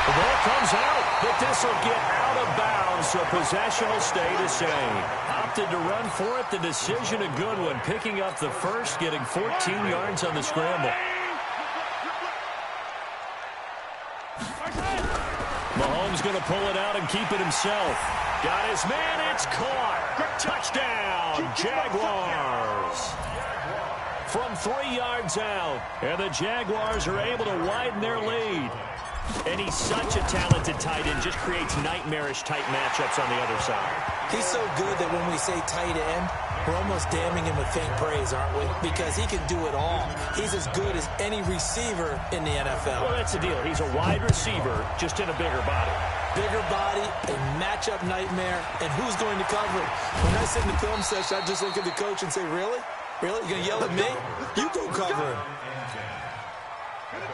The ball comes out, but this will get out of bounds, so possession will stay the same. Opted to run for it. The decision a good one. Picking up the first, getting 14 yards on the scramble. Mahomes going to pull it out and keep it himself. Got his man, it's caught. Touchdown, Jaguars. From 3 yards out, and the Jaguars are able to widen their lead. And he's such a talented tight end, just creates nightmarish type matchups on the other side. He's so good that when we say tight end, We're almost damning him with faint praise, aren't we? Because he can do it all. He's as good as any receiver in the NFL. Well, that's the deal. He's a wide receiver, just in a bigger body. Bigger body, a matchup nightmare, and who's going to cover it? When I sit in the film session, I just look at the coach and say, really? Really? You're going to yell at me? You go cover him.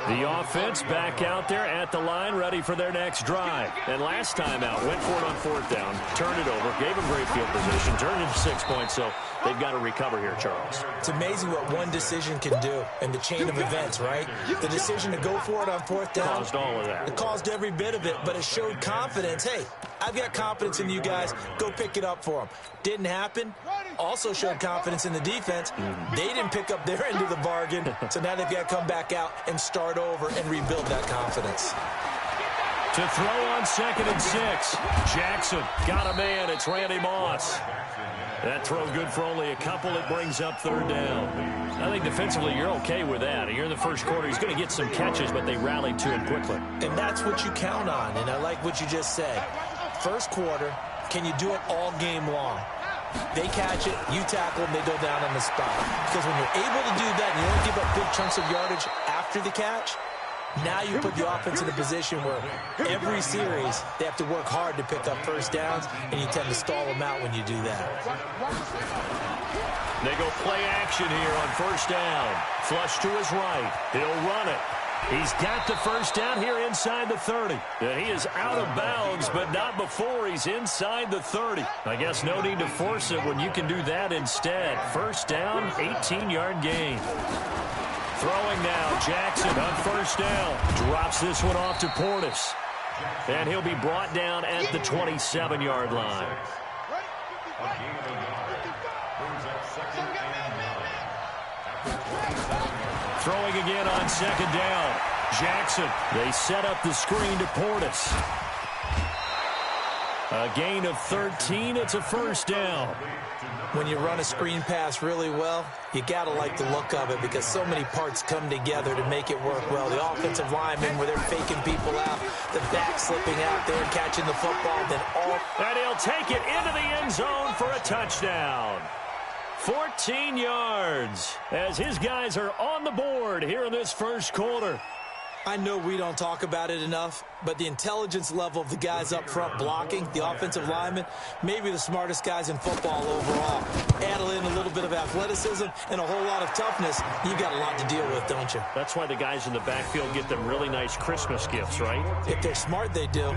The offense back out there at the line, ready for their next drive. And last time out, went for it on 4th down, turned it over, gave them great field position, turned it to 6 points, so they've got to recover here, Charles. It's amazing what one decision can do in the chain of events, right? The decision to go for it on 4th down. Caused all of that. It caused every bit of it, but it showed confidence. Hey, I've got confidence in you guys. Go pick it up for them. Didn't happen. Also showed confidence in the defense. They didn't pick up their end of the bargain, so now they've got to come back out and start over and rebuild that confidence. To throw on 2nd and 6. Jackson got a man. It's Randy Moss. That throw good for only a couple. It brings up 3rd down. I think defensively you're okay with that. You're in the first quarter. He's going to get some catches, but they rallied to him quickly. And that's what you count on, and I like what you just said. First quarter, can you do it all game long? They catch it, you tackle them, they go down on the spot. Because when you're able to do that and you only give up big chunks of yardage after the catch, now you put the offense in a position where every series they have to work hard to pick up 1st downs, and you tend to stall them out when you do that. They go play action here on 1st down. Flush to his right. He'll run it. He's got the 1st down here inside the 30. And he is out of bounds, but not before he's inside the 30. I guess no need to force it when you can do that instead. 1st down, 18-yard gain. Throwing now, Jackson on 1st down. Drops this one off to Portis. And he'll be brought down at the 27-yard line. Throwing again on 2nd down. Jackson, they set up the screen to Portis. A gain of 13. It's a 1st down. When you run a screen pass really well, you got to like the look of it because so many parts come together to make it work well. The offensive linemen where they're faking people out, the back slipping out there, catching the football, then all. And he'll take it into the end zone for a touchdown. 14 yards as his guys are on the board here in this first quarter. I know we don't talk about it enough, but the intelligence level of the guys up front blocking, the offensive linemen, maybe the smartest guys in football overall. Add in a little bit of athleticism and a whole lot of toughness, you got a lot to deal with, don't you? That's why the guys in the backfield get them really nice Christmas gifts, right? If they're smart, they do.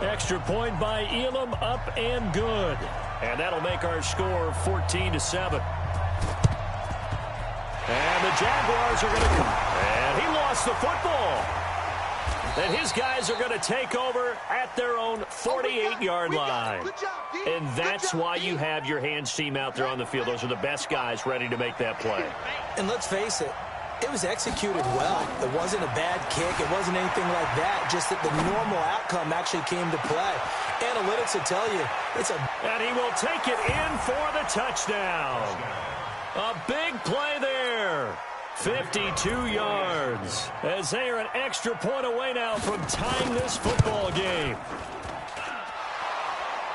Extra point by Elam, up and good. And that'll make our score 14-7. And the Jaguars are going to come. And he lost the football. And his guys are going to take over at their own 48-yard line. And that's why you have your hands team out there on the field. Those are the best guys ready to make that play. And let's face it, it was executed well. It wasn't a bad kick. It wasn't anything like that. Just that the normal outcome actually came to play. Analytics will tell you it's a... And he will take it in for the touchdown. A big play there. 52 yards. As they are an extra point away now from tying this football game.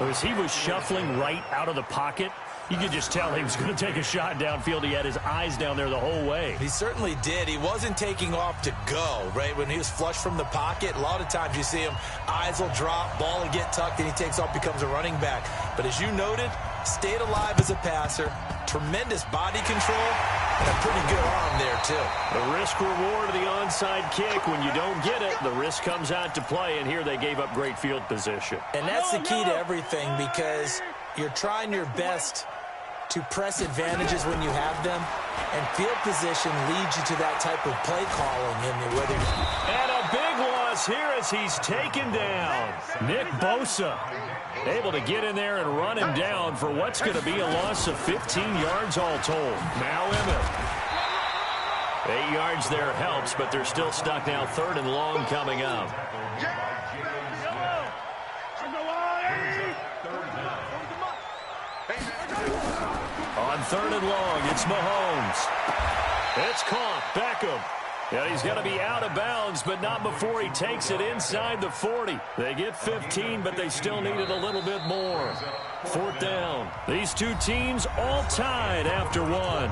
As he was shuffling right out of the pocket, you could just tell he was going to take a shot downfield. He had his eyes down there the whole way. He certainly did. He wasn't taking off to go, right? When he was flush from the pocket, a lot of times you see him, eyes will drop, ball will get tucked, and he takes off, becomes a running back. But as you noted, stayed alive as a passer, tremendous body control, and a pretty good arm there, too. The risk-reward of the onside kick, when you don't get it, the risk comes out to play, and here they gave up great field position. And that's the key to everything because you're trying your best to press advantages when you have them, and field position leads you to that type of play calling. And a big loss here as he's taken down. Nick Bosa able to get in there and run him down for what's going to be a loss of 15 yards all told. Now Emmett. 8 yards there helps, but they're still stuck now. 3rd and long coming up. On 3rd and long, it's Mahomes. It's caught. Beckham. And he's going to be out of bounds, but not before he takes it inside the 40. They get 15, but they still needed a little bit more. 4th down. These two teams all tied after one.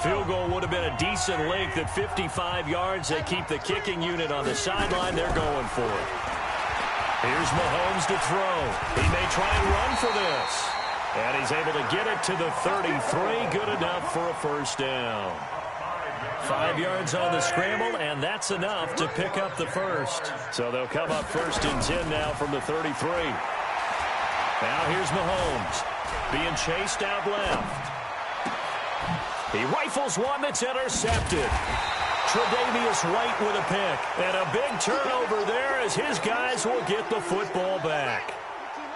Field goal would have been a decent length at 55 yards. They keep the kicking unit on the sideline. They're going for it. Here's Mahomes to throw. He may try and run for this. And he's able to get it to the 33. Good enough for a first down. 5 yards on the scramble, and that's enough to pick up the first. So they'll come up 1st and 10 now from the 33. Now here's Mahomes being chased out left. He rifles one that's intercepted. Tre'Davious White with a pick. And a big turnover there as his guys will get the football back.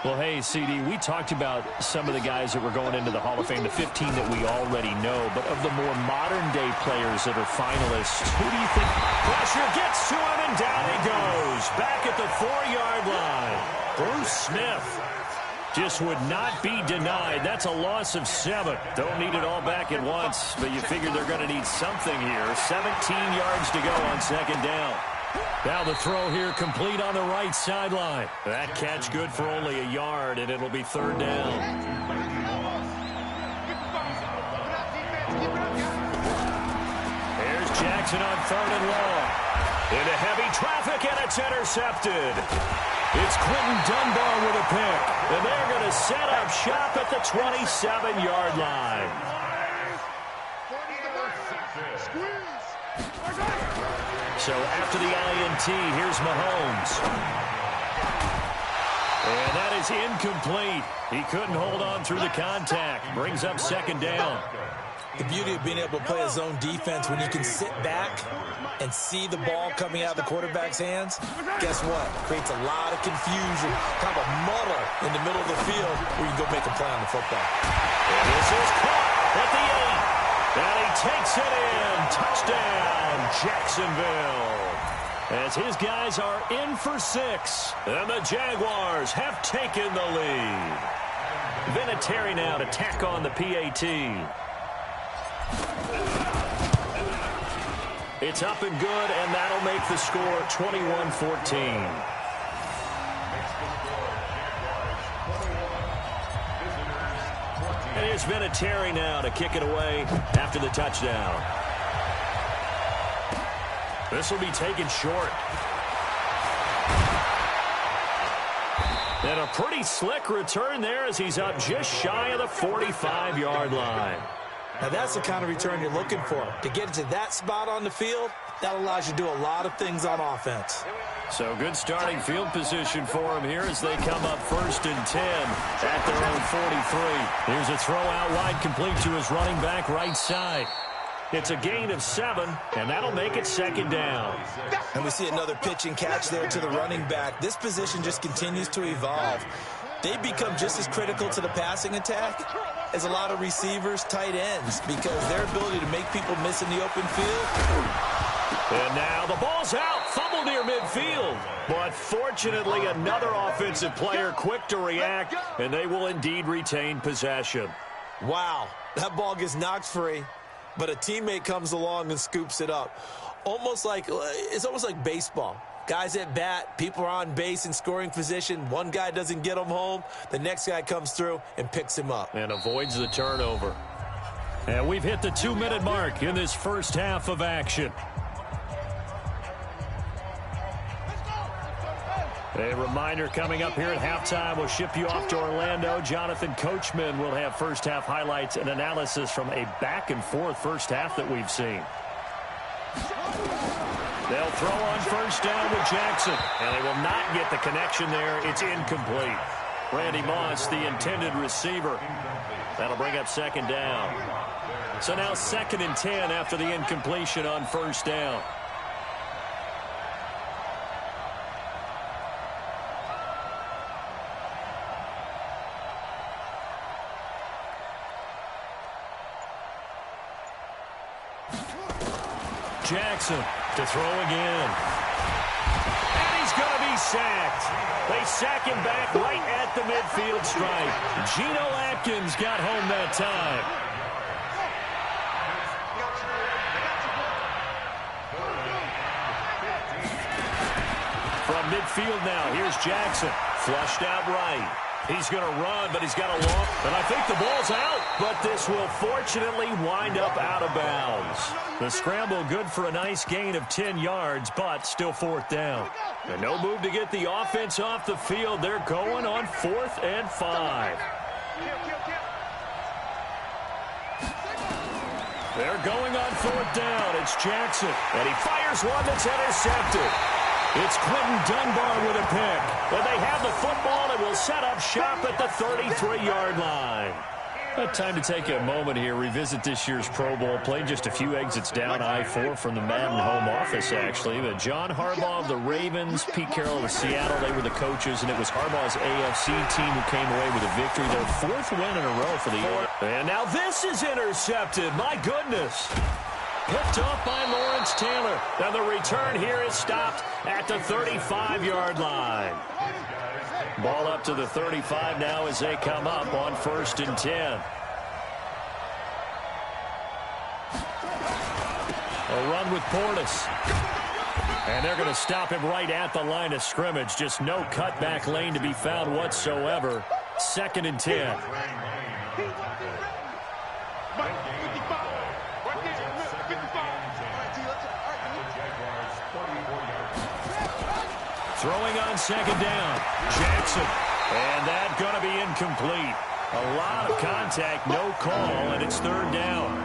Well, hey, CD, we talked about some of the guys that were going into the Hall of Fame, the 15 that we already know. But of the more modern-day players that are finalists, who do you think? Pressure gets to him, and down he goes. Back at the 4-yard line. Bruce Smith just would not be denied. That's a loss of 7. Don't need it all back at once, but you figure they're going to need something here. 17 yards to go on 2nd down. Now the throw here complete on the right sideline. That catch good for only a yard, and it'll be 3rd down. Here's Jackson on 3rd and long. Into heavy traffic, and it's intercepted. It's Quentin Dunbar with a pick, and they're going to set up shop at the 27-yard line. So after the INT, here's Mahomes. And that is incomplete. He couldn't hold on through the contact. Brings up 2nd down. The beauty of being able to play a zone defense when you can sit back and see the ball coming out of the quarterback's hands, guess what? Creates a lot of confusion, kind of a muddle in the middle of the field where you can go make a play on the football. And this is caught at the 8. And he takes it in. Touchdown, Jacksonville. As his guys are in for 6. And the Jaguars have taken the lead. Vinatieri now to tack on the PAT. It's up and good, and that'll make the score 21-14. And here's Vinatieri now to kick it away after the touchdown. This will be taken short. And a pretty slick return there as he's up just shy of the 45-yard line. Now, that's the kind of return you're looking for. To get to that spot on the field, that allows you to do a lot of things on offense. So good starting field position for him here as they come up 1st and 10 at their own 43. Here's a throw out wide complete to his running back right side. It's a gain of 7, and that'll make it 2nd down. And we see another pitch and catch there to the running back. This position just continues to evolve. They become just as critical to the passing attack as a lot of receivers, tight ends, because their ability to make people miss in the open field. And now the ball's out. Fumble near midfield. But fortunately, another offensive player quick to react, and they will indeed retain possession. Wow, that ball gets knocked free, but a teammate comes along and scoops it up. It's almost like baseball. Guys at bat, people are on base in scoring position. One guy doesn't get him home. The next guy comes through and picks him up. And avoids the turnover. And we've hit the 2-minute mark in this first half of action. A reminder coming up here at halftime. We'll ship you off to Orlando. Jonathan Coachman will have first half highlights and analysis from a back-and-forth first half that we've seen. They'll throw on first down with Jackson. And they will not get the connection there. It's incomplete. Randy Moss, the intended receiver. That'll bring up 2nd down. So now 2nd and 10 after the incompletion on first down. Jackson to throw again. And he's going to be sacked. They sack him back right at the midfield stripe. Geno Atkins got home that time. midfield now. Here's Jackson. Flushed out right. He's going to run, but he's got a long. And I think the ball's out. But this will fortunately wind up out of bounds. The scramble good for a nice gain of 10 yards, but still 4th down. And no move to get the offense off the field. They're going on 4th and 5. They're going on 4th down. It's Jackson. And he fires one that's intercepted. It's Quentin Dunbar with a pick. And they have the football and will set up shop at the 33-yard line. Time to take a moment here, revisit this year's Pro Bowl. Played just a few exits down I-4 from the Madden home office, actually. But John Harbaugh of the Ravens, Pete Carroll of Seattle, they were the coaches, and it was Harbaugh's AFC team who came away with a victory. Their 4th win in a row for the year. And now this is intercepted. My goodness. Picked off by Lawrence Taylor. And the return here is stopped at the 35-yard line. Ball up to the 35 now as they come up on 1st and 10. A run with Portis. And they're going to stop him right at the line of scrimmage. Just no cutback lane to be found whatsoever. 2nd and 10. Throwing on 2nd down. Jackson. And that's going to be incomplete. A lot of contact, no call, and it's 3rd down.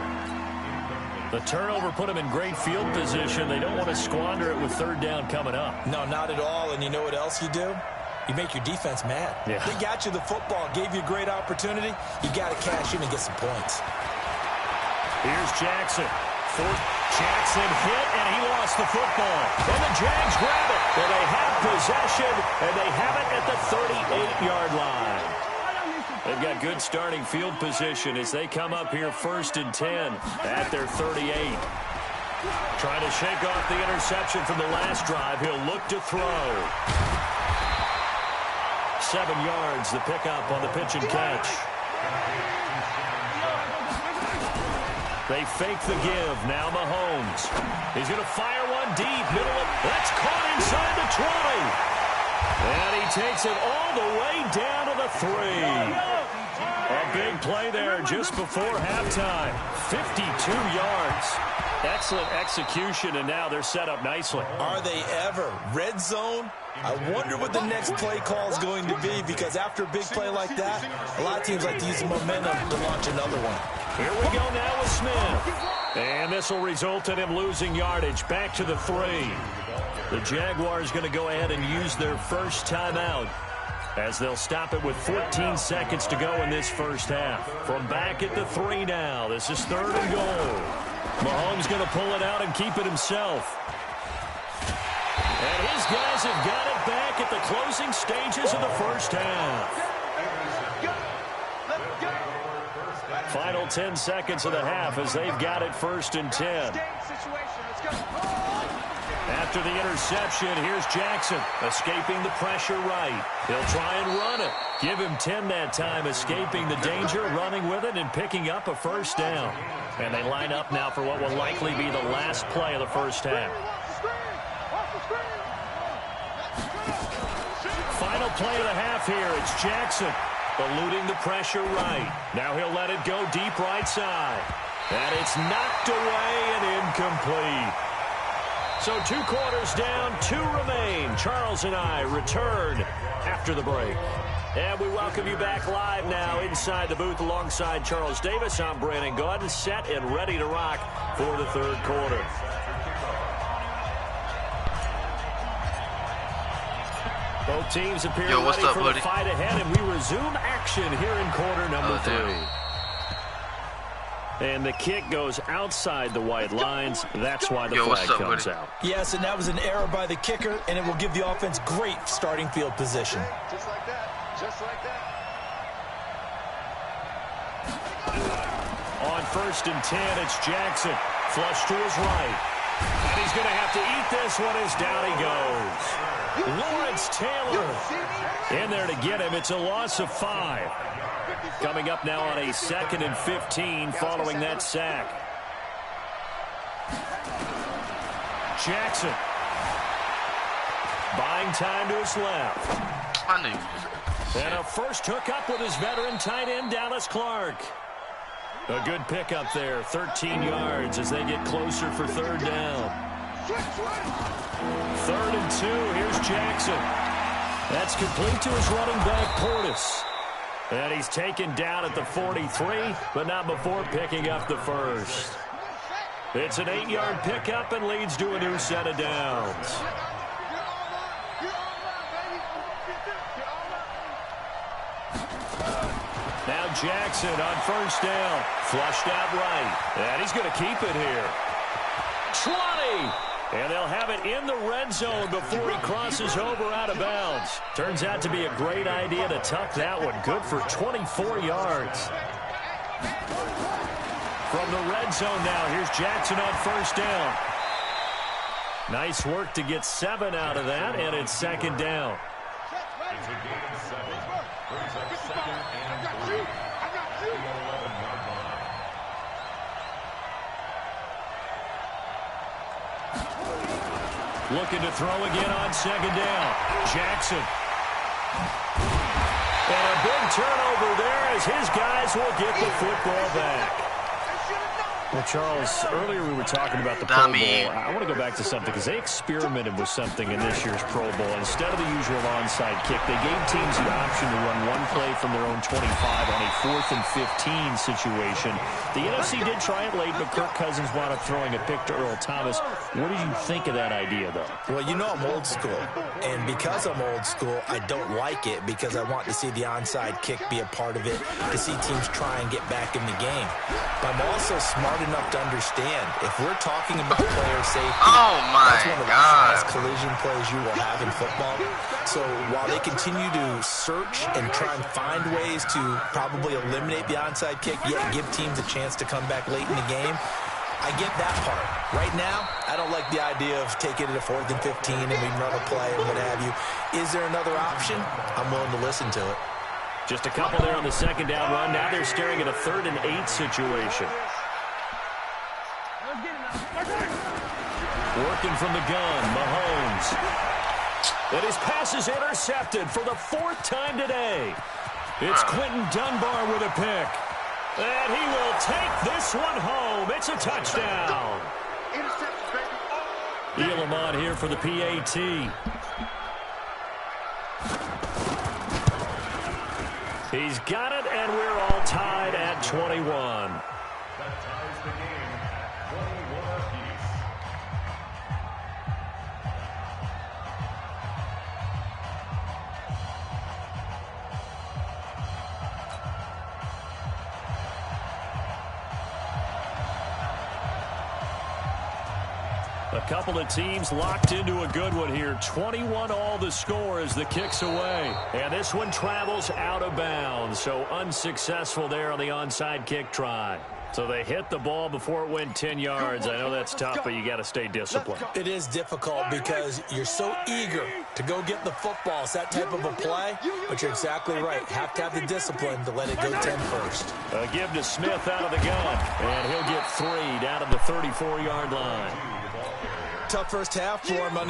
The turnover put them in great field position. They don't want to squander it with 3rd down coming up. No, not at all. And you know what else you do? You make your defense mad. Yeah. They got you the football, gave you a great opportunity. You got to cash in and get some points. Here's Jackson. Jackson hit, and he lost the football. And the Jags grab it. And they have possession, and they have it at the 38-yard line. They've got good starting field position as they come up here 1st and 10 at their 38. Trying to shake off the interception from the last drive. He'll look to throw. 7 yards, the pickup on the pitch and catch. They fake the give. Now Mahomes. He's going to fire one deep. Middle of. That's caught inside the 20. And he takes it all the way down to the 3. A big play there just before halftime. 52 yards. Excellent execution, and now they're set up nicely. Are they ever? Red zone? I wonder what the next play call is going to be, because after a big play like that, a lot of teams like to use the momentum to launch another one. Here we go now with Smith. And this will result in him losing yardage. Back to the 3. The Jaguars going to go ahead and use their first timeout as they'll stop it with 14 seconds to go in this first half. From back at the 3 now. This is 3rd and goal. Mahomes going to pull it out and keep it himself. And his guys have got it back at the closing stages of the first half. Final 10 seconds of the half as they've got it 1st and 10. After the interception, here's Jackson escaping the pressure right. He'll try and run it. Give him 10 that time, escaping the danger, running with it, and picking up a 1st down. And they line up now for what will likely be the last play of the first half. Final play of the half here. It's Jackson eluding the pressure right. Now he'll let it go deep right side. And it's knocked away and incomplete. So 2 quarters down, 2 remain. Charles and I return after the break. And we welcome you back live now inside the booth alongside Charles Davis. I'm Brandon Gaudin, set and ready to rock for the 3rd quarter. Both teams appear ready for the fight ahead, and we resume action here in quarter number 3. And the kick goes outside the white lines. That's why the flag comes out. Yes, and that was an error by the kicker, and it will give the offense great starting field position. Just like that. Just like that. On 1st and 10, it's Jackson. Flush to his right. And he's going to have to eat this one as down he goes. Lawrence Taylor in there to get him. It's a loss of 5. Coming up now on a 2nd and 15 following that sack. Jackson. Buying time to his left. I knew. And a first hookup with his veteran tight end, Dallas Clark. A good pickup there, 13 yards as they get closer for third down. 3rd and 2, here's Jackson. That's complete to his running back, Portis. And he's taken down at the 43, but not before picking up the first. It's an 8-yard pickup and leads to a new set of downs. Now Jackson on first down. Flushed out right. And he's going to keep it here. 20! And they'll have it in the red zone before he crosses over out of bounds. Turns out to be a great idea to tuck that one. Good for 24 yards. From the red zone now, here's Jackson on first down. Nice work to get 7 out of that, and it's second down. It's a gain of 7. Brings up 2nd and 3. The 11-yard line. Looking to throw again on second down. Jackson. And a big turnover there as his guys will get the football back. Well, Charles, earlier we were talking about the Pro Bowl. I want to go back to something because they experimented with something in this year's Pro Bowl. Instead of the usual onside kick, they gave teams the option to run one play from their own 25 on a 4th and 15 situation. The NFC did try it late, but Kirk Cousins wound up throwing a pick to Earl Thomas. What did you think of that idea, though? Well, you know I'm old school. And because I'm old school, I don't like it because I want to see the onside kick be a part of it, to see teams try and get back in the game. But I'm also smart enough to understand if we're talking about player safety, that's one of the highest collision plays you will have in football. So while they continue to search and try and find ways to probably eliminate the onside kick, yet give teams a chance to come back late in the game, I get that part. Right now, I don't like the idea of taking it to 4th and 15 and we run a play and what have you. Is there another option? I'm willing to listen to it. Just a couple there on the second down run. Now they're staring at a 3rd and 8 situation. Working from the gun, Mahomes. And his pass is intercepted for the 4th time today. It's Quentin Dunbar with a pick. And he will take this one home. It's a touchdown. Elam on here for the PAT. He's got it, and we're all tied at 21. That ties the game at 21 apiece. A couple of teams locked into a good one here. 21 all the score as the kick's away. And this one travels out of bounds. So unsuccessful there on the onside kick try. So they hit the ball before it went 10 yards. I know that's tough, but you got to stay disciplined. It is difficult because you're so eager to go get the football. It's that type of a play, but you're exactly right. Have to have the discipline to let it go 10 first. A give to Smith out of the gun, and he'll get 3 down at the 34-yard line. Tough first half for him on